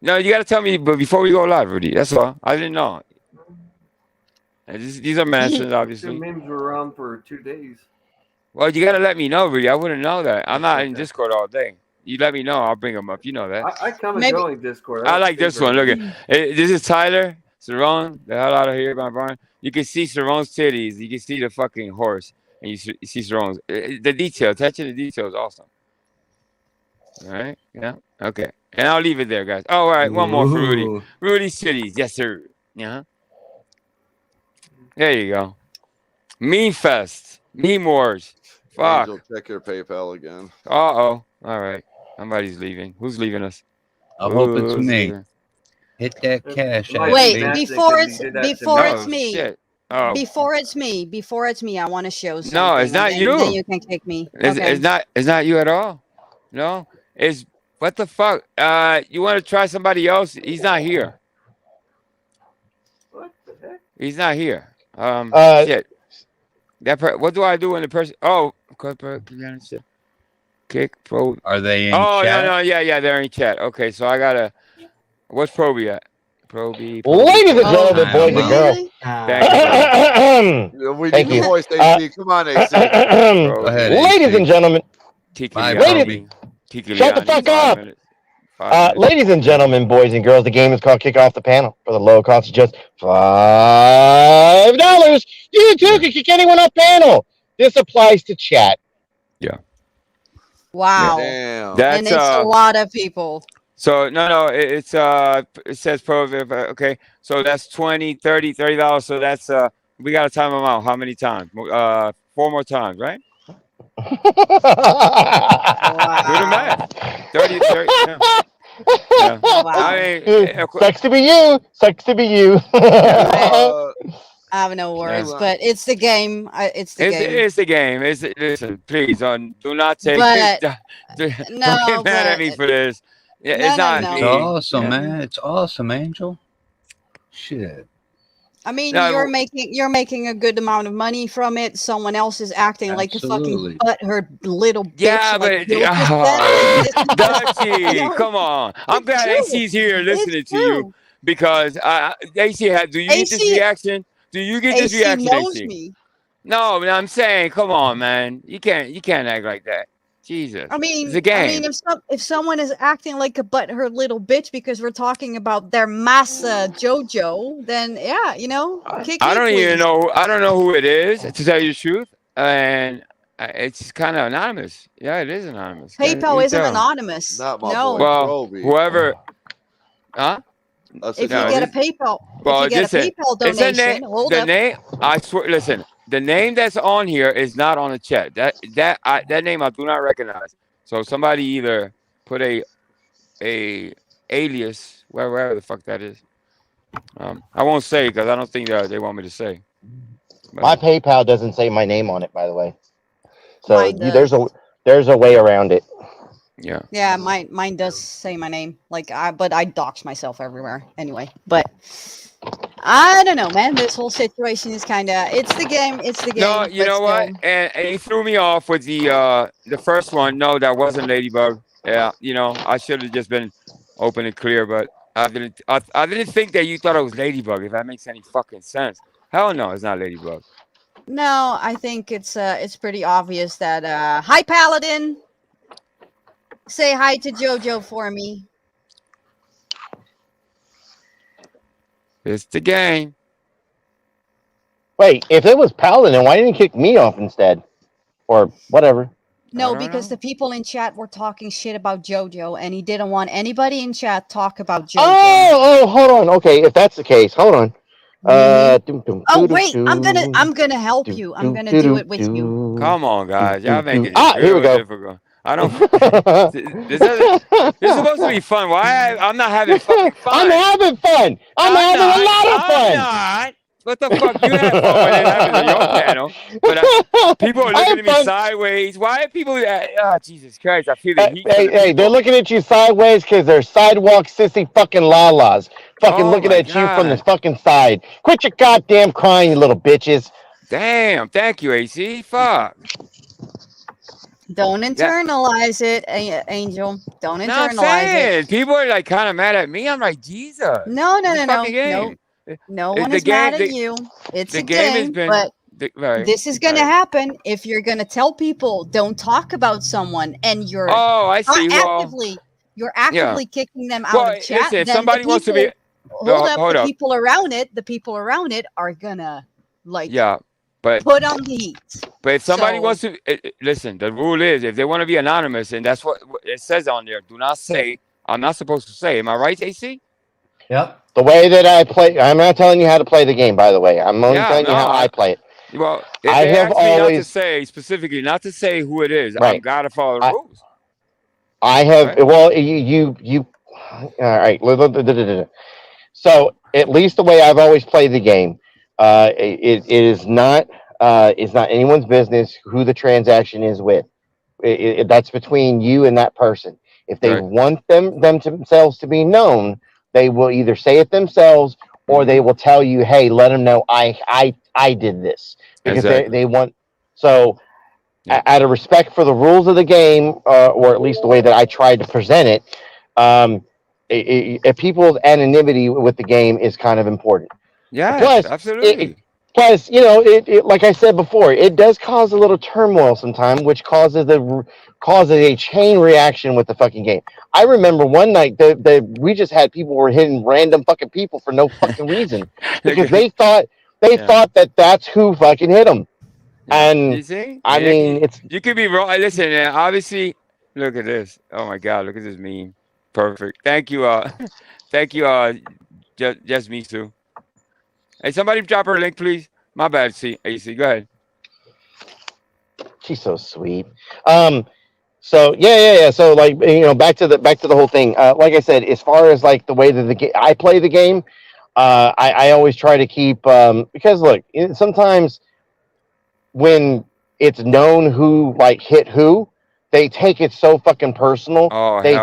No, you gotta tell me, but before we go live, Rudy. That's all. I didn't know. These are Mansons, obviously. two memes were around for 2 days. Well, you gotta let me know, Rudy. I wouldn't know that. I'm not in Discord all day. You let me know, I'll bring them up. You know that. I come and go in Discord. I like this one. Look at this is Tyler Cerrone. The hell out of here, my barn. You can see Cerrone's titties. You can see the fucking horse, and you see Cerrone's. The detail, attention to detail is awesome. All right. Yeah. Okay. And I'll leave it there, guys. Oh, all right. One more for Rudy. Rudy's titties. Yes, sir. Yeah. There you go. Meme Fest. Meme Wars. Fuck. Angel, check your PayPal again. Uh-oh. All right. Somebody's leaving. Who's leaving us? I hope it's me. Hit that cash. app, Wait, baby. before it's Oh, me. shit. Oh. Before it's me, I want to show something. No, it's not and you. Then you can kick me. It's not you at all. No. It's what the fuck? You want to try somebody else? He's not here. What the heck? He's not here. Shit. What do I do when the person? Oh, kick pro. Are they in Oh chat? no, yeah, they're in chat. Okay, so I gotta. What's Proby at? Proby. Ladies and gentlemen, boys and girls. We Thank need you. the voice, AC. Come on, AC. Go ahead, Ladies and gentlemen. Ladies. Shut the fuck up. Ladies and gentlemen, boys and girls, the game is called Kick Off the Panel. For the low cost of just $5, you too can kick anyone off panel. This applies to chat. Yeah. Wow. Damn. That's and it's a lot of people. So no, it says pro. Okay, so that's $20. So that's we gotta time them out. How many times? 4 more times, right? Do the math. 30. Yeah. Yeah. I mean, Sucks to be you. Sucks to be you. I have no words, but it's the game. It's the game. It's the game. Listen, please, do not take But- don't No, get mad at me for this. Yeah, it's not. no. It's awesome, man. It's awesome, Angel. Shit. I mean, No, you're making a good amount of money from it. Someone else is acting like a Absolutely. fucking butthurt little bitch. Yeah, like but Bill just said. Dutchie, come on. I'm glad AC's here listening to you because AC do you get this AC reaction? Do you get this AC reaction, knows AC? me. No, but I'm saying, come on, man. You can't act like that. Jesus. I mean, it's a game. if someone is acting like a butthurt little bitch because we're talking about their massa JoJo, then yeah, kick I me, don't please. even know. I don't know who it is, to tell you the truth. And it's kind of anonymous. Yeah, it is anonymous. PayPal isn't anonymous. Not my No. boy, Well, Proby. whoever. Huh? That's If a- you get a PayPal, Well, if you get a listen, PayPal it's a donation, hold the up. name. I swear. Listen, the name that's on here is not on the chat. That name I do not recognize. So somebody either put a alias wherever the fuck that is. I won't say because I don't think they want me to say. But, my PayPal doesn't say my name on it, by the way. So Mine does. there's a way around it. Yeah. Yeah, mine does say my name. But I dox myself everywhere anyway. But I don't know, man. This whole situation is kind of it's the game. It's the game. No, you know what? And he threw me off with the first one. No, that wasn't Ladybug. Yeah, I should have just been open and clear, but I didn't. I didn't think that you thought it was Ladybug. If that makes any fucking sense. Hell no, it's not Ladybug. No, I think it's pretty obvious that hi Paladin. Say hi to JoJo for me. It's the game. Wait, if it was Paladin, why didn't you kick me off instead? Or whatever. No, because the people in chat were talking shit about JoJo, and he didn't want anybody in chat talk about JoJo. Oh, hold on. Okay, if that's the case, hold on. Oh wait, I'm gonna help you. I'm gonna do it with you. Come on, guys, y'all making it here we go. difficult. I don't. This is supposed to be fun. Why I'm not having fucking fun? I'm having fun. I'm having a lot of fun. I'm not. What the fuck? You have fun when it happens on your panel, but people are looking at me sideways. Why are people? Jesus Christ! I feel the heat. Hey, they're looking at you sideways because they're sidewalk sissy fucking lalas. Fucking looking at you from the fucking side. Quit your goddamn crying, you little bitches. Damn! Thank you, AC. Fuck. Don't internalize it, Angel. Don't internalize it. People are like kind of mad at me. I'm like, Jesus. No. No one is mad at you. It's a game, but this is going to happen if you're going to tell people don't talk about someone, and you're actively kicking them out of chat. Listen, if somebody wants to be, the people around it are gonna put on the heat. But if somebody wants to listen, the rule is if they want to be anonymous, and that's what it says on there. Do not say. I'm not supposed to say. Am I right, AC? Yep. The way that I play, I'm not telling you how to play the game, by the way. I'm only telling you how I play it. Well, I have always not to say specifically, not to say who it is. I've got to follow the rules. I have. Right? Well, you. All right. So at least the way I've always played the game, it is not. It's not anyone's business who the transaction is with. That's between you and that person. If they want them themselves to be known, they will either say it themselves or they will tell you, "Hey, let them know I did this," because they want. So, out of respect for the rules of the game, or at least the way that I tried to present it, people's anonymity with the game is kind of important. Yeah, plus, absolutely. Plus, like I said before, it does cause a little turmoil sometimes, which causes a chain reaction with the fucking game. I remember one night we just had people were hitting random fucking people for no fucking reason because they thought that that's who fucking hit them. And you see? I mean, you could be wrong. Listen, obviously, look at this. Oh my God, look at this meme. Perfect. Thank you. Thank you. Just me too. Hey, somebody drop her a link, please. My bad, AC. Go ahead. She's so sweet. So yeah. So like back to the whole thing. Like I said, as far as like the way that I play the game, I always try to keep because look, sometimes when it's known who like hit who, they take it so fucking personal. Oh, they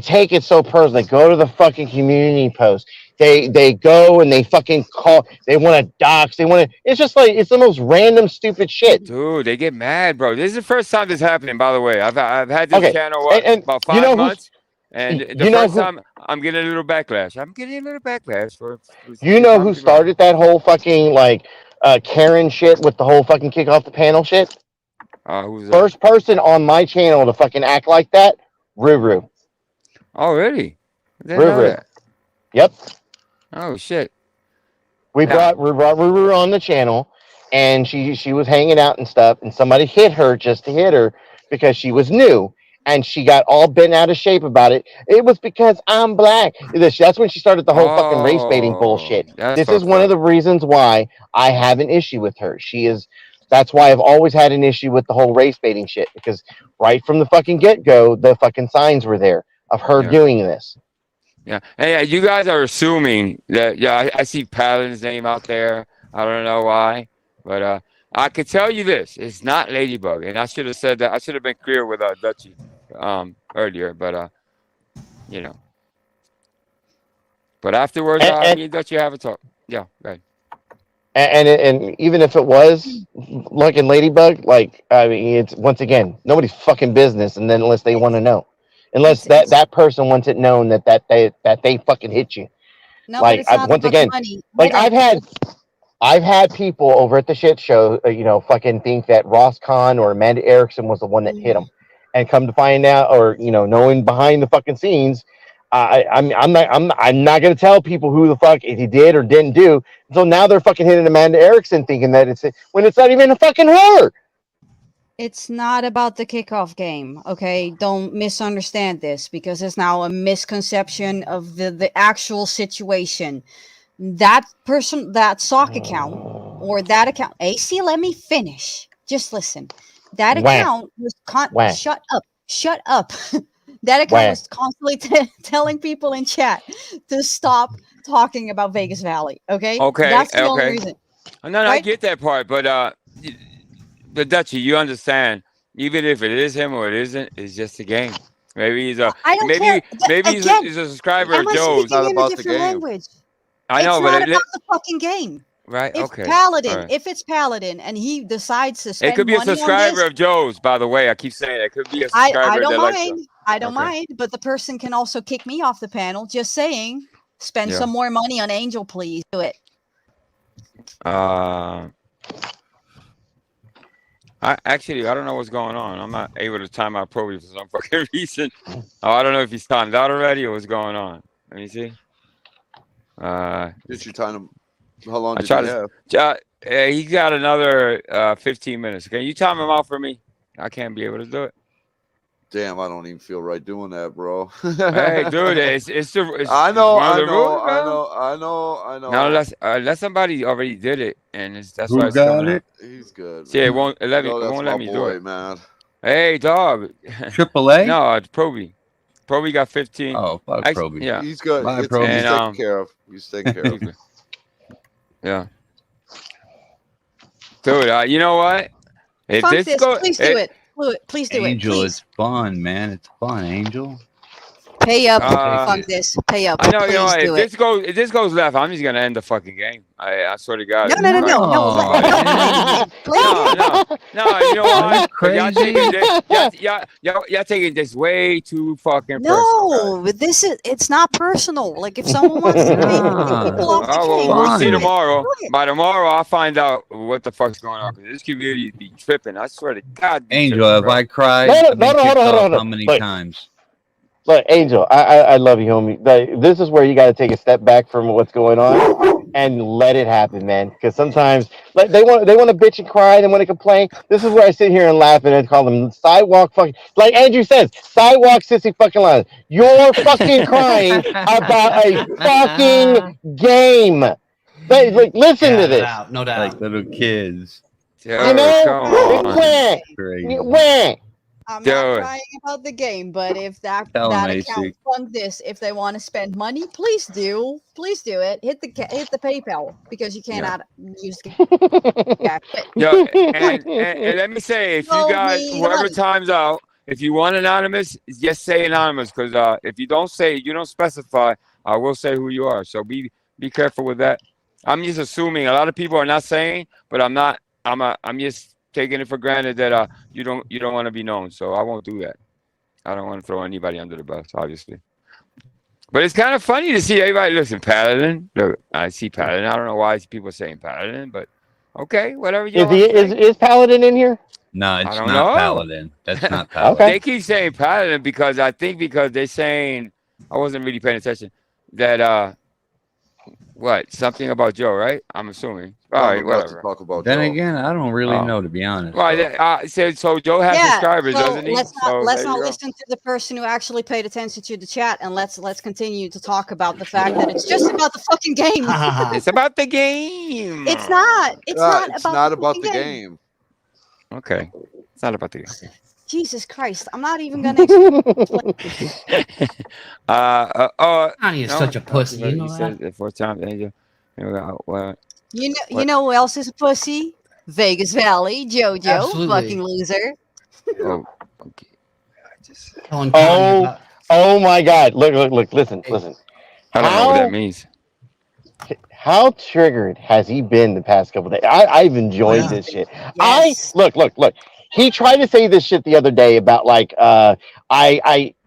take it so personal. They go to the fucking community post. They go and they fucking call. They want to dox. It's just like it's the most random stupid shit. Dude, they get mad, bro. This is the first time this happening. By the way, I've had this channel about 5 months, and the first time I'm getting a little backlash. For who started that whole fucking like Karen shit with the whole fucking kick off the panel shit? Who's that? First person on my channel to fucking act like that, Ruru. Oh really? Ruru. Yep. Oh shit. We brought Ruru on the channel, and she was hanging out and stuff, and somebody hit her just to hit her because she was new, and she got all bent out of shape about it. It was because I'm black. That's when she started the whole fucking race baiting bullshit. This is one of the reasons why I have an issue with her. That's why I've always had an issue with the whole race baiting shit, because right from the fucking get-go, the fucking signs were there of her doing this. Yeah. Hey, you guys are assuming that. Yeah, I see Paladin's name out there. I don't know why, but I can tell you this: it's not Ladybug, and I should have said that. I should have been clear with Dutchy earlier, but you know. But afterwards, me and Dutchy have a talk. Yeah, go ahead. And even if it was like in Ladybug, like I mean, it's once again nobody's fucking business, and then unless they want to know, unless that person wants it known that they fucking hit you. No, but it's not once about again, money. like I've had people over at the shit show, fucking think that Ross Kahn or Amanda Erickson was the one that hit them, and come to find out, or knowing behind the fucking scenes. I'm not gonna tell people who the fuck if he did or didn't do. So now they're fucking hitting Amanda Erickson, thinking that it's when it's not even a fucking her. It's not about the kickoff game, okay? Don't misunderstand this, because it's now a misconception of the actual situation. That person, that sock account, or that account. AC, let me finish. Just listen. That account was shut up. That account was constantly telling people in chat to stop talking about Vegas Valley. Okay. That's the only reason. No, I get that part, but Dutchy, you understand? Even if it is him or it isn't, it's just a game. Maybe he's a maybe he's a subscriber of Joe's. It's not about the game. Language. I know, it's but not about the fucking game. Right. If okay. Paladin, if it's Paladin, and he decides to spend it could be a money subscriber on of Joe's. By the way, I keep saying it could be a subscriber. I don't that mind. I don't mind, but the person can also kick me off the panel. Just saying, spend some more money on Angel, please do it. I don't know what's going on. I'm not able to time out Proby for some fucking reason. I don't know if he's timed out already or what's going on. Let me see. Did you time him? How long did you have? He got another 15 minutes. Can you time him out for me? I can't be able to do it. Damn, I don't even feel right doing that, bro. Hey, dude, it's I know. Now, unless somebody already did it, and that's why it's got coming it. He's good. Yeah, it won't let me. No, It won't let me do it, man. Hey, dog. AAA? No, it's Proby. Proby got 15. Oh, fuck Proby. Yeah, he's good. Bye, He's taken care of. He's taken care of. Yeah. Dude, you know what? If Fuck this this. Please do it. Please do Angel, it. it's fun, man. It's fun, Angel. Pay up. Fuck this. Pay up. I know. Please You know what? do If this goes left, I'm just gonna end the fucking game. I swear to God. No. No. You know what? Y'all taking this way too fucking personal. No, but it's not personal. Like if someone wants to make people off the game, we'll see tomorrow. By tomorrow, I'll find out what the fuck's going on. Because this community be tripping. I swear to God. Angel, have I cried? Hold on. How many times? Look, Angel, I love you, homie. This is where you got to take a step back from what's going on and let it happen, man. Because sometimes they want to bitch and cry, they want to complain. This is where I sit here and laugh and call them sidewalk fucking, like Andrew says, sidewalk sissy fucking lines. You're fucking crying about a fucking game. Like, listen to this. No doubt. Like little kids. You know? I'm not crying about the game, but if that account funds this, if they want to spend money, please do it. Hit the PayPal, because you cannot use cash. And let me say, if you guys, whoever times out, if you want anonymous, just say anonymous, because if you don't specify, I will say who you are. So be careful with that. I'm just assuming a lot of people are not saying, but I'm not. I'm just taking it for granted that you don't want to be known, so I won't do that. I don't want to throw anybody under the bus, obviously. But it's kind of funny to see everybody. Listen, Paladin. Look, I see Paladin. I don't know why people are saying Paladin, but okay, whatever you want. Is Paladin in here? No, it's not Paladin. That's not Paladin. Okay. They keep saying Paladin because they're saying, I wasn't really paying attention, that something about Joe, right? I'm assuming. All right, whatever. Talk about then Joe. again, I don't really know, to be honest. Right. So Joe has subscribers, doesn't he? Let's not listen to the person who actually paid attention to the chat, and let's continue to talk about the fact that it's just about the fucking game. It's about the game. It's not. It's not about the game. Okay. It's not about the game. Jesus Christ! I'm not even gonna explain. Connie is such a pussy. You know said that? it 4 times, Angel. What? You know who else is a pussy? Vegas Valley, JoJo, Absolutely. fucking loser. Oh, okay. Oh my God! Look! Listen! I don't know what that means. How triggered has he been the past couple days? I've enjoyed this shit. Yes. Look. He tried to say this shit the other day about like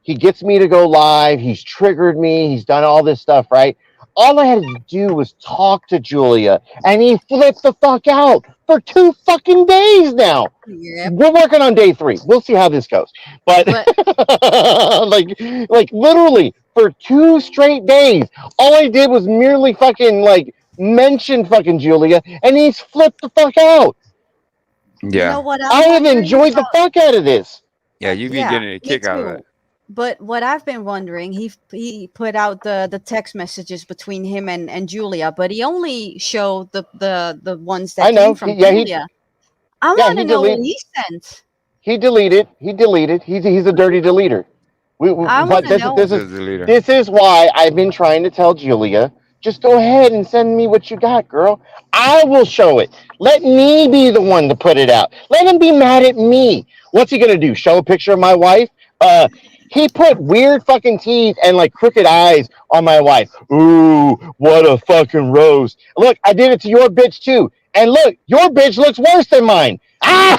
he gets me to go live. He's triggered me. He's done all this stuff, right? All I had to do was talk to Julia, and he flipped the fuck out for 2 fucking days now. Yep. We're working on day 3. We'll see how this goes. But like literally for 2 straight days, all I did was merely fucking like mention fucking Julia, and he's flipped the fuck out. Yeah. You know what I have enjoyed the fuck out of this. Yeah, you've been getting a kick out of it. But what I've been wondering, he put out the text messages between him and Julia, but he only showed the ones that came from Julia. I want to know what he sent. He deleted. He's a dirty deleter. This is why I've been trying to tell Julia, just go ahead and send me what you got, girl. I will show it. Let me be the one to put it out. Let him be mad at me. What's he gonna do? Show a picture of my wife? He put weird fucking teeth and like crooked eyes on my wife. Ooh, what a fucking roast. Look, I did it to your bitch too. And look, your bitch looks worse than mine. Hey,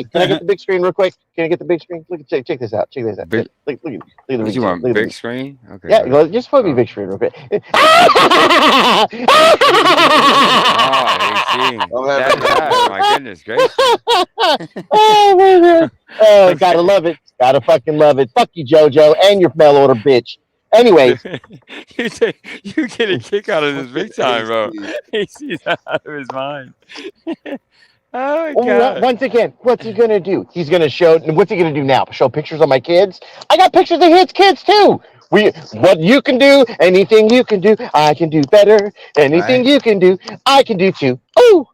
can I get the big screen real quick? Can I get the big screen? Look, check this out. Look at the You want big screen? Okay. Yeah, just put me big screen real quick. My goodness gracious. Oh my God. Oh, gotta love it. Gotta fucking love it. Fuck you, JoJo, and your mail order bitch. Anyways, you get a kick out of this big time, bro. He's out of his mind. Oh my God. Once again, what's he gonna do? He's gonna show. What's he gonna do now? Show pictures of my kids? I got pictures of his kids too. What you can do, anything you can do, I can do better. Anything you can do, I can do too. Ooh.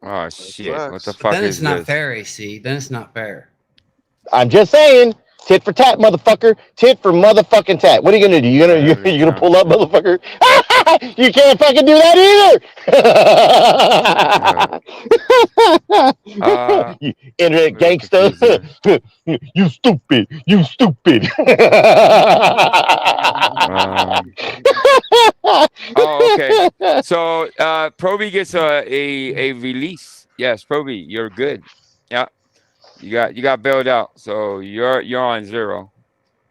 Oh shit! What the fuck Then is it's not this? fair, AC. Then it's not fair. I'm just saying. Tit for tat, motherfucker. Tit for motherfucking tat. What are you gonna do? You gonna pull up, motherfucker? You can't fucking do that either. You internet gangster. You stupid. You stupid. Oh, okay. So, Proby gets a release. Yes, Proby, you're good. Yeah. You got bailed out, so you're on 0.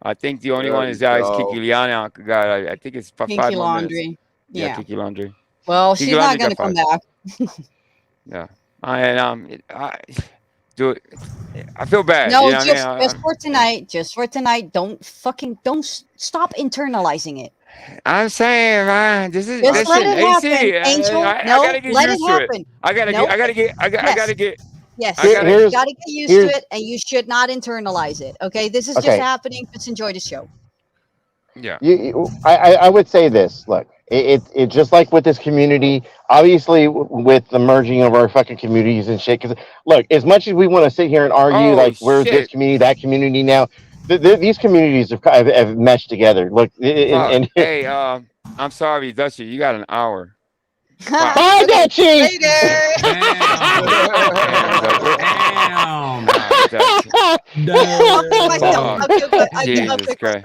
I think the only one is Kiki Liana. I think it's 5 Kinky more Laundry. minutes. Yeah, Kiki Laundry. Well, Kiki she's not Laundry gonna got come 5. back. Yeah, do it. I feel bad. No, you know just for tonight. Just for tonight. Don't stop internalizing it. I'm saying, man, this is just let it happen, AC, Angel. I No, gotta get let used it to happen. it. I gotta get. Yes, I gotta, you gotta get used to it, and you should not internalize it. Okay, this is just happening. Just enjoy the show. Yeah. I would say this. Look, it just like with this community. Obviously, with the merging of our fucking communities and shit. Because look, as much as we want to sit here and argue, we're this community, that community now. These communities have meshed together. Look, hey, I'm sorry, Dutchy. You got an hour. Bye, Dutchy. Jesus Christ.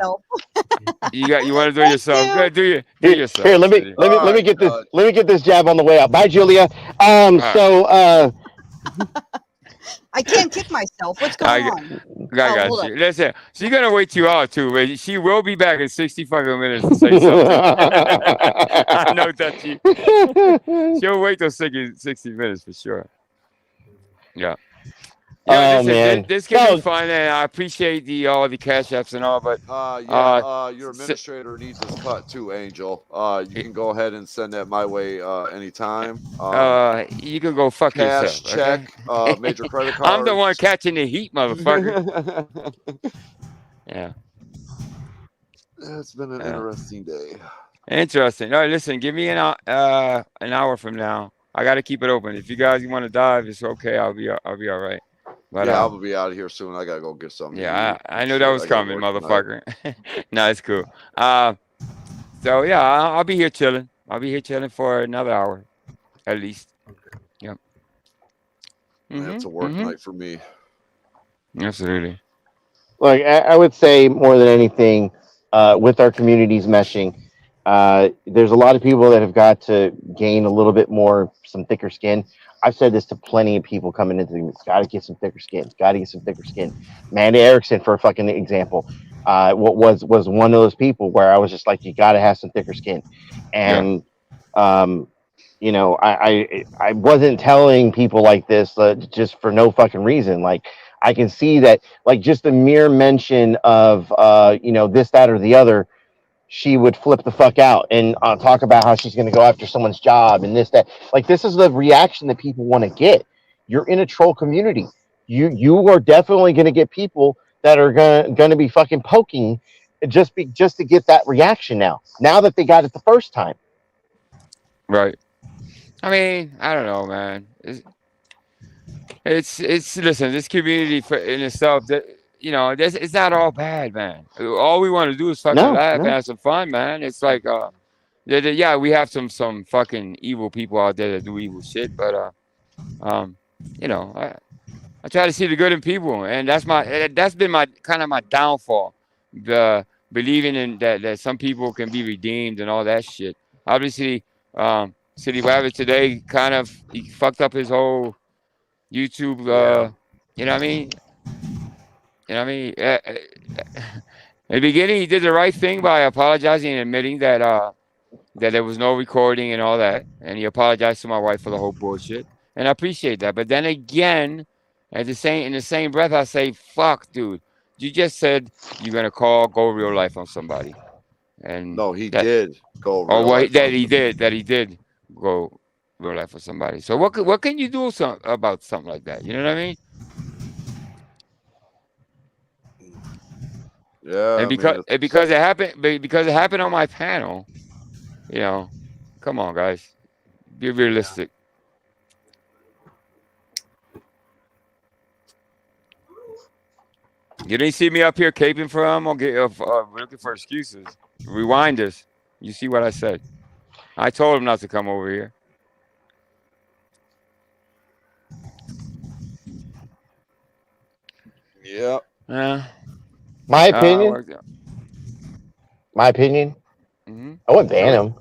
You want to do it yourself? Good, do yourself. Here, let me get this. Let me get this jab on the way out. Bye, Julia. I can't kick myself. What's going on? I got you. Listen, she's gonna wait 2 hours too, but she will be back in 65 minutes to say something. I know that she'll wait till 60 minutes for sure. Yeah. Yeah, listen, this can be fun, and I appreciate all the cash apps and all, but your administrator needs his cut too, Angel. You can go ahead and send that my way anytime. You can go fuck cash, yourself. check, Okay? major credit card. I'm the one catching the heat, motherfucker. Yeah. It's been an interesting day. Interesting. All right, listen, give me an hour from now. I got to keep it open. If you guys want to dive, it's okay. I'll be all right. But, yeah, I'm gonna be out of here soon. I gotta go get something. Yeah, I knew that was coming, motherfucker. No, it's cool. So yeah, I'll be here chilling. I'll be here chilling for another hour, at least. Yep. It's a work night for me. Absolutely. Like I would say more than anything, with our communities meshing, there's a lot of people that have got to gain a little bit more, some thicker skin. I've said this to plenty of people coming into the. It's got to get some thicker skin. It's got to get some thicker skin. Mandy Erickson, for a fucking example, what was one of those people where I was just like, you got to have some thicker skin, and you know, I wasn't telling people like this just for no fucking reason. Like I can see that, like just the mere mention of you know, this, that, or the other, she would flip the fuck out and talk about how she's going to go after someone's job and this, that. Like this is the reaction that people want to get. You're in a troll community. You are definitely going to get people that are going to be fucking poking just to get that reaction now that they got it the first time. Right. I mean, I don't know, man. It's listen, this community in itself, that you know, it's not all bad, man. All we want to do is fucking laugh and have some fun, man. It's like yeah, we have some fucking evil people out there that do evil shit, but you know, I try to see the good in people, and that's been my kind of my downfall. The believing in that some people can be redeemed and all that shit. Obviously, City Rabbit today kind of he fucked up his whole YouTube. You know what I mean? You know what I mean? In the beginning, he did the right thing by apologizing and admitting that there was no recording and all that, and he apologized to my wife for the whole bullshit, and I appreciate that. But then again, in the same breath, I say, "Fuck, dude, you just said you're gonna go real life on somebody." And no, he did go. Oh, well, that he did go real life for somebody. So what can you do about something like that? You know what I mean? Yeah, and because it happened on my panel, you know, come on, guys, be realistic. You didn't see me up here caping for him or looking for excuses. Rewind this. You see what I said? I told him not to come over here. Yeah. My opinion. My opinion. Mm-hmm. I wouldn't ban him.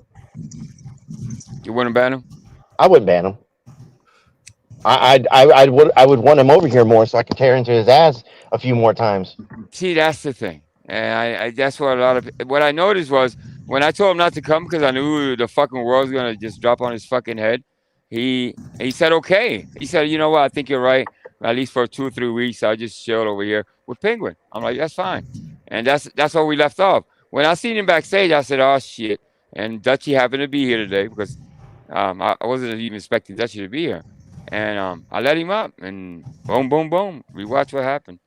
You wouldn't ban him? I wouldn't ban him. I would want him over here more so I could tear into his ass a few more times. See, that's the thing, and that's what what I noticed was when I told him not to come because I knew the fucking world was gonna just drop on his fucking head. He said okay. He said, you know what? I think you're right. At least for 2 or 3 weeks, I'll just chill over here with Penguin. I'm like, that's fine, and that's where we left off. When I seen him backstage, I said, oh shit. And Dutchie happened to be here today because I wasn't even expecting Dutchie to be here. And I let him up, and boom, boom, boom. We watched what happened.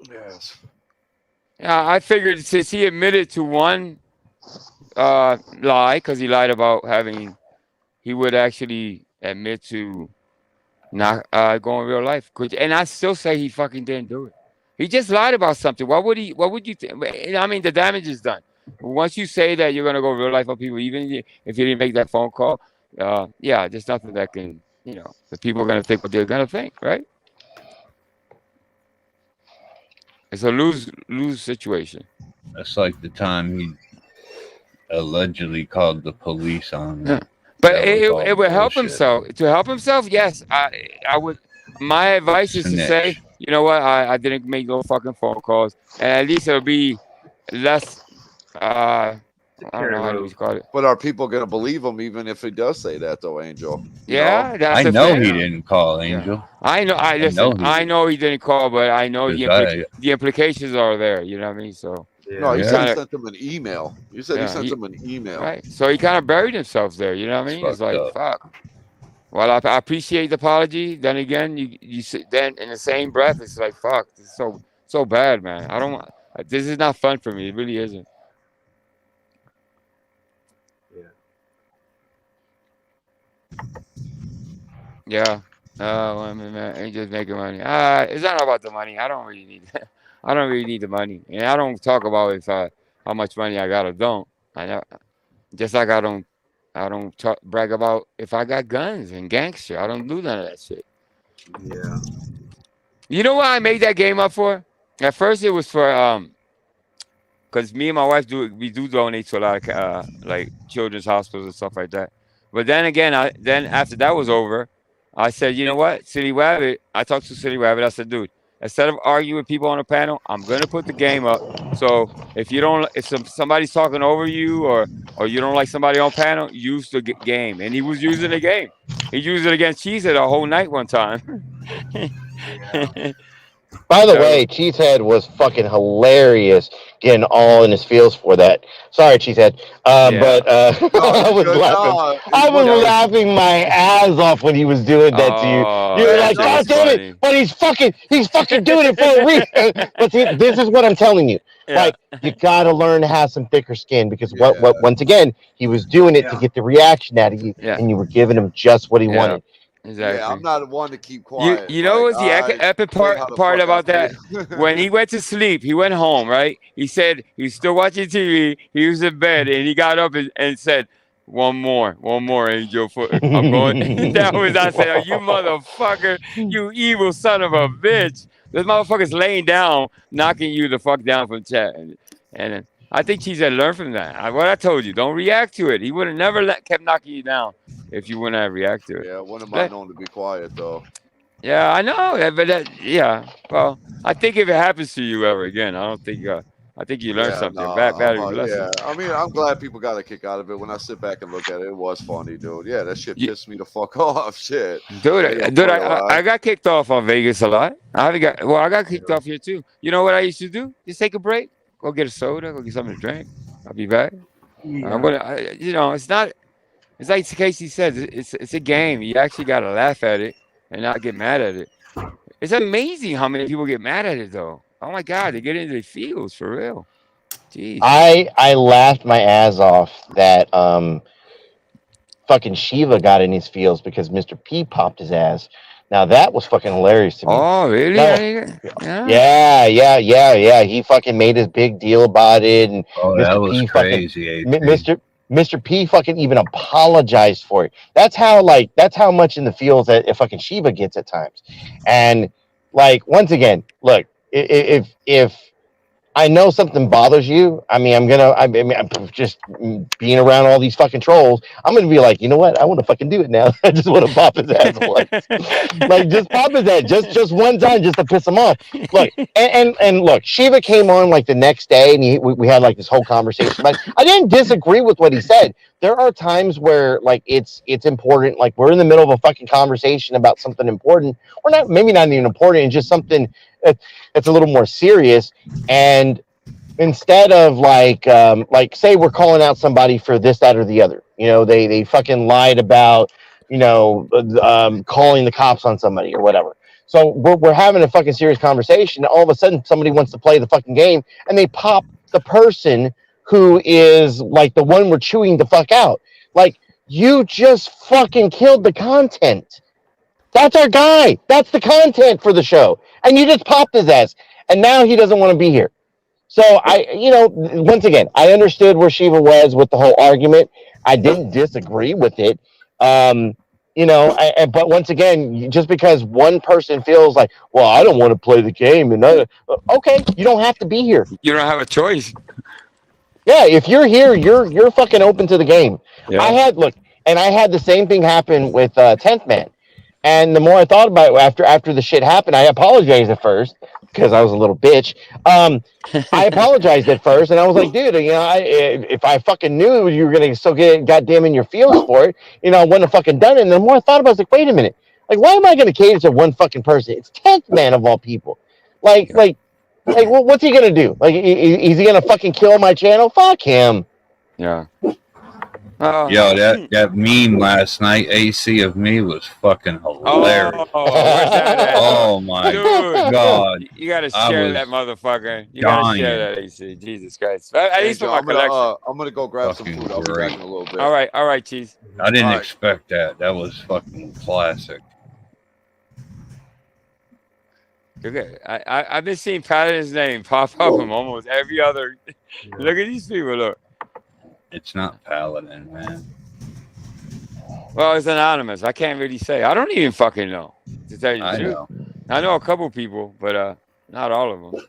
Yes. Yeah, I figured since he admitted to one lie, because he lied about he would actually admit to not going real life. And I still say he fucking didn't do it. He just lied about something. What would you think? I mean, the damage is done. Once you say that you're gonna go real life on people, even if you didn't make that phone call, yeah, there's nothing that can, the people are gonna think what they're gonna think, right? It's a lose situation. That's like the time he allegedly called the police on him. Yeah. But it would help himself. To help himself, yes, I would. My advice is to say, you know what, I didn't make no fucking phone calls, and at least it'll be less. I don't know how you call it. But are people gonna believe him even if he does say that though, Angel? Yeah, I know he didn't call, Angel. Yeah. I know. I know he didn't call, but I know the implications are there. You know what I mean? So. No, he said he sent him an email. You said he sent him an email. Right. So he kind of buried himself there. You know what I mean? It's like, fuck. Well, I appreciate the apology. Then again, you then in the same breath, it's like, fuck. This is so bad, man. This is not fun for me. It really isn't. Yeah. I mean, man, ain't just making money. It's not about the money. I don't really need. I don't really need the money, and I don't talk about how much money I got or don't. I know, just like I don't brag about if I got guns and gangster. I don't do none of that shit. Yeah. You know what I made that game up for? At first, it was for because me and my wife we do donate to a lot of like children's hospitals and stuff like that. But then again, then after that was over, I said, you know what, City Rabbit. I talked to City Rabbit. I said, dude, instead of arguing with people on the panel, I'm gonna put the game up. So if you don't, if somebody's talking over you or you don't like somebody on panel, use the game. And he was using the game. He used it against Cheesehead the whole night one time. By the So, way, Cheesehead was fucking hilarious, getting all in his feels for that. Sorry, Cheesehead, but I was laughing. I was laughing my ass off when he was doing that to you. You were like, "God damn it!" But he's fucking doing it for a reason. But see, this is what I'm telling you. Like, you gotta learn to have some thicker skin because what once again, he was doing it to get the reaction out of you, and you were giving him just what he wanted. Exactly. Yeah, I'm not one to keep quiet. You know what's the epic part about that? When he went to sleep, he went home, right? He said he's still watching TV. He was in bed, and he got up and said, one more, Angel. I'm going. That was, I said, oh, you motherfucker, you evil son of a bitch. This motherfucker's laying down, knocking you the fuck down from chat. And I think he's had learned from that. What I told you, don't react to it. He would have never kept knocking you down if you wouldn't have reacted to it. Yeah, when am I known to be quiet though? Yeah, I know, but yeah. Well, I think if it happens to you ever again, I don't think. I think you learned something. Bad lesson. Yeah, I mean, I'm glad people got a kick out of it. When I sit back and look at it, it was funny, dude. Yeah, that shit pissed me the fuck off. Shit, dude. I got kicked off on Vegas a lot. I got kicked off here too. You know what I used to do? Just take a break, go get a soda, go get something to drink. I'll be back. Yeah. It's not. It's like Casey says. It's a game. You actually got to laugh at it and not get mad at it. It's amazing how many people get mad at it, though. Oh my God, they get into their feels for real. Jeez. I laughed my ass off that fucking Shiva got in his feels because Mr. P popped his ass. Now that was fucking hilarious to me. Oh, really? Yeah. He fucking made his big deal about it, and that was crazy. Mr. P fucking even apologized for it. That's how much in the feels that fucking Shiva gets at times. And like, once again, look, if I know something bothers you, I mean, I'm just being around all these fucking trolls. I'm gonna be like, you know what? I want to fucking do it now. I just want to pop his ass once. Like, just pop his ass, just one time, just to piss him off. Look, and look, Shiva came on like the next day, and we had like this whole conversation. But I didn't disagree with what he said. There are times where like it's important. Like, we're in the middle of a fucking conversation about something important, or not, maybe not even important, and just something that's a little more serious. And instead of like say we're calling out somebody for this, that, or the other, they fucking lied about, calling the cops on somebody or whatever. So we're having a fucking serious conversation. All of a sudden somebody wants to play the fucking game, and they pop the person who is like the one we're chewing the fuck out. Like, you just fucking killed the content. That's our guy. That's the content for the show. And you just popped his ass. And now he doesn't want to be here. So once again, I understood where Shiva was with the whole argument. I didn't disagree with it. But once again, just because one person feels like, well, I don't want to play the game, and okay, you don't have to be here. You don't have a choice. Yeah, if you're here, you're fucking open to the game. Yeah. I had the same thing happen with 10th Man. And the more I thought about it after the shit happened, I apologized at first because I was a little bitch. I apologized at first, and I was like, dude, if I fucking knew you were gonna still get goddamn in your feels for it, I wouldn't have fucking done it. And the more I thought about it, I was like, wait a minute, like, why am I gonna cater to one fucking person? It's 10th Man of all people. Like, what's he gonna do? Like, is he gonna fucking kill my channel? Fuck him. Yeah. Yo, that meme last night, AC of me was fucking hilarious. Oh, where's that at? Oh my god! You gotta I share was that motherfucker. You gotta share dying. that, AC. Jesus Christ! At least for Angel, my collection. I'm gonna go grab some Fucking food. I'll be back great. in a little bit. All right, cheese. I didn't All right. expect that. That was fucking classic. Look at I've been seeing Paladin's name pop up in almost every other. Look at these people. Look. It's not Paladin, man. Well, it's anonymous. I can't really say. I don't even fucking know. To tell you the truth, know. I know a couple people, but not all of them.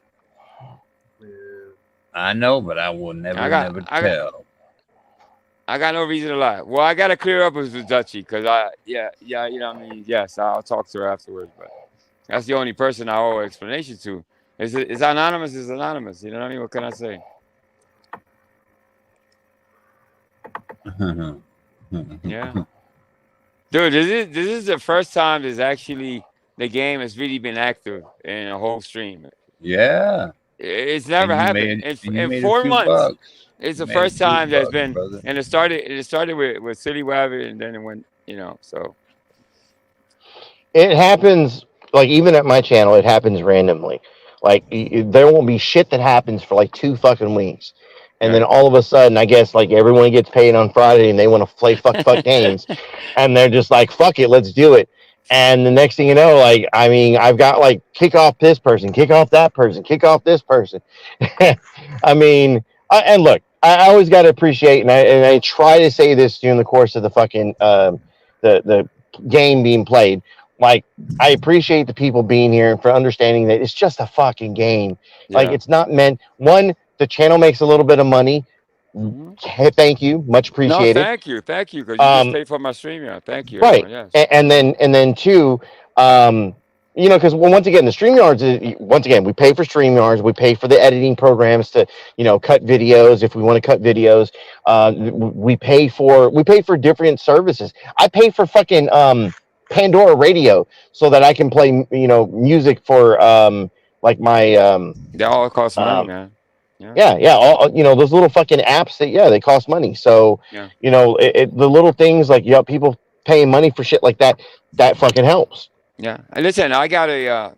I know, but I will never tell. I got no reason to lie. Well, I gotta clear up with Dutchie because you know what I mean. Yes, I'll talk to her afterwards, but that's the only person I owe explanation to. It's anonymous. It's anonymous. You know what I mean? What can I say? Yeah. Dude, this is the first time the game has really been active in a whole stream. Yeah. It's never happened in 4 months. It's the first time there's been, brother. And it started with Silly Wabbit, and then it went, so. It happens, like, even at my channel, it happens randomly. Like, there won't be shit that happens for like 2 fucking weeks. And then all of a sudden, I guess, like, everyone gets paid on Friday and they want to play fuck games. And they're just like, fuck it, let's do it. And the next thing you know, like, I mean, I've got, like, kick off this person, kick off that person, kick off this person. I mean, and look, I always got to appreciate, and I try to say this during the course of the fucking, the game being played. Like, I appreciate the people being here and for understanding that it's just a fucking game. Yeah. Like, it's not meant, the channel makes a little bit of money. Hey, thank you, much appreciated. No, thank you, because you just paid for my stream. Yeah, thank you. Right, yes. and then too, because once again, the StreamYards, once again, we pay for StreamYards, we pay for the editing programs to, cut videos if we want to cut videos. We pay for different services. I pay for fucking Pandora Radio so that I can play, music for like my they all cost money, man. Yeah. All, those little fucking apps that, they cost money. So, the little things like, people paying money for shit like that fucking helps. Yeah. And listen, I got a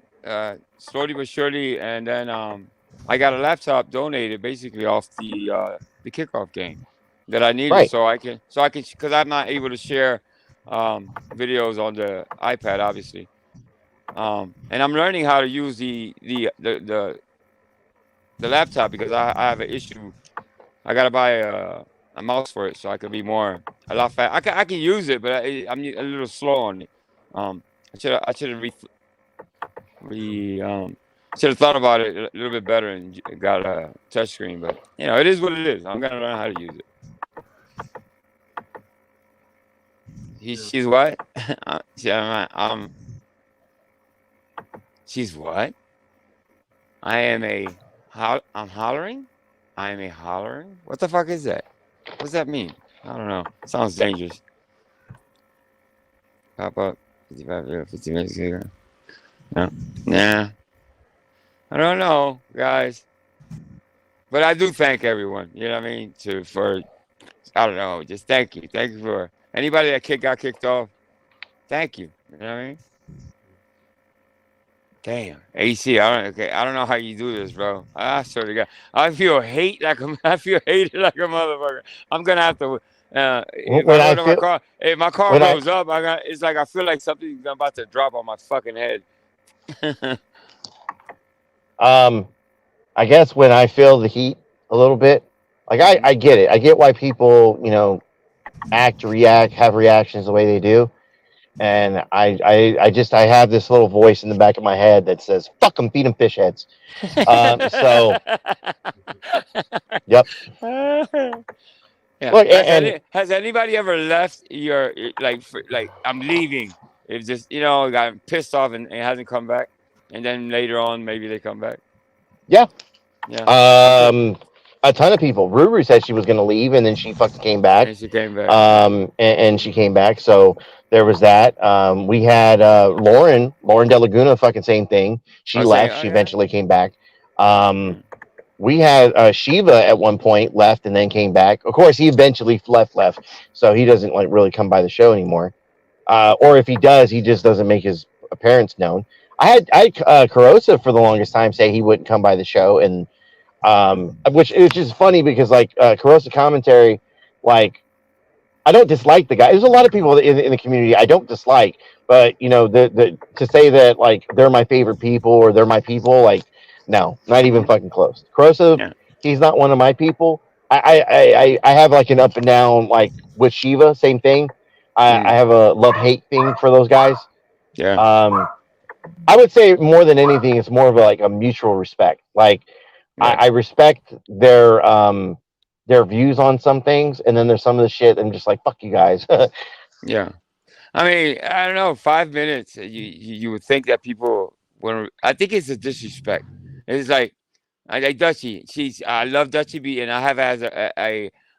slowly but surely, and then I got a laptop donated basically off the kickoff game that I needed, so I can because I'm not able to share videos on the iPad, obviously. And I'm learning how to use the laptop because I have an issue. I gotta buy a mouse for it so I can be a lot fast. I can use it, but I'm a little slow on it. I should have should have thought about it a little bit better and got a touch screen. But it is what it is. I'm gonna learn how to use it. She's what? She's what? I'm hollering? I am a hollering? What the fuck is that? What does that mean? I don't know. Sounds dangerous. Pop up. 50 minutes ago. No. Nah. I don't know, guys. But I do thank everyone. You know what I mean? I don't know. Just thank you. Thank you for anybody that got kicked off. Thank you. You know what I mean? Damn, AC. I don't know how you do this, bro. I swear to God, I feel hated like a motherfucker. I'm gonna have to. If my car goes up, it's like I feel like something's about to drop on my fucking head. I guess when I feel the heat a little bit, like I get it. I get why people, react, have reactions the way they do. And I have this little voice in the back of my head that says, fuck them, feed them fish heads. So, yep. Yeah. Look, has anybody ever left your, like I'm leaving? It's just, got pissed off and it hasn't come back. And then later on, maybe they come back. Yeah. Yeah. A ton of people. Ruru said she was going to leave, and then she fucking came back. And she came back. And she came back. So there was that. We had Lauren De Laguna, fucking same thing. She left. She eventually came back. we had Shiva at one point left and then came back. Of course, he eventually left, so he doesn't like really come by the show anymore. Or if he does, he just doesn't make his appearance known. I had Carosa for the longest time say he wouldn't come by the show, and which is funny because like Carosa commentary, like I don't dislike the guy. There's a lot of people in the community I don't dislike, but you know the to say that like they're my favorite people or they're my people, like no, not even fucking close. Carosa, he's not one of my people. I have like an up and down like with Shiva, same thing. I have a love-hate thing for those guys. Yeah. I would say more than anything, it's more of like a mutual respect. Like I respect their views on some things, and then there's some of the shit I'm just like, fuck you guys. Yeah. I mean, I don't know, 5 minutes. You would think that people would. I think it's a disrespect. It's like I like Dutchie. I love Dutchie B, and I have as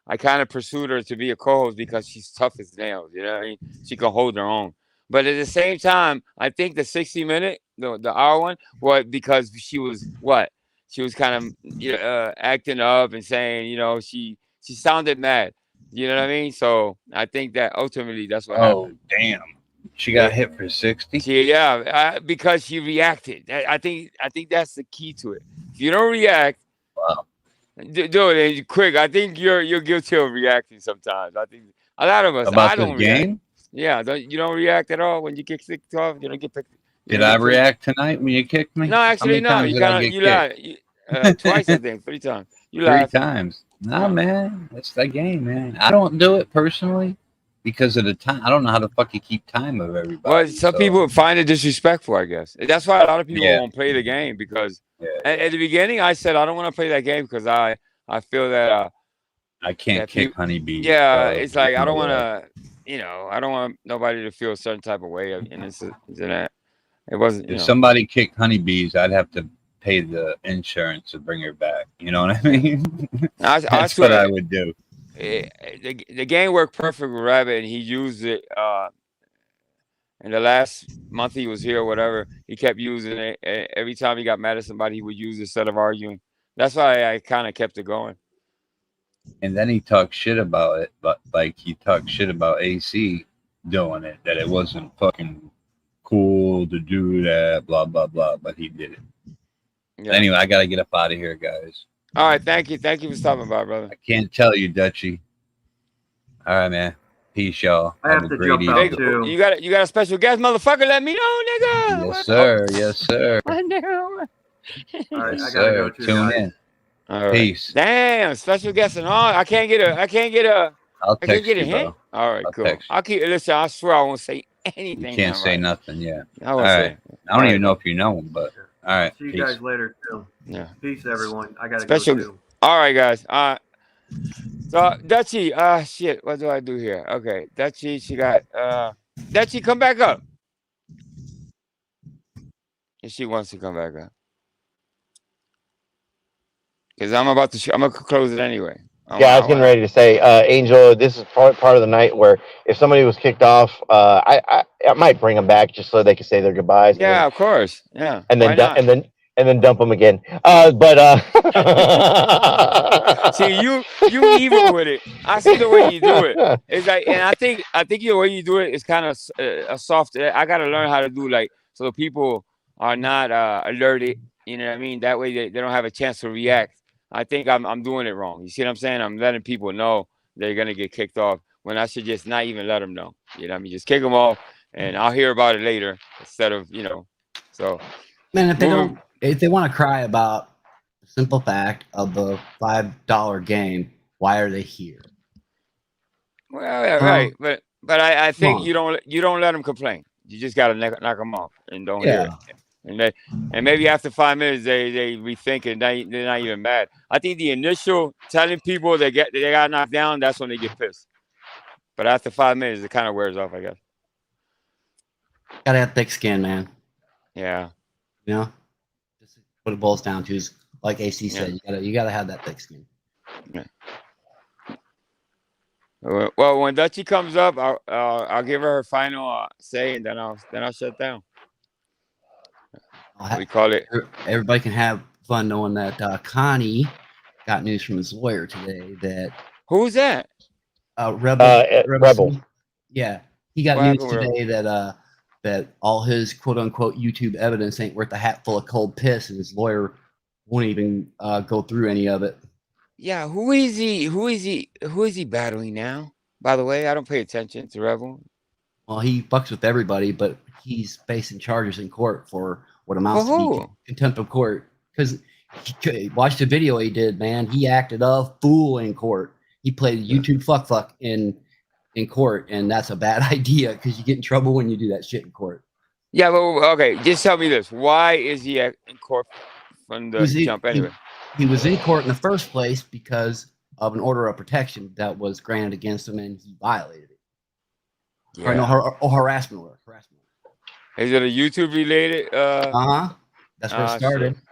I kind of pursued her to be a co-host because she's tough as nails. You know what I mean? She can hold her own. But at the same time, I think the 60-minute, the hour one, was because she was what? She was kind of acting up and saying, she sounded mad. You know what I mean? So I think that ultimately that's what happened. Oh, damn. She got hit for 60? Because she reacted. I think that's the key to it. If you don't react, wow, do it quick. I think you're guilty of reacting sometimes. I think a lot of us. About I don't this game? react. Yeah, you don't react at all when you get kicked off. You don't get picked. Did I react tonight when you kicked me? No, actually, no. You lied. Twice, I think, 3 times. You lied 3 times. No, man, that's that game, man. I don't do it personally because of the time. I don't know how to fucking keep time of everybody. Well, some people find it disrespectful, I guess. That's why a lot of people won't play the game because at the beginning I said I don't want to play that game because I feel that I can't kick honeybees. Yeah, it's like I don't want to. I don't want nobody to feel a certain type of way, and it's that. It wasn't. If somebody kicked honeybees, I'd have to pay the insurance to bring her back. You know what I mean? That's what I would do. The game worked perfect with Rabbit, and he used it. In the last month he was here, or whatever, he kept using it. Every time he got mad at somebody, he would use it instead of arguing. That's why I kind of kept it going. And then he talked shit about it, but like he talked shit about AC doing it, that it wasn't fucking cool to do that, blah blah blah, but he did it. Yeah. Anyway, I gotta get up out of here, guys. All right, thank you for stopping by, brother. I can't tell you, Dutchie. All right, man. Peace, y'all. I have to jump out too. You got a special guest, motherfucker? Let me know, nigga. Yes, sir. Yes, sir. All right, yes, I gotta go too. Tune guys. in. All right. Peace. Damn, special guest and all. I can't get a I'll text you, hint. bro. All right, cool. I'll keep. Listen, I swear I won't say anything. You can't say nothing. Yeah. I all won't right. say. I don't even know if you know him, but all right. See you guys later, too. Yeah. Peace, everyone. I gotta Special. go too. All right, guys. So Dutchie, shit. What do I do here? Okay, Dutchie. She got. Dutchie, come back up. If she wants to come back up. Because I'm about to. I'm gonna close it anyway. Yeah, I was getting ready to say, Angel. This is part of the night where if somebody was kicked off, I might bring them back just so they can say their goodbyes. Yeah, of course. Yeah, and then dump them again. See, you evil with it. I see the way you do it. It's like, and I think the way you do it is kind of a soft. I gotta learn how to do like so people are not alerted. You know what I mean? That way they don't have a chance to react. I think I'm doing it wrong. You see what I'm saying? I'm letting people know they're gonna get kicked off when I should just not even let them know. You know what I mean? Just kick them off, and I'll hear about it later instead of So, man, if they want to cry about the simple fact of the $5 game, why are they here? Well, yeah, right, but I think you don't let them complain. You just gotta knock them off and don't hear it. And maybe after 5 minutes they rethink it. They're not even mad. I think the initial telling people they got knocked down, that's when they get pissed. But after 5 minutes, it kind of wears off, I guess. Gotta have thick skin, man. Yeah. You know, this is what it boils down to. Is like AC said, you gotta have that thick skin. Yeah. Well, when Dutchie comes up, I'll give her final say, and then I'll shut down. We call it. Everybody can have fun knowing that Connie got news from his lawyer today that who's that? Rebel. Yeah, he got What news happened with today that that all his quote unquote YouTube evidence ain't worth a hat full of cold piss, and his lawyer won't even go through any of it. Yeah, who is he? Who is he battling now? By the way, I don't pay attention to Rebel. Well, he fucks with everybody, but he's facing charges in court for what amounts to be contempt of court. Because watch the video he did, man. He acted a fool in court. He played YouTube fuck in court, and that's a bad idea because you get in trouble when you do that shit in court. Yeah, but okay, just tell me this: why is he in court from the jump anyway? He was in court in the first place because of an order of protection that was granted against him, and he violated it. Yeah. Or no, harassment order. Is it a YouTube related? That's where it started. Shit.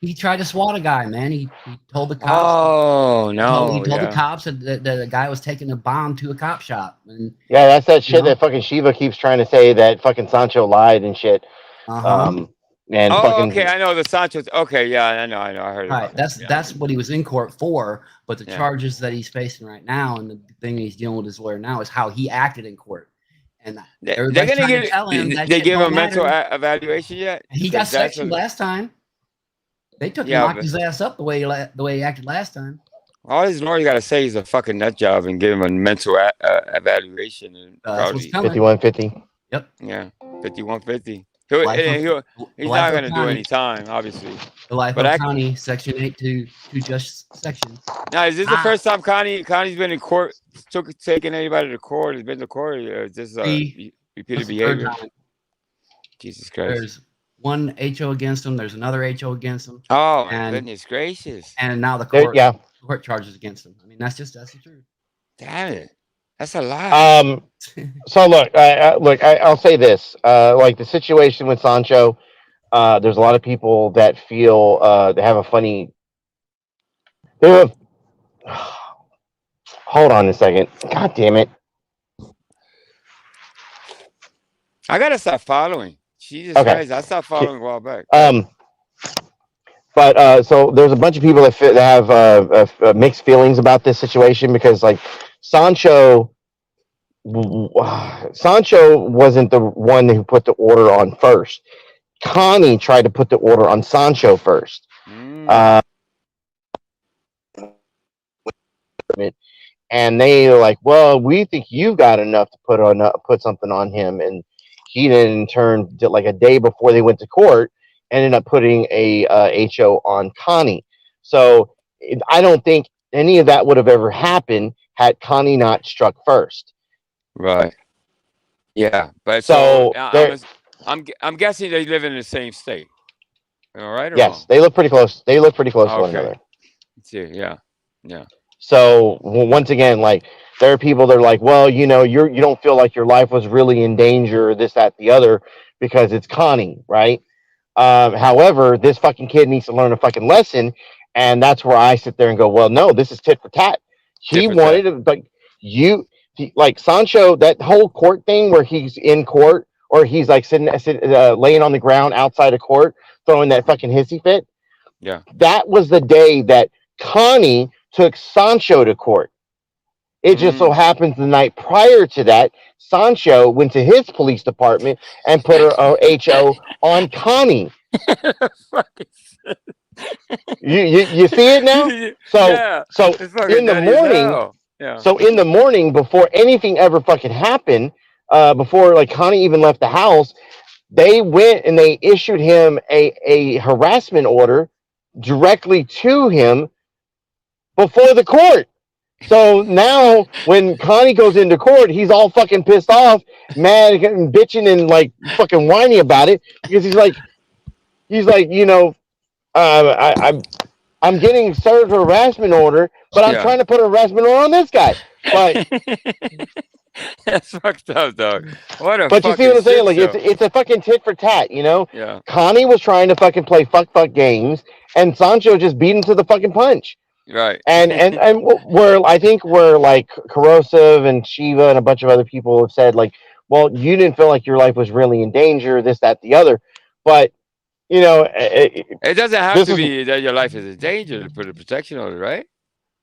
He tried to swat a guy, man. He told the cops. Oh no! He told the cops that the guy was taking a bomb to a cop shop. And, yeah, that's that shit that fucking Shiva keeps trying to say that fucking Sancho lied and shit. And okay, I know the Sancho's. Okay, yeah, I know. I heard about that. That's what he was in court for. But the charges that he's facing right now, and the thing he's dealing with his lawyer now, is how he acted in court. And they're gonna give him a mental evaluation yet? He got sectioned last time. They knocked his ass up the way he acted last time. All his lawyer got to say is a fucking nut job and give him a mental evaluation. And 5150. Yep. Yeah, 5150. He's not going to do any time, obviously. The life of Connie, Section 8 to just section. Now, is this the first time Connie's been in court, taking anybody to court? Has been to court, or is this repeated behavior? Jesus Christ. There's one HO against him. There's another HO against him. Oh, my goodness gracious. And now the court charges against him. I mean, that's the truth. Damn it. That's a lot. So look, I'll say this. Like the situation with Sancho, there's a lot of people that feel they have a funny. Hold on a second. God damn it. I gotta stop following. Jesus Christ, I stopped following a while back. But so there's a bunch of people that have mixed feelings about this situation because like Sancho wasn't the one who put the order on first. Connie tried to put the order on Sancho first. And they were like, well, we think you got enough to put something on him. And he then in turn did like a day before they went to court, ended up putting a HO on Connie. So I don't think any of that would have ever happened had Connie not struck first. Right. Yeah, but I'm guessing they live in the same state. All right. Yes, they live pretty close. They live pretty close to one another. Yeah. So once again, like there are people that are like, well, you don't feel like your life was really in danger, this, that, the other, because it's Connie, right? However, this fucking kid needs to learn a fucking lesson, and that's where I sit there and go, well, no, this is tit for tat. He wanted to like Sancho, that whole court thing where he's in court or he's like sitting laying on the ground outside of court throwing that fucking hissy fit. Yeah, that was the day that Connie took Sancho to court. It just so happens the night prior to that, Sancho went to his police department and put her HO on Connie. you see it now? So in the morning, so in the morning before anything ever fucking happened, before like Connie even left the house, they went and they issued him a harassment order directly to him before the court. So now when Connie goes into court, he's all fucking pissed off, mad, and bitching and like fucking whiny about it because he's like, I'm getting served a harassment order, but I'm trying to put a harassment order on this guy. But that's fucked up, dog. What a but you see what I'm saying? Like it's a fucking tit for tat, you know? Yeah. Connie was trying to fucking play fuck games, and Sancho just beat him to the fucking punch. Right. And I think we're like Corrosive and Shiva and a bunch of other people have said like, well, you didn't feel like your life was really in danger, this, that, the other. But you know, it doesn't have to be that your life is in danger to put a protection on it, right?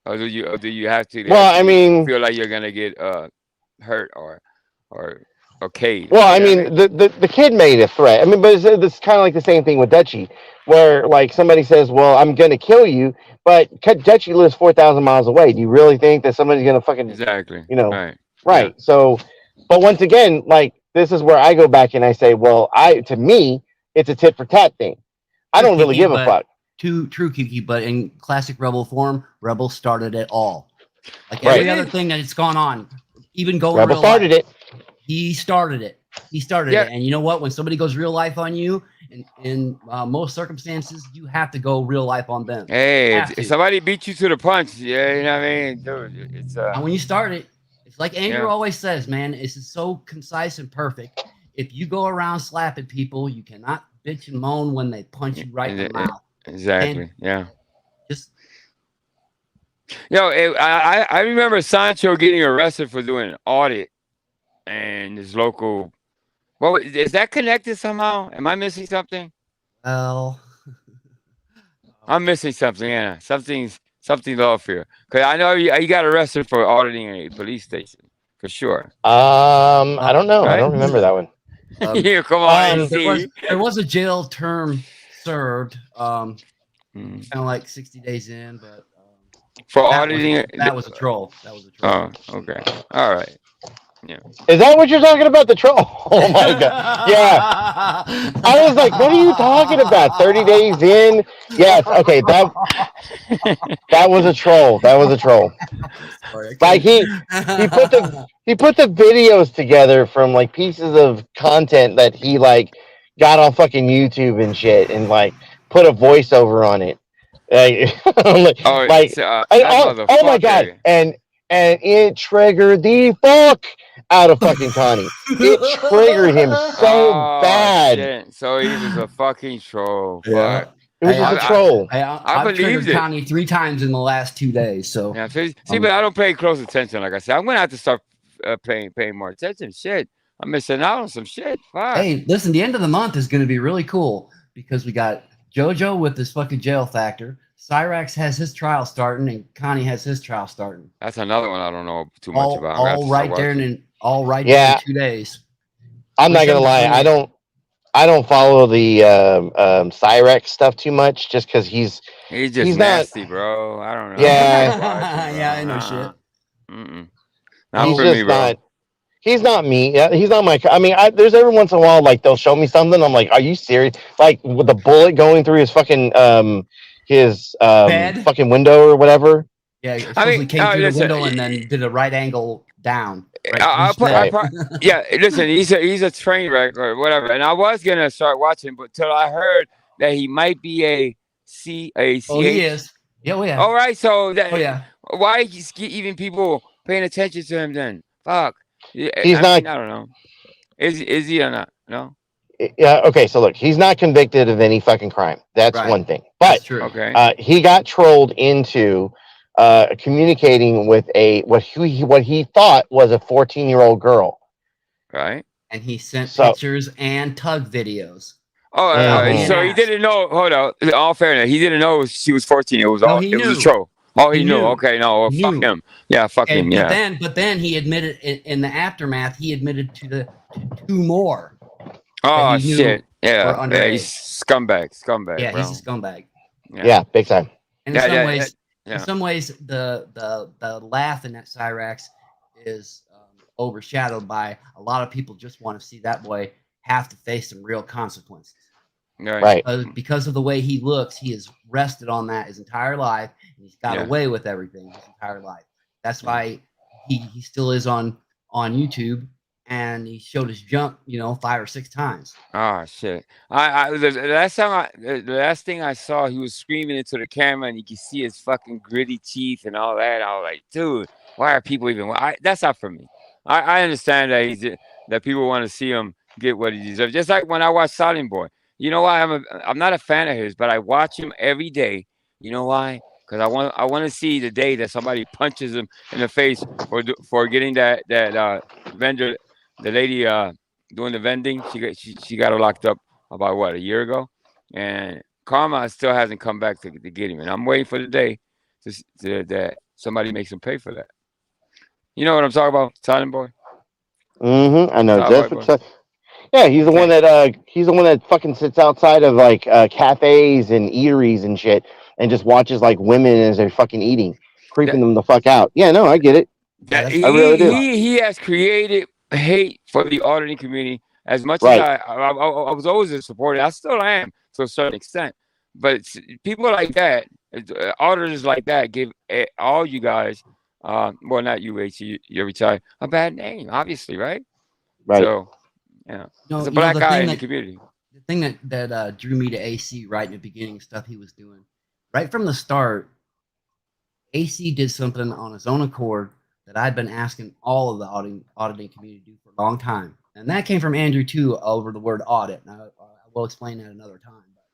Or do you have to? Well, I mean, feel like you're gonna get hurt or okayed. well, I You know mean, what I mean? the kid made a threat. I mean, but it's kind of like the same thing with Dutchie, where like somebody says, "Well, I'm gonna kill you," but Dutchie lives 4,000 miles away. Do you really think that somebody's gonna fucking Exactly. you know? Right. Right. Yeah. So, but once again, like this is where I go back and I say, well, to me, it's a tit for tat thing. I don't really give a fuck. True, Kiki, but in classic Rebel form, Rebel started it all. Like every other thing that it's gone on, even going Rebel real started life, it. He started it. He started it. And you know what? When somebody goes real life on you, in most circumstances, you have to go real life on them. Hey, if somebody beat you to the punch, yeah, you know what I mean, dude. It's and when you start it, it's like Andrew always says, man. It's so concise and perfect. If you go around slapping people, you cannot bitch and moan when they punch you right in the mouth. Exactly. And just I remember Sancho getting arrested for doing an audit, and his local. Well, is that connected somehow? Am I missing something? Well, I'm missing something. Yeah, something's off here. Cause I know you got arrested for auditing a police station for sure. I don't know. Right? I don't remember that one. Yeah, come on. There was a jail term served, kind of like 60 days in, but for auditing, that was a troll. That was a troll. Oh, okay, all right. Yeah. Is that what you're talking about? The troll? Oh my god! Yeah, I was like, "What are you talking about? 30 days in?" Yes. Okay. That was a troll. That was a troll. Like he put the videos together from like pieces of content that he like got on fucking YouTube and shit, and like put a voiceover on it. Oh my god! And it triggered the fuck out of fucking Connie. It triggered him so bad. Shit. So he was a fucking troll. Yeah. Fuck. It was just a troll. I've triggered Connie 3 times in the last 2 days. So yeah, see, but I don't pay close attention. Like I said, I'm gonna have to start paying more attention. Shit, I'm missing out on some shit. Fuck. Hey, listen, the end of the month is gonna be really cool because we got JoJo with this fucking jail factor. Cyrax has his trial starting, and Connie has his trial starting. That's another one I don't know too much about. All right there in 2 days. I'm not gonna lie, I don't follow the Cyrex stuff too much, just because he's just nasty, bro. I don't know. Yeah, yeah, I know shit. Not for me, bro. He's not me. He's not my. I mean, there's every once in a while, like they'll show me something. I'm like, are you serious? Like with the bullet going through his fucking fucking window or whatever. Yeah, it supposedly came through the window and then did a right angle down. Yeah, listen, he's a train wreck or whatever, and I was gonna start watching, but till I heard that he might be a CH. Oh, he is. Yeah, yeah. All right, so why is even people paying attention to him then? Fuck. He's not. I don't know. Is he or not? No. Yeah. Okay. So look, he's not convicted of any fucking crime. That's one thing. But he got trolled into communicating with what he thought was a 14-year-old girl. Right. And he sent pictures and tug videos. Oh, so he didn't know. Hold on. In all fairness, he didn't know she was 14. It was all. It was a troll. Oh, he knew. Okay, no, fuck him. Yeah, fuck him. Yeah. But then he admitted in the aftermath. He admitted to 2 more. Oh shit! Yeah, he's scumbag. Yeah, bro. he's a scumbag. Yeah, big time. And in some ways, the laugh in that Cyrax is overshadowed by a lot of people. Just want to see that boy have to face some real consequences. Right. Because of the way he looks, he has rested on that his entire life, and he's got away with everything his entire life. That's why he still is on YouTube, and he showed his jump, 5 or 6 times. Oh shit! The last thing I saw, he was screaming into the camera, and you could see his fucking gritty teeth and all that. I was like, dude, why are people even? That's not for me. I understand that people want to see him get what he deserves. Just like when I watch Silent Boy. You know why I'm not a fan of his, but I watch him every day. You know why? Because I want to see the day that somebody punches him in the face for getting that vendor, the lady doing the vending. She got her locked up about a year ago. and karma still hasn't come back to get him. And I'm waiting for the day that somebody makes him pay for that. You know what I'm talking about, Silent Boy? I know Silent just Boy. what. Yeah, he's the one that fucking sits outside of like cafes and eateries and shit, and just watches like women as they're fucking eating, creeping them the fuck out. Yeah, no, I get it. That I really do. he has created hate for the auditing community as much as Right. I was always a supporter. I still am to a certain extent. But people like that, auditors like that, give all you guys, well, not you, HC, you're retired, a bad name, obviously, right? Right. So, yeah, No, it's a you know, black the guy thing in the that- community. The thing that drew me to AC right in the beginning, stuff he was doing, right from the start, AC did something on his own accord that I'd been asking all of the auditing community to do for a long time. And that came from Andrew, too, over the word audit. And I will explain that another time. But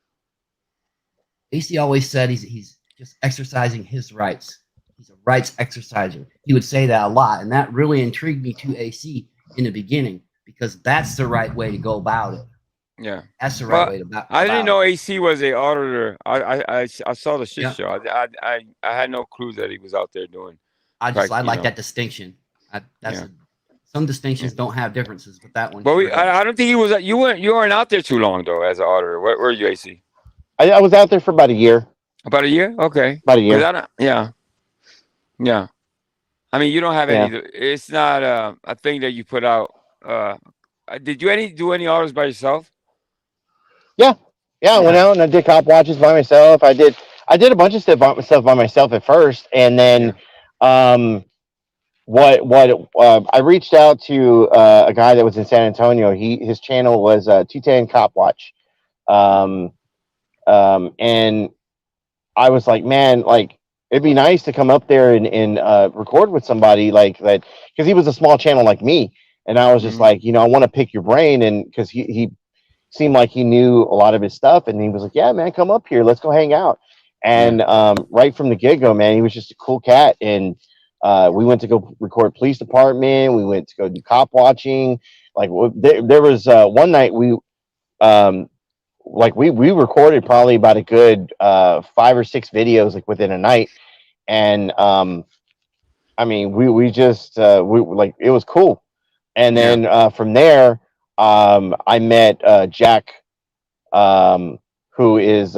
AC always said he's just exercising his rights. He's a rights exerciser. He would say that a lot. And that really intrigued me to AC in the beginning, because that's the right way to go about it. Yeah, that's the right way to. I didn't know AC was a auditor. I saw the shit Yeah. show. I had no clue that he was out there doing. I like that distinction. Some distinctions don't have differences, but that one. But sure does. I don't think he was. You weren't out there too long though as an auditor. Where were you, AC? I was out there for about a year. About a year? Okay. About a year. 'Cause I don't, yeah. I mean, you don't have any. It's not a thing that you put out. Did you do any audits by yourself? Yeah, I went out and I did cop watches by myself. I did a bunch of stuff by myself at first, and then I reached out to a guy that was in San Antonio. His channel was 210 Cop Watch, and I was like, man, like it'd be nice to come up there and record with somebody like that, because he was a small channel like me, and I was just like, I want to pick your brain, and because he seemed like he knew a lot of his stuff, and he was like, yeah, man, come up here, let's go hang out. And right from the get-go, man, he was just a cool cat. And we went to go record police department, we went to go do cop watching. Like there was one night we recorded probably about a good 5 or 6 videos like within a night. And I mean, we just like, it was cool. And then from there, I met Jack, who is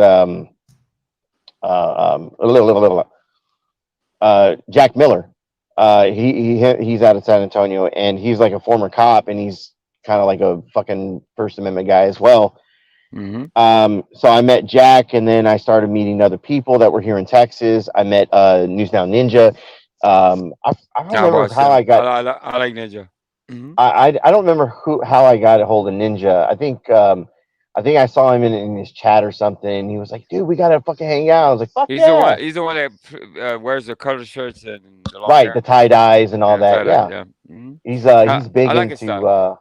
Jack Miller. He's out of San Antonio, and he's like a former cop, and he's kind of like a fucking First Amendment guy as well. So I met Jack, and then I started meeting other people that were here in Texas. I met News Now Ninja. I don't remember how I got. I like Ninja. I don't remember how I got a hold of Ninja. I think I saw him in his chat or something. He was like, "Dude, we gotta fucking hang out." I was like, "Fuck yeah!" He's the one that wears the color shirts and the long hair. The tie dyes and all that. Yeah. He's big I like into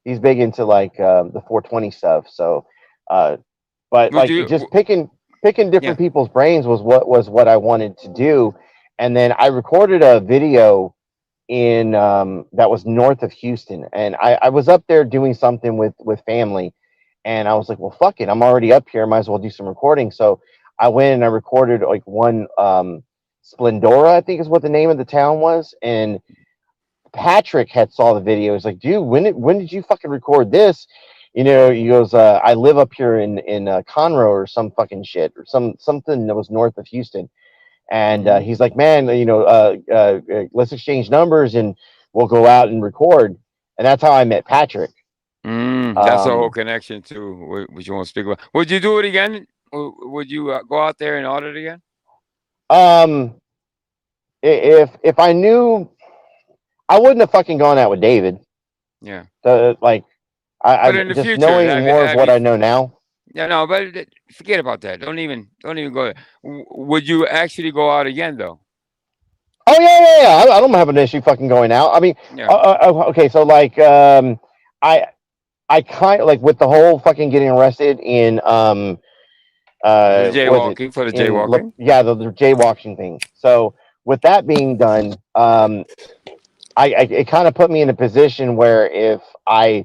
he's big into like the 420 stuff. So, but like just picking different people's brains was what I wanted to do, and then I recorded a video in that was north of Houston, and I was up there doing something with family, and I was like, well, fuck it, I'm already up here, might as well do some recording. So I went and I recorded like one Splendora, I think is what the name of the town was, and Patrick had saw the video. He's like, dude, when did you fucking record this? He goes, I live up here in Conroe or some fucking shit, or something that was north of Houston. And he's like, man, let's exchange numbers and we'll go out and record. And that's how I met Patrick. That's a whole connection to what you want to speak about. Would you do it again? Would you go out there and audit again? If I knew, I wouldn't have fucking gone out with David. Yeah. I just future, knowing more of what I know now. Yeah, no, but forget about that. Don't even go there. Would you actually go out again though? Oh yeah. I don't have an issue fucking going out. I mean, okay, so like, I kind of like with the whole fucking getting arrested in the jaywalking for the jaywalking. The jaywalking thing. So with that being done, it kind of put me in a position where if I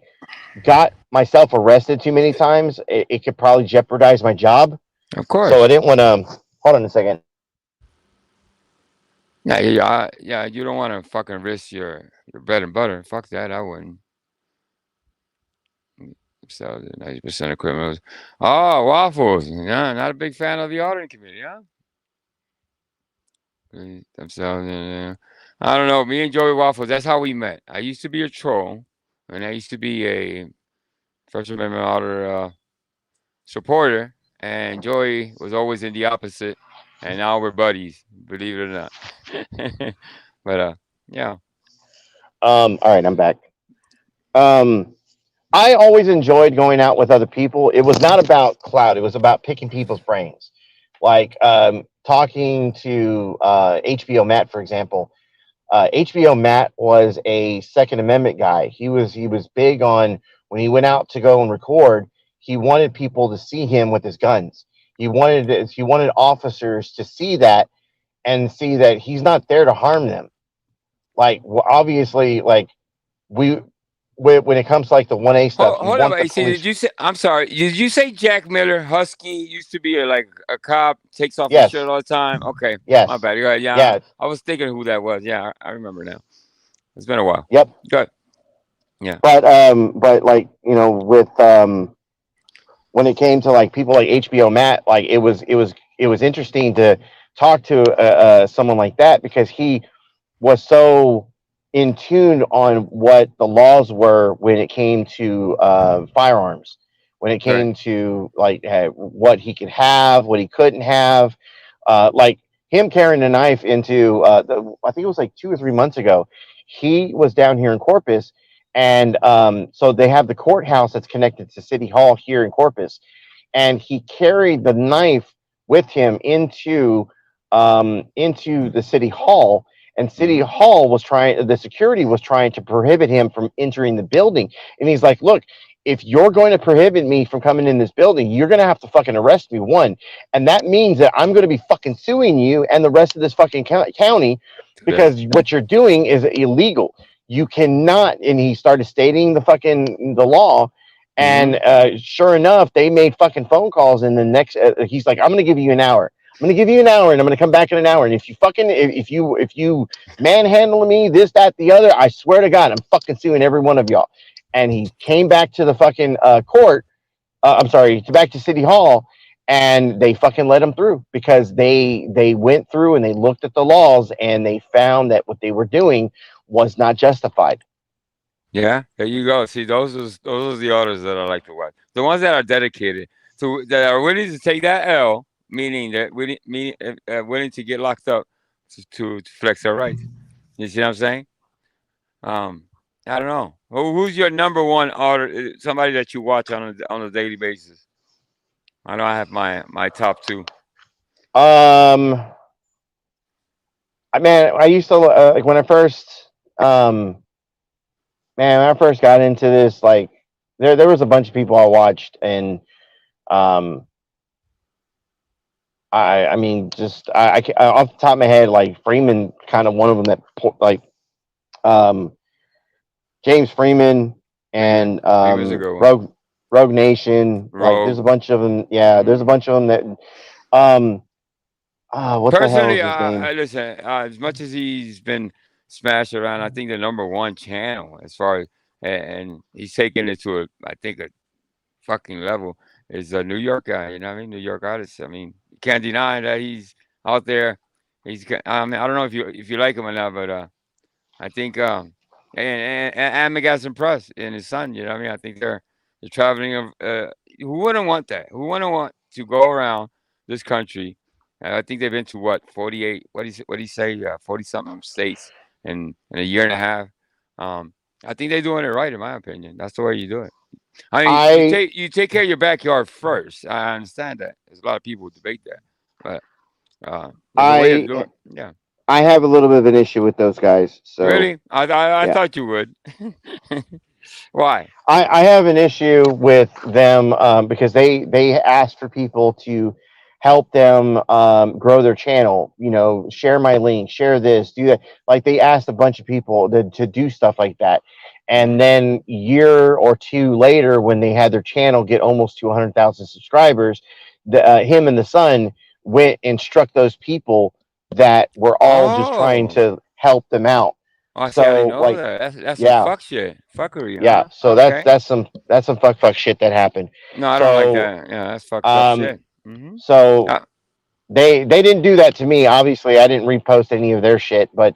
got myself arrested too many times, it could probably jeopardize my job. Of course. So I didn't want to. Hold on a second. Yeah. You don't want to fucking risk your bread and butter. Fuck that. I wouldn't. So 90% of criminals. Oh, waffles. Yeah, not a big fan of the auditing committee, huh? Themselves. I don't know. Me and Joey Waffles. That's how we met. I used to be a troll, and I used to be a First Amendment auditor supporter, and Joey was always in the opposite. And now we're buddies. Believe it or not. But yeah. All right, I'm back. I always enjoyed going out with other people. It was not about clout. It was about picking people's brains. Like talking to HBO Matt, for example. HBO Matt was a Second Amendment guy. He was big on when he went out to go and record. He wanted people to see him with his guns. He wanted officers to see that and see that he's not there to harm them. Like obviously, like when it comes to like the 1A stuff, hold on, AC. Did you say? I'm sorry. Did you say Jack Miller, Husky, used to be a cop, takes off his shirt all the time? Okay. Yes. My bad. Right. Yeah. I was thinking who that was. Yeah, I remember now. It's been a while. Yep. Good. Yeah. But like with when it came to like people like HBO Matt, like it was interesting to talk to someone like that because he was so in tune on what the laws were when it came to firearms, when it came to like what he could have, what he couldn't have, like him carrying a knife into I think it was like 2 or 3 months ago. He was down here in Corpus, and so they have the courthouse that's connected to City Hall here in Corpus, and he carried the knife with him into the City Hall. And City Hall the security was trying to prohibit him from entering the building. And he's like, look, if you're going to prohibit me from coming in this building, you're going to have to fucking arrest me, one. And that means that I'm going to be fucking suing you and the rest of this fucking county because what you're doing is illegal. You cannot. And he started stating the law. And sure enough, they made fucking phone calls. And the next, he's like, I'm going to give you an hour. I'm going to give you an hour, and I'm going to come back in an hour. And if you manhandle me, this, that, the other, I swear to God, I'm fucking suing every one of y'all. And he came back to the fucking court. Back to City Hall, and they fucking let him through because they went through and they looked at the laws and they found that what they were doing was not justified. Yeah, there you go. See, those are the orders that I like to watch. The ones that are dedicated, that are willing to take that L. Meaning that willing to get locked up to flex their rights. You see what I'm saying? I don't know. Who's your number one order? Somebody that you watch on a daily basis. I know I have my top two. I used to like when I first when I first got into this, like there was a bunch of people I watched, and I mean, just I off the top of my head, like Freeman, kind of one of them that like James Freeman and Rogue Nation. Like there's a bunch of them. Yeah, there's a bunch of them that what personally, the hell is his name? Listen, as much as he's been smashed around, I think the number one channel as far as and he's taking it to I think a fucking level is a New York guy. You know what I mean? New York artist. I mean, you can't deny that he's out there. I mean, I don't know if you like him or not, but I think and Amaga's impressed in his son. You know what I mean? I think they're traveling. Who wouldn't want that? Who wouldn't want to go around this country? I think they've been to what 48. What do you say? 40 something states in a year and a half. I think they're doing it right, in my opinion. That's the way you do it. I mean, you take care of your backyard first. I understand that. There's a lot of people who debate that, but there's a way to do it. Yeah. I have a little bit of an issue with those guys. So really, I thought you would. Why? I have an issue with them because they asked for people to help them grow their channel. You know, share my link, share this, do that. Like they asked a bunch of people to do stuff like that. And then year or two later, when they had their channel get almost to 100,000 subscribers, him and the son went and struck those people that were all just trying to help them out. Oh, see, I didn't So know like, that. That's some yeah, fuck shit, fuckery, yeah. huh? So Okay. that's some fuck shit that happened. No, I don't like So that. Yeah, that's fucked up shit. Mm-hmm. so they didn't do that to me. Obviously, I didn't repost any of their shit, but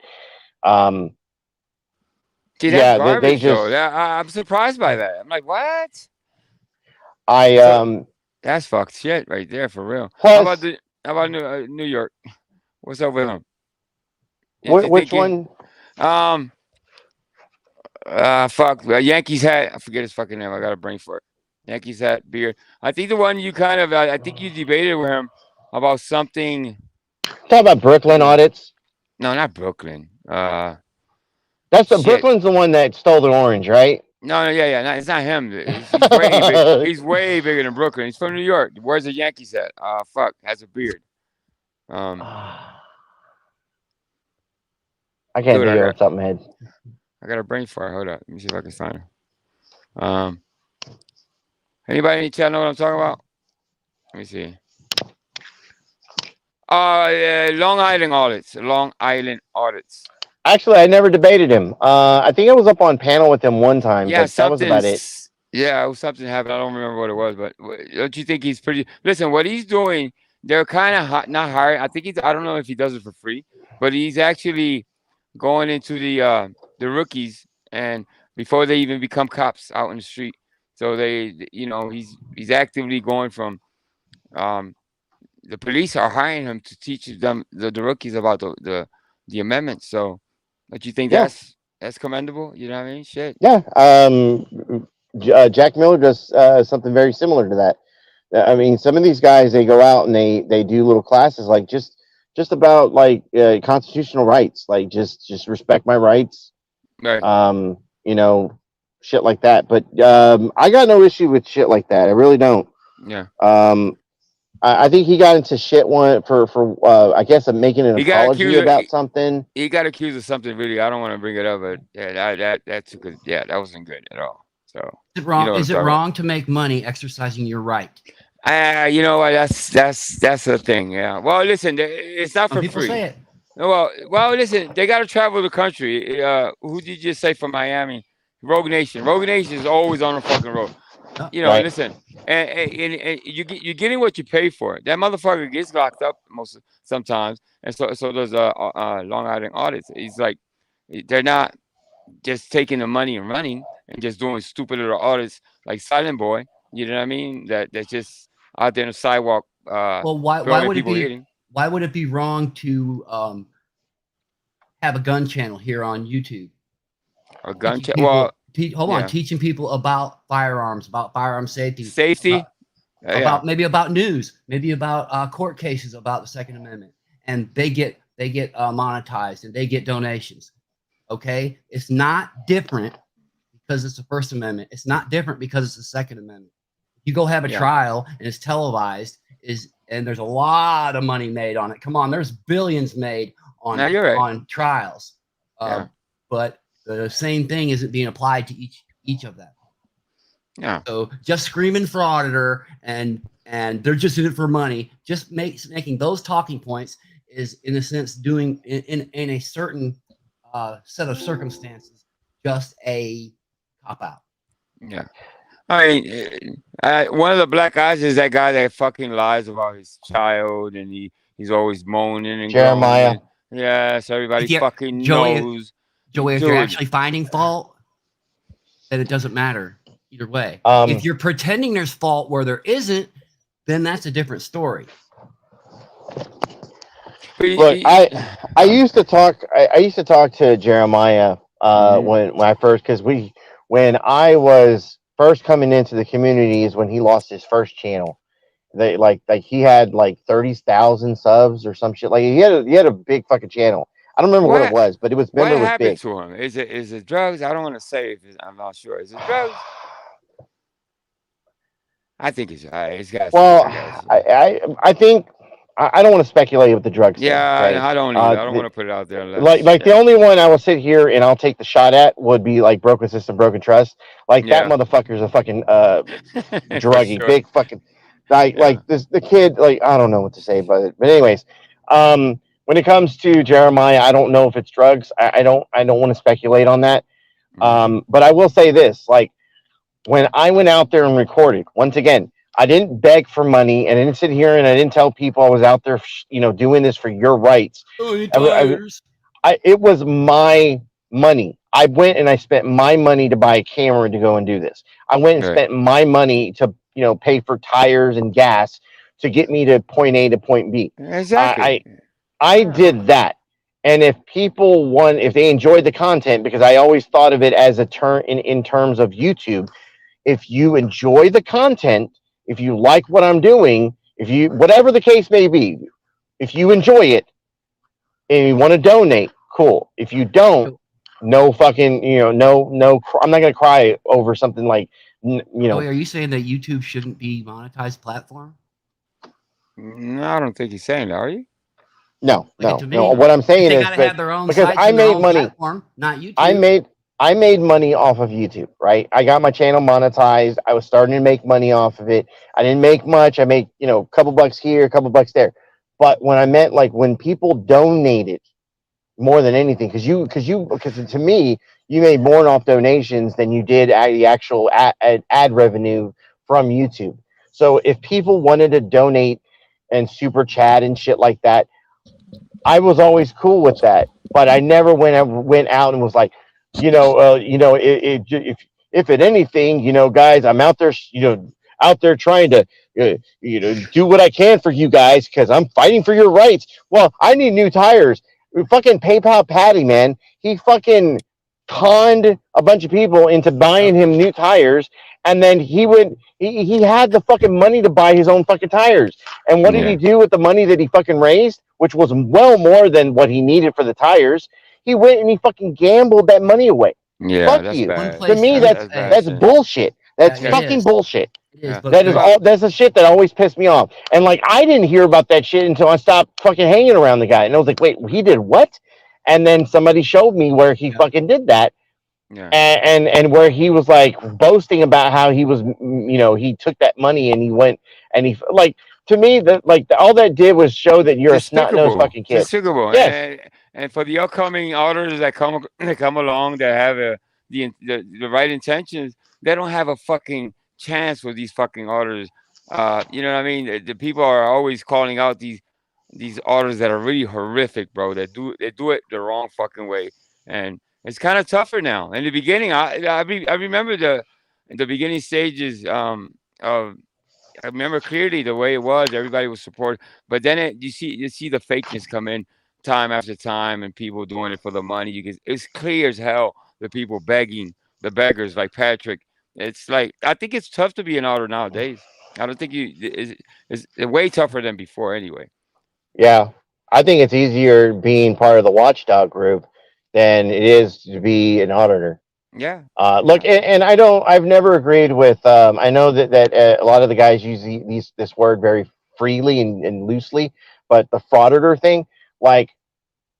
see, that's yeah, they garbage though. just I'm surprised by that. I'm like, what? I That's fucked shit right there for real. plus How about New York? What's up with them? You which thinking? one? Fuck, Yankees hat. I forget his fucking name. I got a brain for it. Yankees hat, beard. I think the one you kind of, I think you debated with him about something. Talk about Brooklyn audits. No, not Brooklyn. That's the Brooklyn's the one that stole the orange, right? No, yeah. No, it's not him. He's way big. He's way bigger than Brooklyn. He's from New York. Where's the Yankees at? Fuck, has a beard. I can't think of something head. I got a brain fart. Hold up. Let me see if I can find him. Anybody in the chat know what I'm talking about? Let me see. Long Island audits. Long Island audits. Actually, I never debated him. I think I was up on panel with him one time, Yeah, but that was about it. Yeah, something happened. I don't remember what it was, but don't you think he's pretty? Listen, what he's doing, they're kind of not hiring. I think I don't know if he does it for free, but he's actually going into the rookies and before they even become cops out in the street. So he's actively going from the police are hiring him to teach them the rookies about the amendments. So, don't you think that's commendable? You know what I mean? Shit. Yeah. Jack Miller does something very similar to that. I mean, some of these guys, they go out and they do little classes like just about like constitutional rights, like just respect my rights. Right. You know, shit like that. But I got no issue with shit like that. I really don't. Yeah. I think he got into shit one for I guess making an apology about something. He got accused of something really. I don't want to bring it up, but yeah, that's good. Yeah, that wasn't good at all. So is it wrong? Is it wrong to make money exercising your right? You know what? That's the thing. Yeah. Well, listen, it's not for people free. Say it. Well, listen, they got to travel the country. Who did you just say from Miami? Rogue Nation. Rogue Nation is always on the fucking road. You know, listen, and you're getting what you pay for. That motherfucker gets locked up sometimes, and so does Long Island audits. He's like, they're not just taking the money and running and just doing stupid little audits like Silent Boy. You know what I mean? That's just out there on the sidewalk. Well, why would it be? Why would it be wrong to have a gun channel here on YouTube? A gun channel? Well, teaching people about firearms, about firearm safety, about news, maybe about court cases about the Second Amendment, and they get monetized and they get donations. Okay, it's not different because it's the First Amendment. It's not different because it's the Second Amendment. You go have a trial and it's televised, and there's a lot of money made on it. Come on, there's billions made on trials. But the same thing isn't being applied to each of them. Yeah. So just screaming frauditor and they're just in it for money. Just making those talking points is in a sense doing in a certain set of circumstances just a cop out. Yeah. I mean, one of the black guys is that guy that fucking lies about his child and he's always moaning and Jeremiah. Yes, everybody fucking knows. Joey, if you're actually finding fault, then it doesn't matter either way. If you're pretending there's fault where there isn't, then that's a different story. Look, I used to talk to Jeremiah when I first, because when I was first coming into the community is when he lost his first channel. They like he had like 30,000 subs or some shit. Like he had a big fucking channel. I don't remember what it was, but it was What big. happened to him? Is it drugs? I don't want to say I'm not sure. Is it drugs? I think it's got to Well, be drugs. I think I don't want to speculate with the drugs thing. Yeah, Okay, I don't either. I don't want to put it out there unless. like the only one I will sit here and I'll take the shot at would be like broken system, broken trust. Like that Yeah. motherfucker's a fucking For druggy, sure. big fucking like this the kid. Like I don't know what to say about it, but anyways, when it comes to Jeremiah, I don't know if it's drugs. I don't want to speculate on that. But I will say this: like when I went out there and recorded, once again, I didn't beg for money, and I didn't sit here and I didn't tell people I was out there, doing this for your rights. It was my money. I went and I spent my money to buy a camera to go and do this. I went and spent my money to, pay for tires and gas to get me to point A to point B. Exactly. I did that. And if if they enjoyed the content, because I always thought of it as a term in terms of YouTube, if you enjoy the content, if you like what I'm doing, whatever the case may be, if you enjoy it and you want to donate, cool. If you don't, no fucking, no, I'm not going to cry over something like, Are you saying that YouTube shouldn't be monetized platform? No, I don't think he's saying that, are you? No. What I'm saying they is gotta have their own because sites I and their made own money. platform, not YouTube. I made money off of YouTube, right? I got my channel monetized. I was starting to make money off of it. I didn't make much. I made, a couple bucks here, a couple bucks there. But when I meant like when people donated more than anything, because to me, you made more off donations than you did the actual ad revenue from YouTube. So if people wanted to donate and super chat and shit like that, I was always cool with that, but I never went out and was like, if at anything, guys, I'm out there, out there trying to, do what I can for you guys because I'm fighting for your rights. Well, I need new tires. Fucking PayPal Patty, man, he fucking conned a bunch of people into buying him new tires, and then he had the fucking money to buy his own fucking tires. And what did he do with the money that he fucking raised, which was well more than what he needed for the tires? He went and he fucking gambled that money away. Yeah, Fuck that's you. bad. To me, that's bullshit. That's fucking bullshit. That's the shit that always pissed me off. And like I didn't hear about that shit until I stopped fucking hanging around the guy. And I was like, wait, he did what? And then somebody showed me where he fucking did that. Yeah. And where he was like boasting about how he was, he took that money and he went and he like, to me, all that did was show that you're a snot-nosed fucking kid. Despicable. Yes. And for the upcoming auditors that come along that have the right intentions, they don't have a fucking chance with these fucking auditors. You know what I mean? The people are always calling out these auditors that are really horrific, bro. They do it the wrong fucking way, and it's kind of tougher now. In the beginning, I remember the beginning stages of. I remember clearly the way it was. Everybody was supported, but then you see the fakeness come in time after time, and people doing it for the money. It's clear as hell the people begging, the beggars like Patrick. It's like I think it's tough to be an auditor nowadays. I don't think it's way tougher than before anyway. Yeah, I think it's easier being part of the watchdog group than it is to be an auditor. Yeah. Look, and I've never agreed with. I know that a lot of the guys use this word very freely and loosely, but the frauditor thing, like,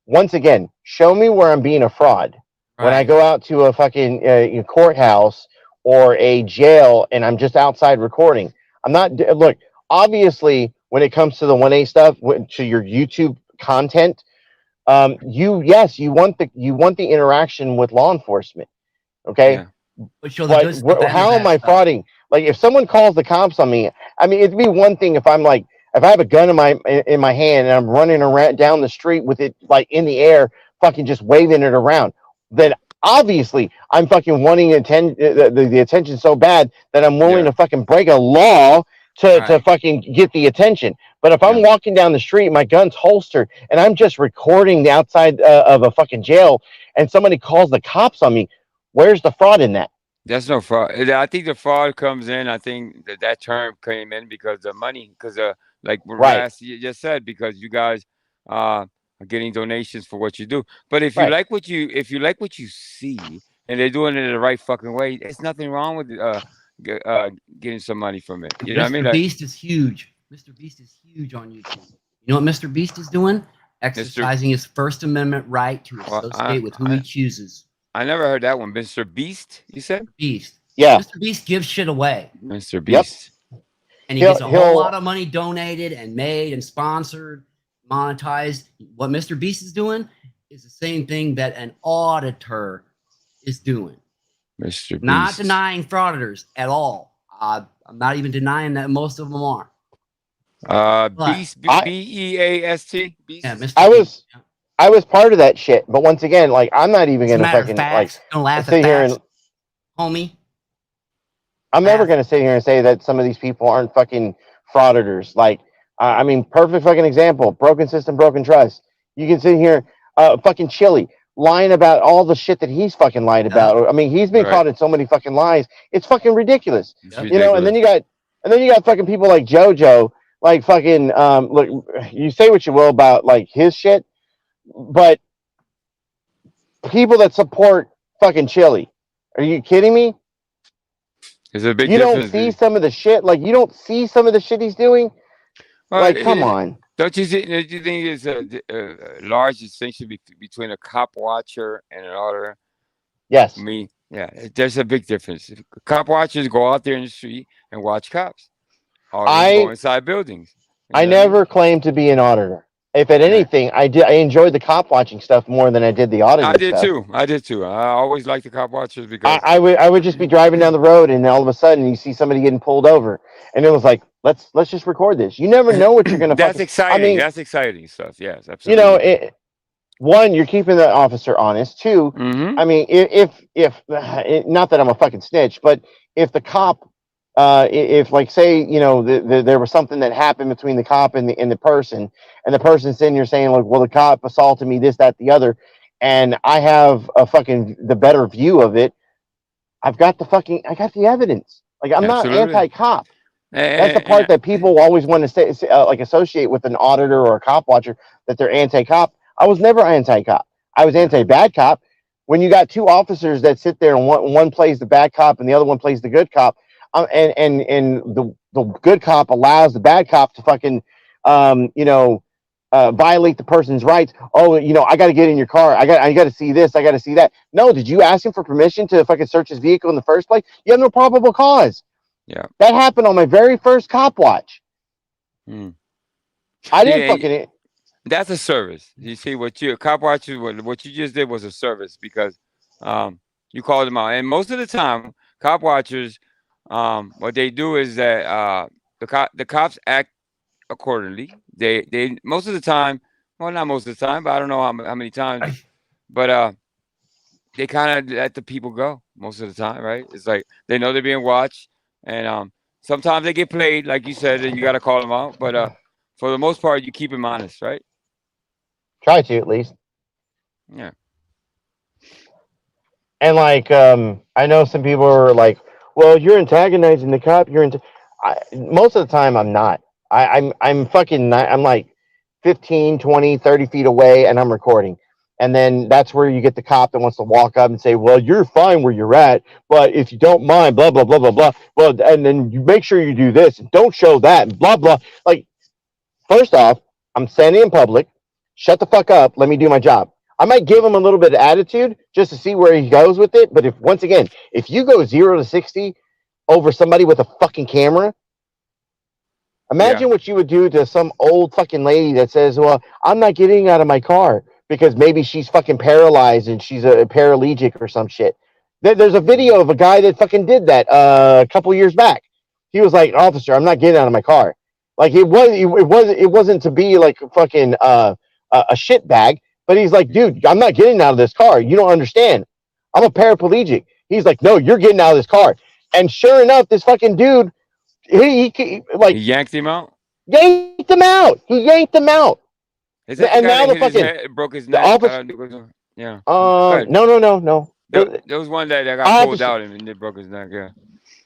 once again, show me where I'm being a fraud. When I go out to a fucking courthouse or a jail and I'm just outside recording, I'm not. Look, obviously, when it comes to the 1A stuff, to your YouTube content, you want the interaction with law enforcement. Okay. Yeah. But how am I frauding? Like, if someone calls the cops on me, I mean, it'd be one thing if I'm like, if I have a gun in my hand and I'm running around down the street with it like in the air, fucking just waving it around, then obviously I'm fucking wanting the attention so bad that I'm willing to fucking break a law to fucking get the attention. But if I'm walking down the street, my gun's holstered, and I'm just recording the outside of a fucking jail, and somebody calls the cops on me, where's the fraud in that? There's no fraud. I think the fraud comes in. I think that term came in because of money. Because like Ras just said, because you guys are getting donations for what you do. But if you like what you see and they're doing it the right fucking way, there's nothing wrong with getting some money from it. You know what I mean? Mr. Like, Beast is huge. Mr. Beast is huge on YouTube. You know what Mr. Beast is doing? Exercising his First Amendment right to associate with who he chooses. I never heard that one. Mr. Beast, you said? Beast. Yeah. Mr. Beast gives shit away. Mr. Beast. And he gets a whole lot of money donated and made and sponsored, monetized. What Mr. Beast is doing is the same thing that an auditor is doing. Mr. Beast. Not denying frauditors at all. I'm not even denying that most of them are. Beast, B-E-A-S-T. Beast. Yeah, Mr. I was part of that shit, but once again, like I'm not even gonna fucking don't laugh sit at here facts, and homie. I'm never gonna sit here and say that some of these people aren't fucking frauditors. Like, I mean, perfect fucking example: broken system, broken trust. You can sit here, fucking Chili, lying about all the shit that he's fucking lied about. I mean, he's been caught in so many fucking lies. It's fucking ridiculous. You know, and then you got fucking people like JoJo, like fucking look. You say what you will about like his shit, but people that support fucking Chili, are you kidding me? There's a big you difference. don't see some of the shit, like you don't see some of the shit he's doing. Well, like, come on. Don't you think there's a large distinction between a cop watcher and an auditor? Yes. There's a big difference. Cop watchers go out there in the street and watch cops. Auditors go inside buildings. I never claimed to be an auditor. If at anything, I enjoyed the cop watching stuff more than I did the auditing stuff. I did too. I always liked the cop watchers because I would just be driving down the road and all of a sudden you see somebody getting pulled over and it was like, let's just record this. You never know what you're gonna. That's exciting. I mean, that's exciting stuff. Yes, absolutely. You know, one, you're keeping the officer honest. Two, I mean, if not that I'm a fucking snitch, but if the cop, if like say you know there was something that happened between the cop and the person, and the person's sitting here saying like, well, the cop assaulted me, this, that, the other, and I have a fucking the better view of it. I got the evidence. Like I'm not anti-cop. That's the part that people always want to say, like associate with an auditor or a cop watcher, that they're anti-cop. I was never anti-cop. I was anti-bad cop. When you got two officers that sit there and one plays the bad cop and the other one plays the good cop, and the good cop allows the bad cop to fucking, violate the person's rights. Oh, you know, I got to get in your car. I got to see this. I got to see that. No, did you ask him for permission to fucking search his vehicle in the first place? You have no probable cause. Yeah, that happened on my very first cop watch. I didn't fucking. That's a service. You see, what you cop watchers, what you just did was a service because you called them out, and most of the time, cop watchers, what they do is that the cops act accordingly. They most of the time, well, not most of the time, but I don't know how many times, but they kind of let the people go most of the time, right? It's like they know they're being watched. And sometimes they get played, like you said, and you got to call them out. But for the most part, you keep them honest, right? Try to, at least. Yeah. And like, I know some people are like, "Well, you're antagonizing the cop." Most of the time, I'm not. I'm fucking. I'm like 15, 20, 30 feet away, and I'm recording. And then that's where you get the cop that wants to walk up and say, well, you're fine where you're at, but if you don't mind, blah, blah, blah, blah, blah. Well, and then you make sure you do this and don't show that and blah, blah. Like, first off, I'm standing in public. Shut the fuck up. Let me do my job. I might give him a little bit of attitude just to see where he goes with it. But once again, if you go 0 to 60 over somebody with a fucking camera, imagine what you would do to some old fucking lady that says, well, I'm not getting out of my car because maybe she's fucking paralyzed and she's a paraplegic or some shit. There's a video of a guy that fucking did that a couple years back. He was like, officer, I'm not getting out of my car. Like it wasn't to be like fucking a shit bag, but he's like, dude, I'm not getting out of this car. You don't understand. I'm a paraplegic. He's like, no, you're getting out of this car. And sure enough, this fucking dude, he yanked him out. Yanked him out. He yanked him out. Is that and the guy now that the hit his fucking head, broke his neck? Yeah. No. There was one that got pulled out and it broke his neck. Yeah.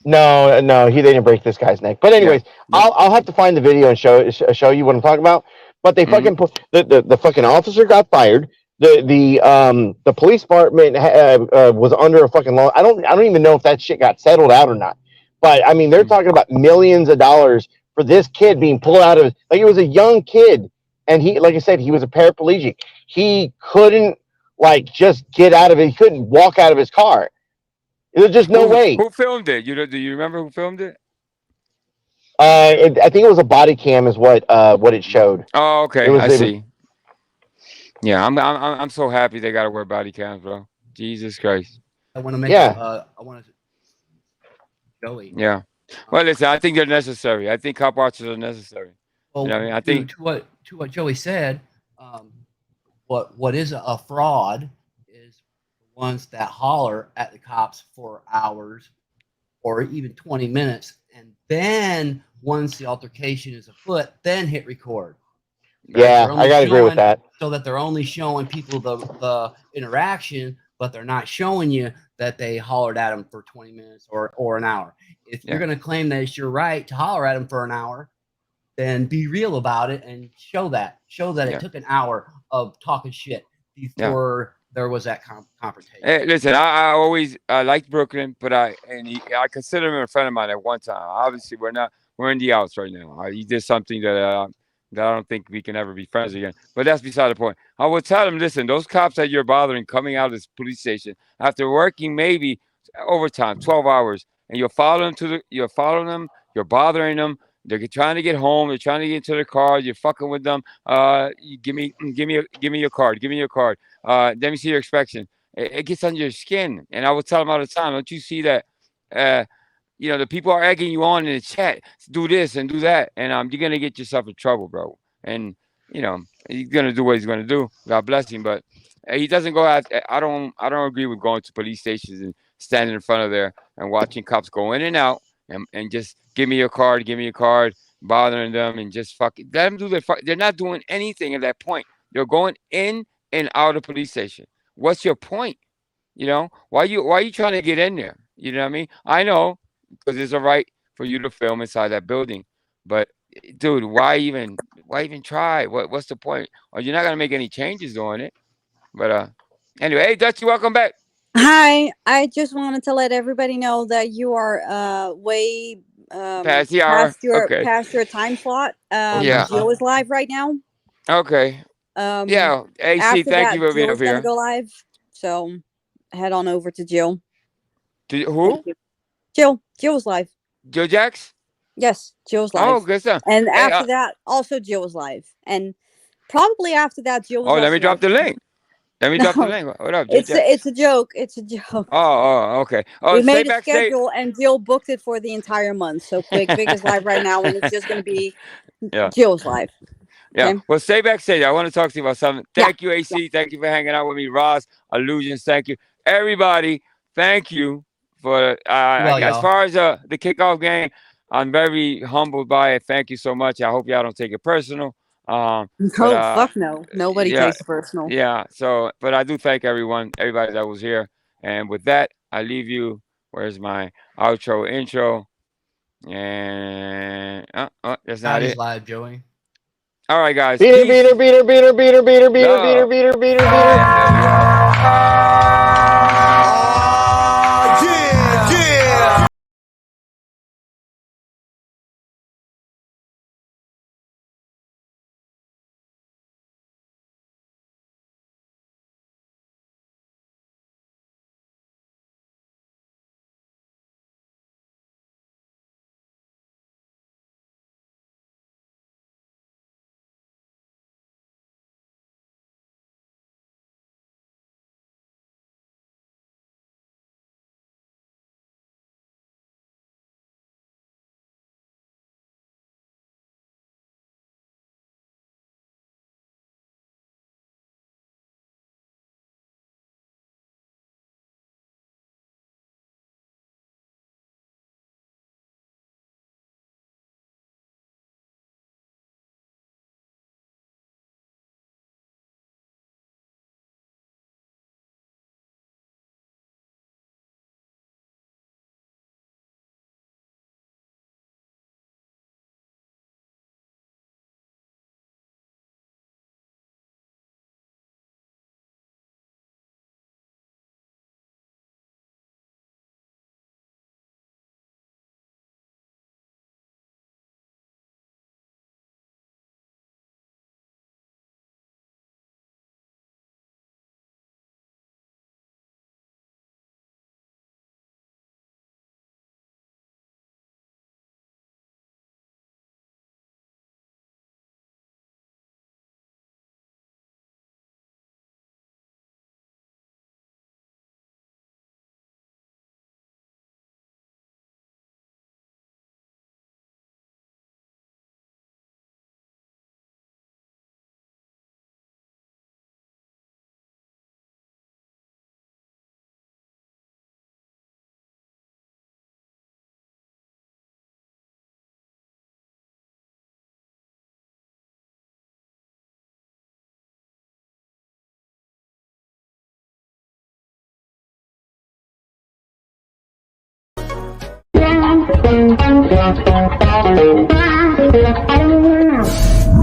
No, he didn't break this guy's neck. But anyways, I'll have to find the video and show you what I'm talking about. But they fucking the fucking officer got fired. The police department was under a fucking law. I don't even know if that shit got settled out or not. But I mean, they're talking about millions of dollars for this kid being pulled out of, like, it was a young kid, and he, like I said, he was a paraplegic. He couldn't like just get out of it. He couldn't walk out of his car. There's just no way. Who filmed it? Do you remember who filmed it? I think it was a body cam, is what it showed. Oh, okay, I It was. see. Yeah, I'm so happy they got to wear body cams, bro. Jesus Christ. I want to make Yeah. I want to Joey. Yeah. Well, listen, I think they're necessary. I think cop watches are necessary. Well, You know what I mean? I think to what Joey said, what is a fraud is the ones that holler at the cops for hours or even 20 minutes, and then once the altercation is afoot, then hit record. Yeah, I gotta agree with that. So that they're only showing people the interaction, but they're not showing you that they hollered at them for 20 minutes or an hour. If you're going to claim that it's your right to holler at them for an hour, then be real about it and show that it took an hour of talking shit before there was that confrontation. Hey, listen, I always liked Brooklyn, but I consider him a friend of mine at one time. Obviously, we're in the outs right now. He did something that I don't think we can ever be friends again. But that's beside the point. I would tell him, listen, those cops that you're bothering coming out of this police station after working maybe overtime, 12 hours, and you're following them you're bothering them. They're trying to get home. They're trying to get into their car. You're fucking with them. Give me your card. Give me your card. Let me see your inspection. It gets under your skin. And I would tell them all the time, don't you see that? The people are egging you on in the chat. Do this and do that, and you're gonna get yourself in trouble, bro. And he's gonna do what he's gonna do. God bless him, but he doesn't go out. I don't agree with going to police stations and standing in front of there and watching cops go in and out and just give me your card, bothering them and just fucking let them do their. They're not doing anything at that point. They're going in and out of police station. What's your point? Why you trying to get in there? You know what I mean? I know because there's a right for you to film inside that building, but dude, why even try? What's the point? Or you're not gonna make any changes doing it. But anyway, hey Dutchy, welcome back. Hi, I just wanted to let everybody know that you are way Past the hour. Okay. past your time slot. Yeah. Jill is live right now. Okay. Yeah. AC, After thank that, you for being Jill up is gonna here. go live. So head on over to Jill. Who? Thank you. Jill's live. Joe Jax? Yes, Jill's live. Oh, good stuff. And Hey, after that, also Jill was live. And probably after that, Jill was let also me drop live. the link. Let me drop the link. What up, Joe Jax? It's a joke. It's a joke. Oh, okay. Oh, We stay made a backstage. schedule and Jill booked it for the entire month. So Clickbait is live right now, and it's just going to be Yeah. Jill's live. Yeah. Okay? Well, stay backstage. I want to talk to you about something. Thank you, AC. Yeah. Thank you for hanging out with me. Ross, Illusions. Thank you. Everybody, thank you for as y'all. far as the kickoff game, I'm very humbled by it. Thank you so much. I hope y'all don't take it personal. No, fuck no. Nobody yeah, takes it personal. Yeah. So, but I do thank everybody that was here. And with that, I leave you. Where's my outro intro? And that's not Howdy's it. live, Joey. All right, guys. Beater, Peace. beater, beater, beater, beater, beater, beater, Love. beater, beater, beater, beater.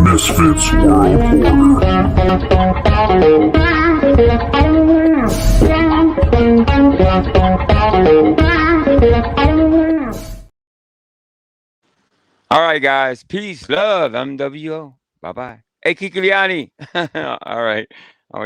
Misfits World Order. All right, guys. Peace, love, MWO. Bye-bye. Hey, Kikuliani. All right.